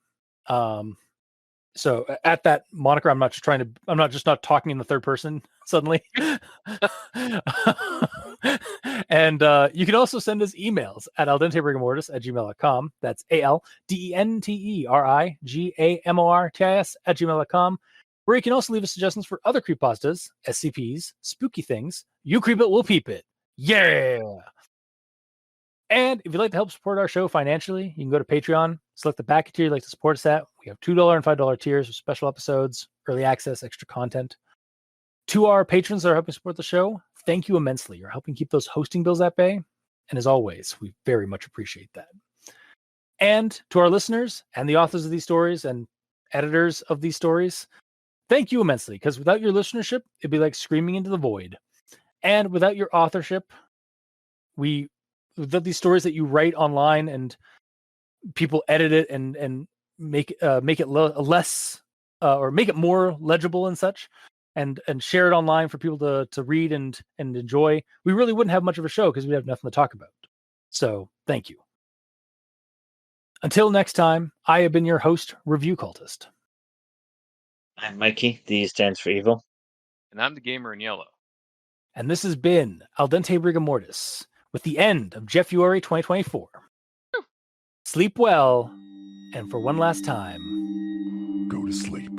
So at that moniker, I'm not just not talking in the third person suddenly. And you can also send us emails at aldentebrigamortis@gmail.com. That's ALDENTERIGAMORTIS@gmail.com, where you can also leave us suggestions for other creepypastas, SCPs, spooky things. You creep it, we'll peep it. Yeah. And if you'd like to help support our show financially, you can go to Patreon, select the back tier you'd like to support us at. We have $2 and $5 tiers with special episodes, early access, extra content. To our patrons that are helping support the show, thank you immensely. You're helping keep those hosting bills at bay. And as always, we very much appreciate that. And to our listeners and the authors of these stories and editors of these stories, thank you immensely, because without your listenership, it'd be like screaming into the void. And without your authorship, these stories that you write online and people edit it and make it less or make it more legible and such, and share it online for people to read and enjoy, we really wouldn't have much of a show because we'd have nothing to talk about. So thank you. Until next time, I have been your host, Review Cultist. I'm Mikey. The E stands for evil. And I'm the Gamer in Yellow. And this has been Al Dente Brigamortis with the end of Jeffuary 2024. Sleep well, and for one last time, go to sleep.